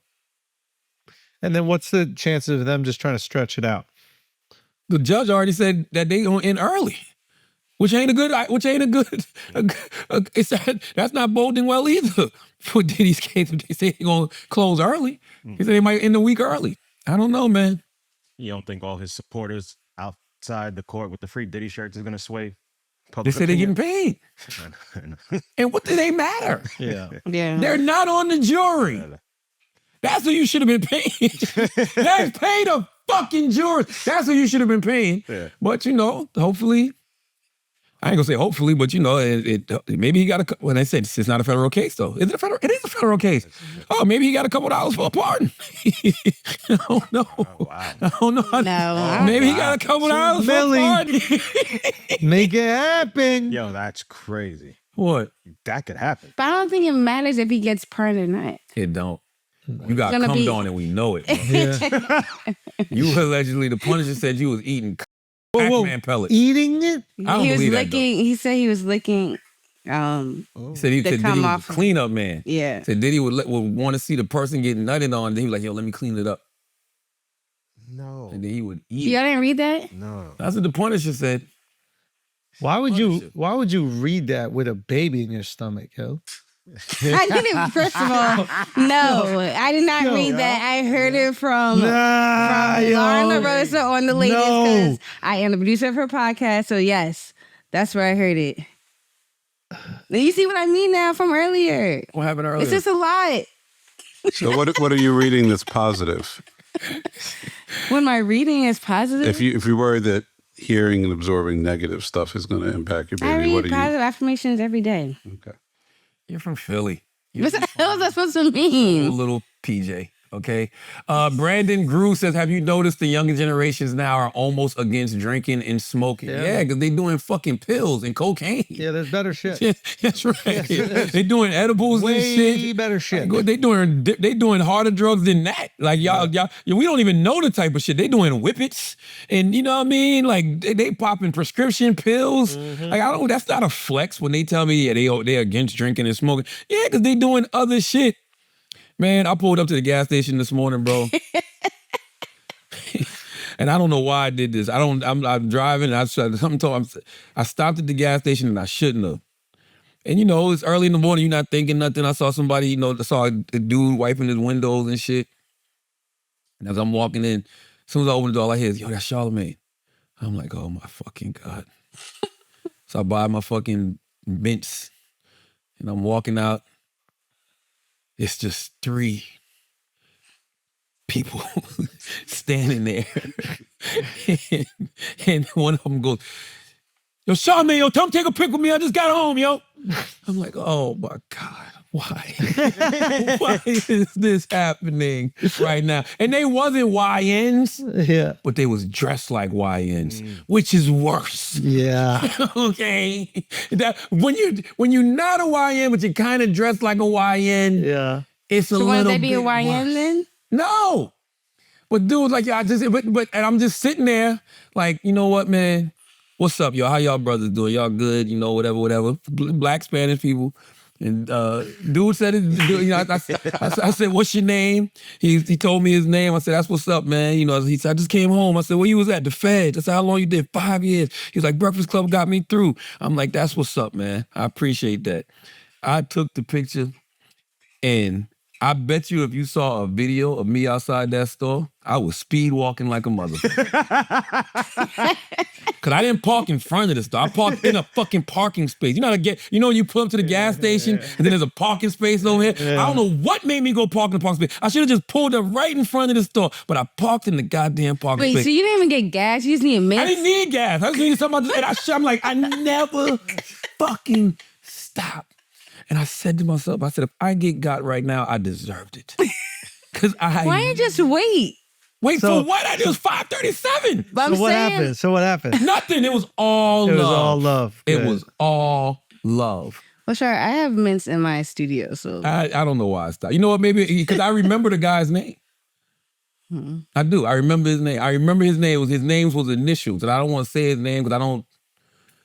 B: And then what's the chances of them just trying to stretch it out?
A: The judge already said that they going to end early. Which ain't a good. That's not boding well either for Diddy's case. If they say they're gonna close early, he said they might end the week early. I don't know, man.
G: You don't think all his supporters outside the court with the free Diddy shirts is gonna sway
A: They
G: public
A: say they're
G: opinion?
A: getting paid, and what do they matter?
B: Yeah.
A: They're not on the jury. That's who you should have been paying. They paid a fucking jury. That's who you should have been paying.
G: Yeah.
A: But hopefully. I ain't gonna say hopefully, but maybe he got when they said it's not a federal case though. Is it a federal? It is a federal case. Oh, maybe he got a couple dollars for a pardon. I don't know.
G: Oh, wow.
A: I don't know.
C: No.
A: Maybe he got a couple dollars for a pardon.
B: Make it happen.
G: Yo, that's crazy.
A: What?
G: That could happen.
C: But I don't think it matters if he gets pardoned or not.
A: It don't. You got
C: Gonna
A: cummed
C: be-
A: on and we know it. Bro. You allegedly, the Punisher said you was eating Pac-Man pellets.
B: Eating it?
A: I don't
C: He was
A: believe that,
C: licking. He said he was licking.
A: He said
C: They
A: Diddy
C: come
A: was
C: off
A: a cleanup man.
C: Yeah.
A: Said Diddy would want to see the person getting nutted on. Then he was like, yo, let me clean it up.
G: No.
A: And then he would eat.
C: Y'all didn't read that?
G: No.
A: That's what the Punisher said.
B: Why would you read that with a baby in your stomach, yo?
C: I didn't. First of all, no, I did not read that. I heard it from Lauren LaRosa on the latest because I am the producer of her podcast. So yes, that's where I heard it. You see what I mean now from earlier?
A: What happened earlier?
C: It's just a lot.
E: So what are you reading that's positive?
C: When my reading is positive,
E: If you worry that hearing and absorbing negative stuff is going to impact your
C: I
E: baby, what
C: read
E: are you?
C: positive affirmations every day.
E: Okay.
A: You're from Philly.
C: What the hell is that supposed to mean?
A: Little PJ. Okay. Brandon Grew says, have you noticed the younger generations now are almost against drinking and smoking? Yeah, because they doing fucking pills and cocaine.
B: Yeah, there's better shit.
A: Yeah, that's right. They doing edibles and shit.
B: Way better shit.
A: They doing harder drugs than that. Like y'all, we don't even know the type of shit. They doing whippets and you know what I mean? Like they popping prescription pills. Like that's not a flex when they tell me they're against drinking and smoking. Yeah, because they doing other shit. Man, I pulled up to the gas station this morning, bro. And I don't know why I did this. I'm driving and I stopped at the gas station and I shouldn't have. And it's early in the morning, you're not thinking nothing. I saw somebody, I saw a dude wiping his windows and shit. And as I'm walking in, as soon as I open the door, all I hear is, yo, that's Charlamagne. I'm like, oh my fucking God. So I buy my fucking mints and I'm walking out. It's just 3 people standing there. and one of them goes, yo, Charlamagne, yo, come take a pic with me. I just got home, yo. I'm like, oh my God, why? Why is this happening right now? And they wasn't YNs, but they was dressed like YNs, which is worse.
B: Yeah.
A: Okay. That when you're not a YN, but you kind of dressed like a YN, it's a
C: So
A: little
C: wouldn't they
A: bit
C: be a YN
A: worse.
C: then?
A: No. But dude, like, but I'm just sitting there, like, you know what, man? What's up, y'all? How y'all brothers doing? Y'all good? Whatever. Black, Spanish people. And dude said it. I said, "What's your name?" He told me his name. I said, "That's what's up, man." He said, "I just came home." I said, "Where you was at?" "The Feds." I said, "How long you did?" 5 years. He's like, "Breakfast Club got me through." I'm like, "That's what's up, man. I appreciate that." I took the picture, and I bet you if you saw a video of me outside that store, I was speed walking like a motherfucker. Cause I didn't park in front of the store. I parked in a fucking parking space. You know how to get, you pull up to the gas station and then there's a parking space over here. I don't know what made me go park in the parking space. I should have just pulled up right in front of the store, but I parked in the goddamn parking space.
C: Wait, so you didn't even get gas? You just need a mix?
A: I didn't need gas. I just needed something. I'm like, I never fucking stop. And I said to myself, if I get got right now, I deserved it. Cause
C: why didn't you just wait?
A: Wait for what? It was 5:37.
C: But
B: So what happened? So what happened?
A: Nothing. It was all love.
B: It was all love.
A: It
B: Good.
A: was all love.
C: Well, sure. I have mints in my studio, so
A: I don't know why I stopped. You know what? Maybe because I remember the guy's name. I do. I remember his name. His names was initials, and I don't want to say his name because I don't.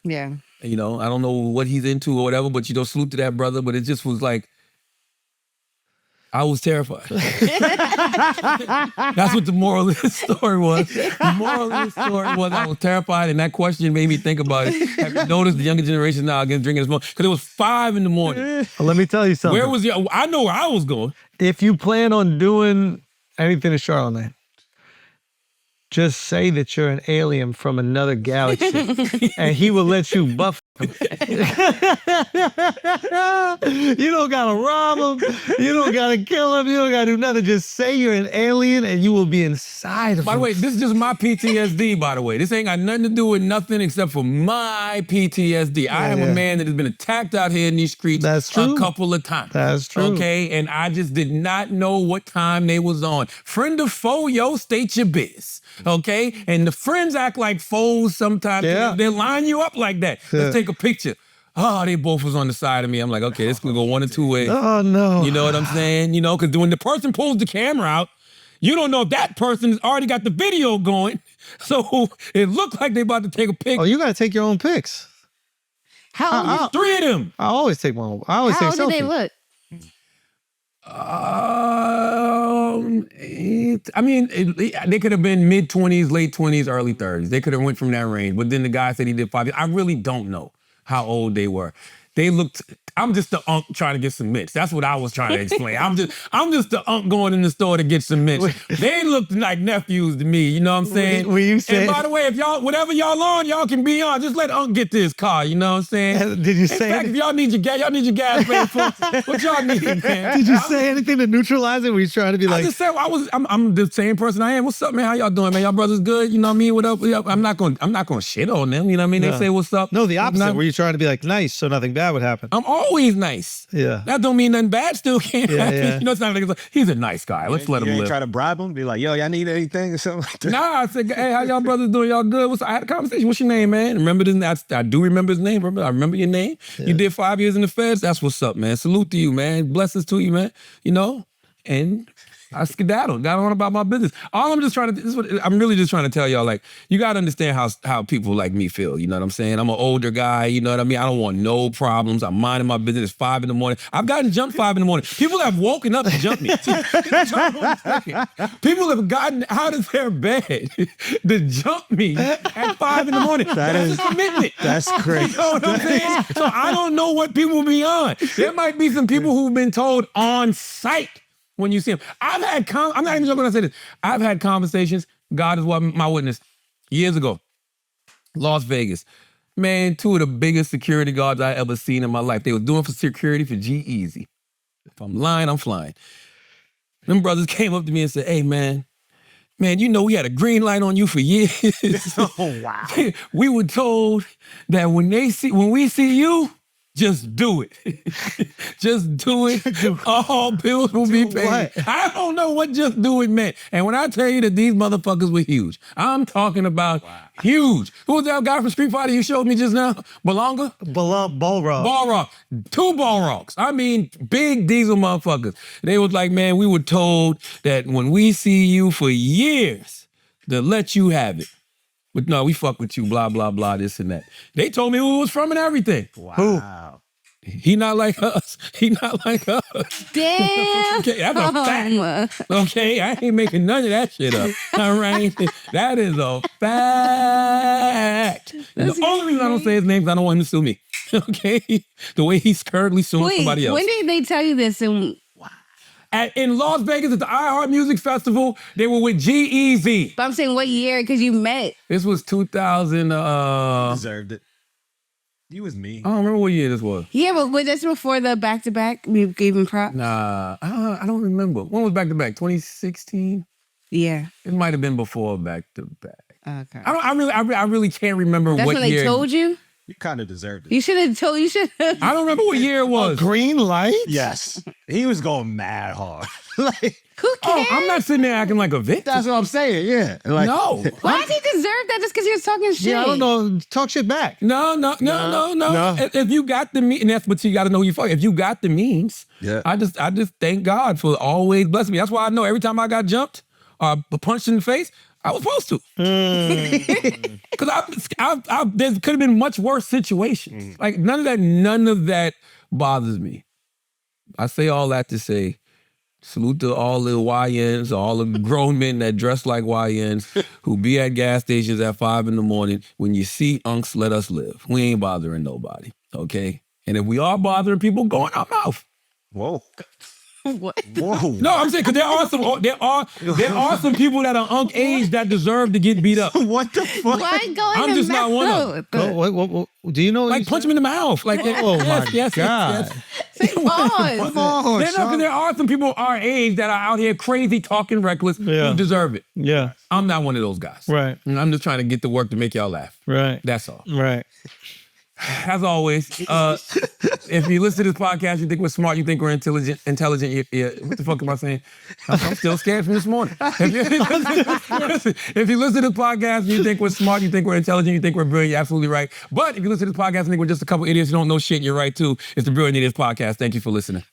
C: Yeah.
A: I don't know what he's into or whatever, but salute to that brother. But it just was like, I was terrified. That's what the moral of the story was. The moral of the story was I was terrified, and that question made me think about it. Have you noticed the younger generation now again drinking this morning? Because it was 5 a.m.
B: Well, let me tell you something.
A: Where was you? I know where I was going.
B: If you plan on doing anything to Charlamagne, just say that you're an alien from another galaxy, and he will let you buff him. You don't gotta rob him. You don't gotta kill him. You don't gotta do nothing. Just say you're an alien, and you will be inside of him.
A: By the way, this is just my PTSD, by the way. This ain't got nothing to do with nothing except for my PTSD. I am a man that has been attacked out here in these streets a couple of times.
B: That's true.
A: Okay, and I just did not know what time they was on. Friend or foe, yo, state your biz. Okay? And the friends act like foes sometimes.
B: Yeah.
A: They line you up like that. Let's take a picture. Oh, they both was on the side of me. I'm like, okay, this could go one or two ways.
B: Oh, no.
A: You know what I'm saying? Because when the person pulls the camera out, you don't know if that person has already got the video going. So it looked like they about to take a pic.
B: Oh, you got to take your own pics.
C: How old?
A: 3 of them.
B: I always take my own. I always
C: How
B: take
C: old
B: selfies.
C: did they look?
A: They could have been mid-20s, late 20s, early 30s. They could have went from that range. But then the guy said he did 5 years. I really don't know how old they were. They looked. I'm just the unk trying to get some mitts. That's what I was trying to explain. I'm just the unk going in the store to get some mitts. They looked like nephews to me. You know what I'm saying?
B: When you said,
A: and by the way, if y'all, whatever y'all on, y'all can be on. Just let Unk get this car. You know what I'm saying?
B: Did you
A: In
B: say?
A: fact, if y'all need your gas paid, folks, what y'all need, man?
B: Did you say anything to neutralize it? Were you trying to be
A: I
B: like?
A: just said I'm the same person I am. What's up, man? How y'all doing, man? Y'all brothers good? You know what I mean? What up? I'm not gonna shit on them. You know what I mean?
B: No.
A: They say what's up.
B: No, the opposite.
A: Not-
B: Were you trying to be like nice so nothing bad would happen?
A: I'm always nice.
B: Yeah.
A: That don't mean nothing bad still can't happen.
B: yeah.
A: You know, it's not like he's a nice guy. Let's let
G: You
A: him
G: ain't
A: live.
G: try to bribe him? Be like, yo, y'all need anything or something like that?
A: Nah, I said, hey, how y'all brothers doing? Y'all good? I had a conversation. What's your name, man? Remember this? I do remember his name. I remember your name. Yeah. You did 5 years in the feds. That's what's up, man. Salute to you, man. Blessings to you, man. And I skedaddled, got on about my business. All I'm just trying to, I'm really just trying to tell y'all, like, you got to understand how people like me feel. You know what I'm saying? I'm an older guy. You know what I mean? I don't want no problems. I'm minding my business. It's 5 a.m. I've gotten jumped 5 a.m. People have woken up to jump me. People have gotten out of their bed to jump me at 5 a.m. That's a commitment.
G: That's crazy.
A: You know what I'm saying? So I don't know what people be on. There might be some people who've been told on site when you see them. I'm not even joking when I say this. I've had conversations, God is my witness, years ago, Las Vegas. Man, 2 of the biggest security guards I ever seen in my life. They was doing for security for G-Eazy. If I'm lying, I'm flying. Them brothers came up to me and said, hey, man, you know we had a green light on you for years.
G: Oh, wow.
A: We were told that when we see you, just do it. Just do it. All bills will be paid.
B: What?
A: I don't know what just do it meant. And when I tell you that these motherfuckers were huge, I'm talking about huge. Who was that guy from Street Fighter you showed me just now? Balonga?
B: Balrog.
A: Balrog. 2 Balrogs. I mean, big diesel motherfuckers. They was like, man, we were told that when we see you for years, to let you have it. But no, we fuck with you, blah, blah, blah, this and that. They told me who it was from and everything.
G: Wow.
A: He not like us. He not like us.
C: Damn.
A: Okay, that's a fact. Okay, I ain't making none of that shit up. All right? That is a fact. The only reason I don't say his name is I don't want him to sue me. Okay? The way he's currently suing somebody else.
C: When did they tell you this? And
A: in Las Vegas at the iHeart Music Festival. They were with G-Eazy.
C: But I'm saying what year? Because you met.
A: This was 2000.
G: Deserved it. You was me.
A: I don't remember what year this was.
C: Yeah, but was this before the back-to-back? We gave him props?
A: Nah, I don't remember. When was back to back? 2016.
C: Yeah.
A: It might have been before back to back.
C: Okay.
A: I really can't remember
C: That's
A: what
C: when
A: year.
C: they told you?
G: You kind of deserved it.
C: You should have told. You should.
A: I don't remember what year it was.
B: Green light?
G: Yes. He was going mad hard. Like,
C: Who cares?
A: I'm not sitting there acting like a victim.
G: that's what I'm saying. Yeah. Like,
A: No.
C: Why does he deserve that? Just because he was talking shit?
B: Yeah, I don't know. Talk shit back.
A: No.
G: No.
A: If you got the memes, and that's what you got to know. If you got the memes,
G: Yeah.
A: I just thank God for always blessing me. That's why I know every time I got jumped or punched in the face, I was supposed to. Because there could have been much worse situations. Like none of that bothers me. I say all that to say, salute to all the YNs, all the grown men that dress like YNs who be at gas stations at 5 a.m. When you see unks, let us live. We ain't bothering nobody, okay? And if we are bothering people, go in our mouth.
G: Whoa.
C: What?
G: Whoa.
A: No, I'm saying because there are some people that are unk age that deserve to get beat up.
G: What the fuck?
C: Why go in
A: I'm
C: the
A: just not one of them.
B: What, do you know? What
A: Like
B: you
A: punch them in the mouth. Like
B: Oh my
A: yes.
B: God.
C: Say pause.
B: Come on,
A: Because there are some people our age that are out here crazy, talking reckless, who deserve it.
B: Yeah.
A: I'm not one of those guys.
B: Right.
A: I'm just trying to get to work to make y'all laugh.
B: Right.
A: That's all.
B: Right.
A: As always, if you listen to this podcast, you think we're smart, you think we're intelligent. What the fuck am I saying? I'm still scared from this morning. If you listen to this podcast, you think we're smart, you think we're intelligent, you think we're brilliant, you're absolutely right. But if you listen to this podcast and think we're just a couple idiots who don't know shit, you're right too. It's the Brilliant Idiots Podcast. Thank you for listening.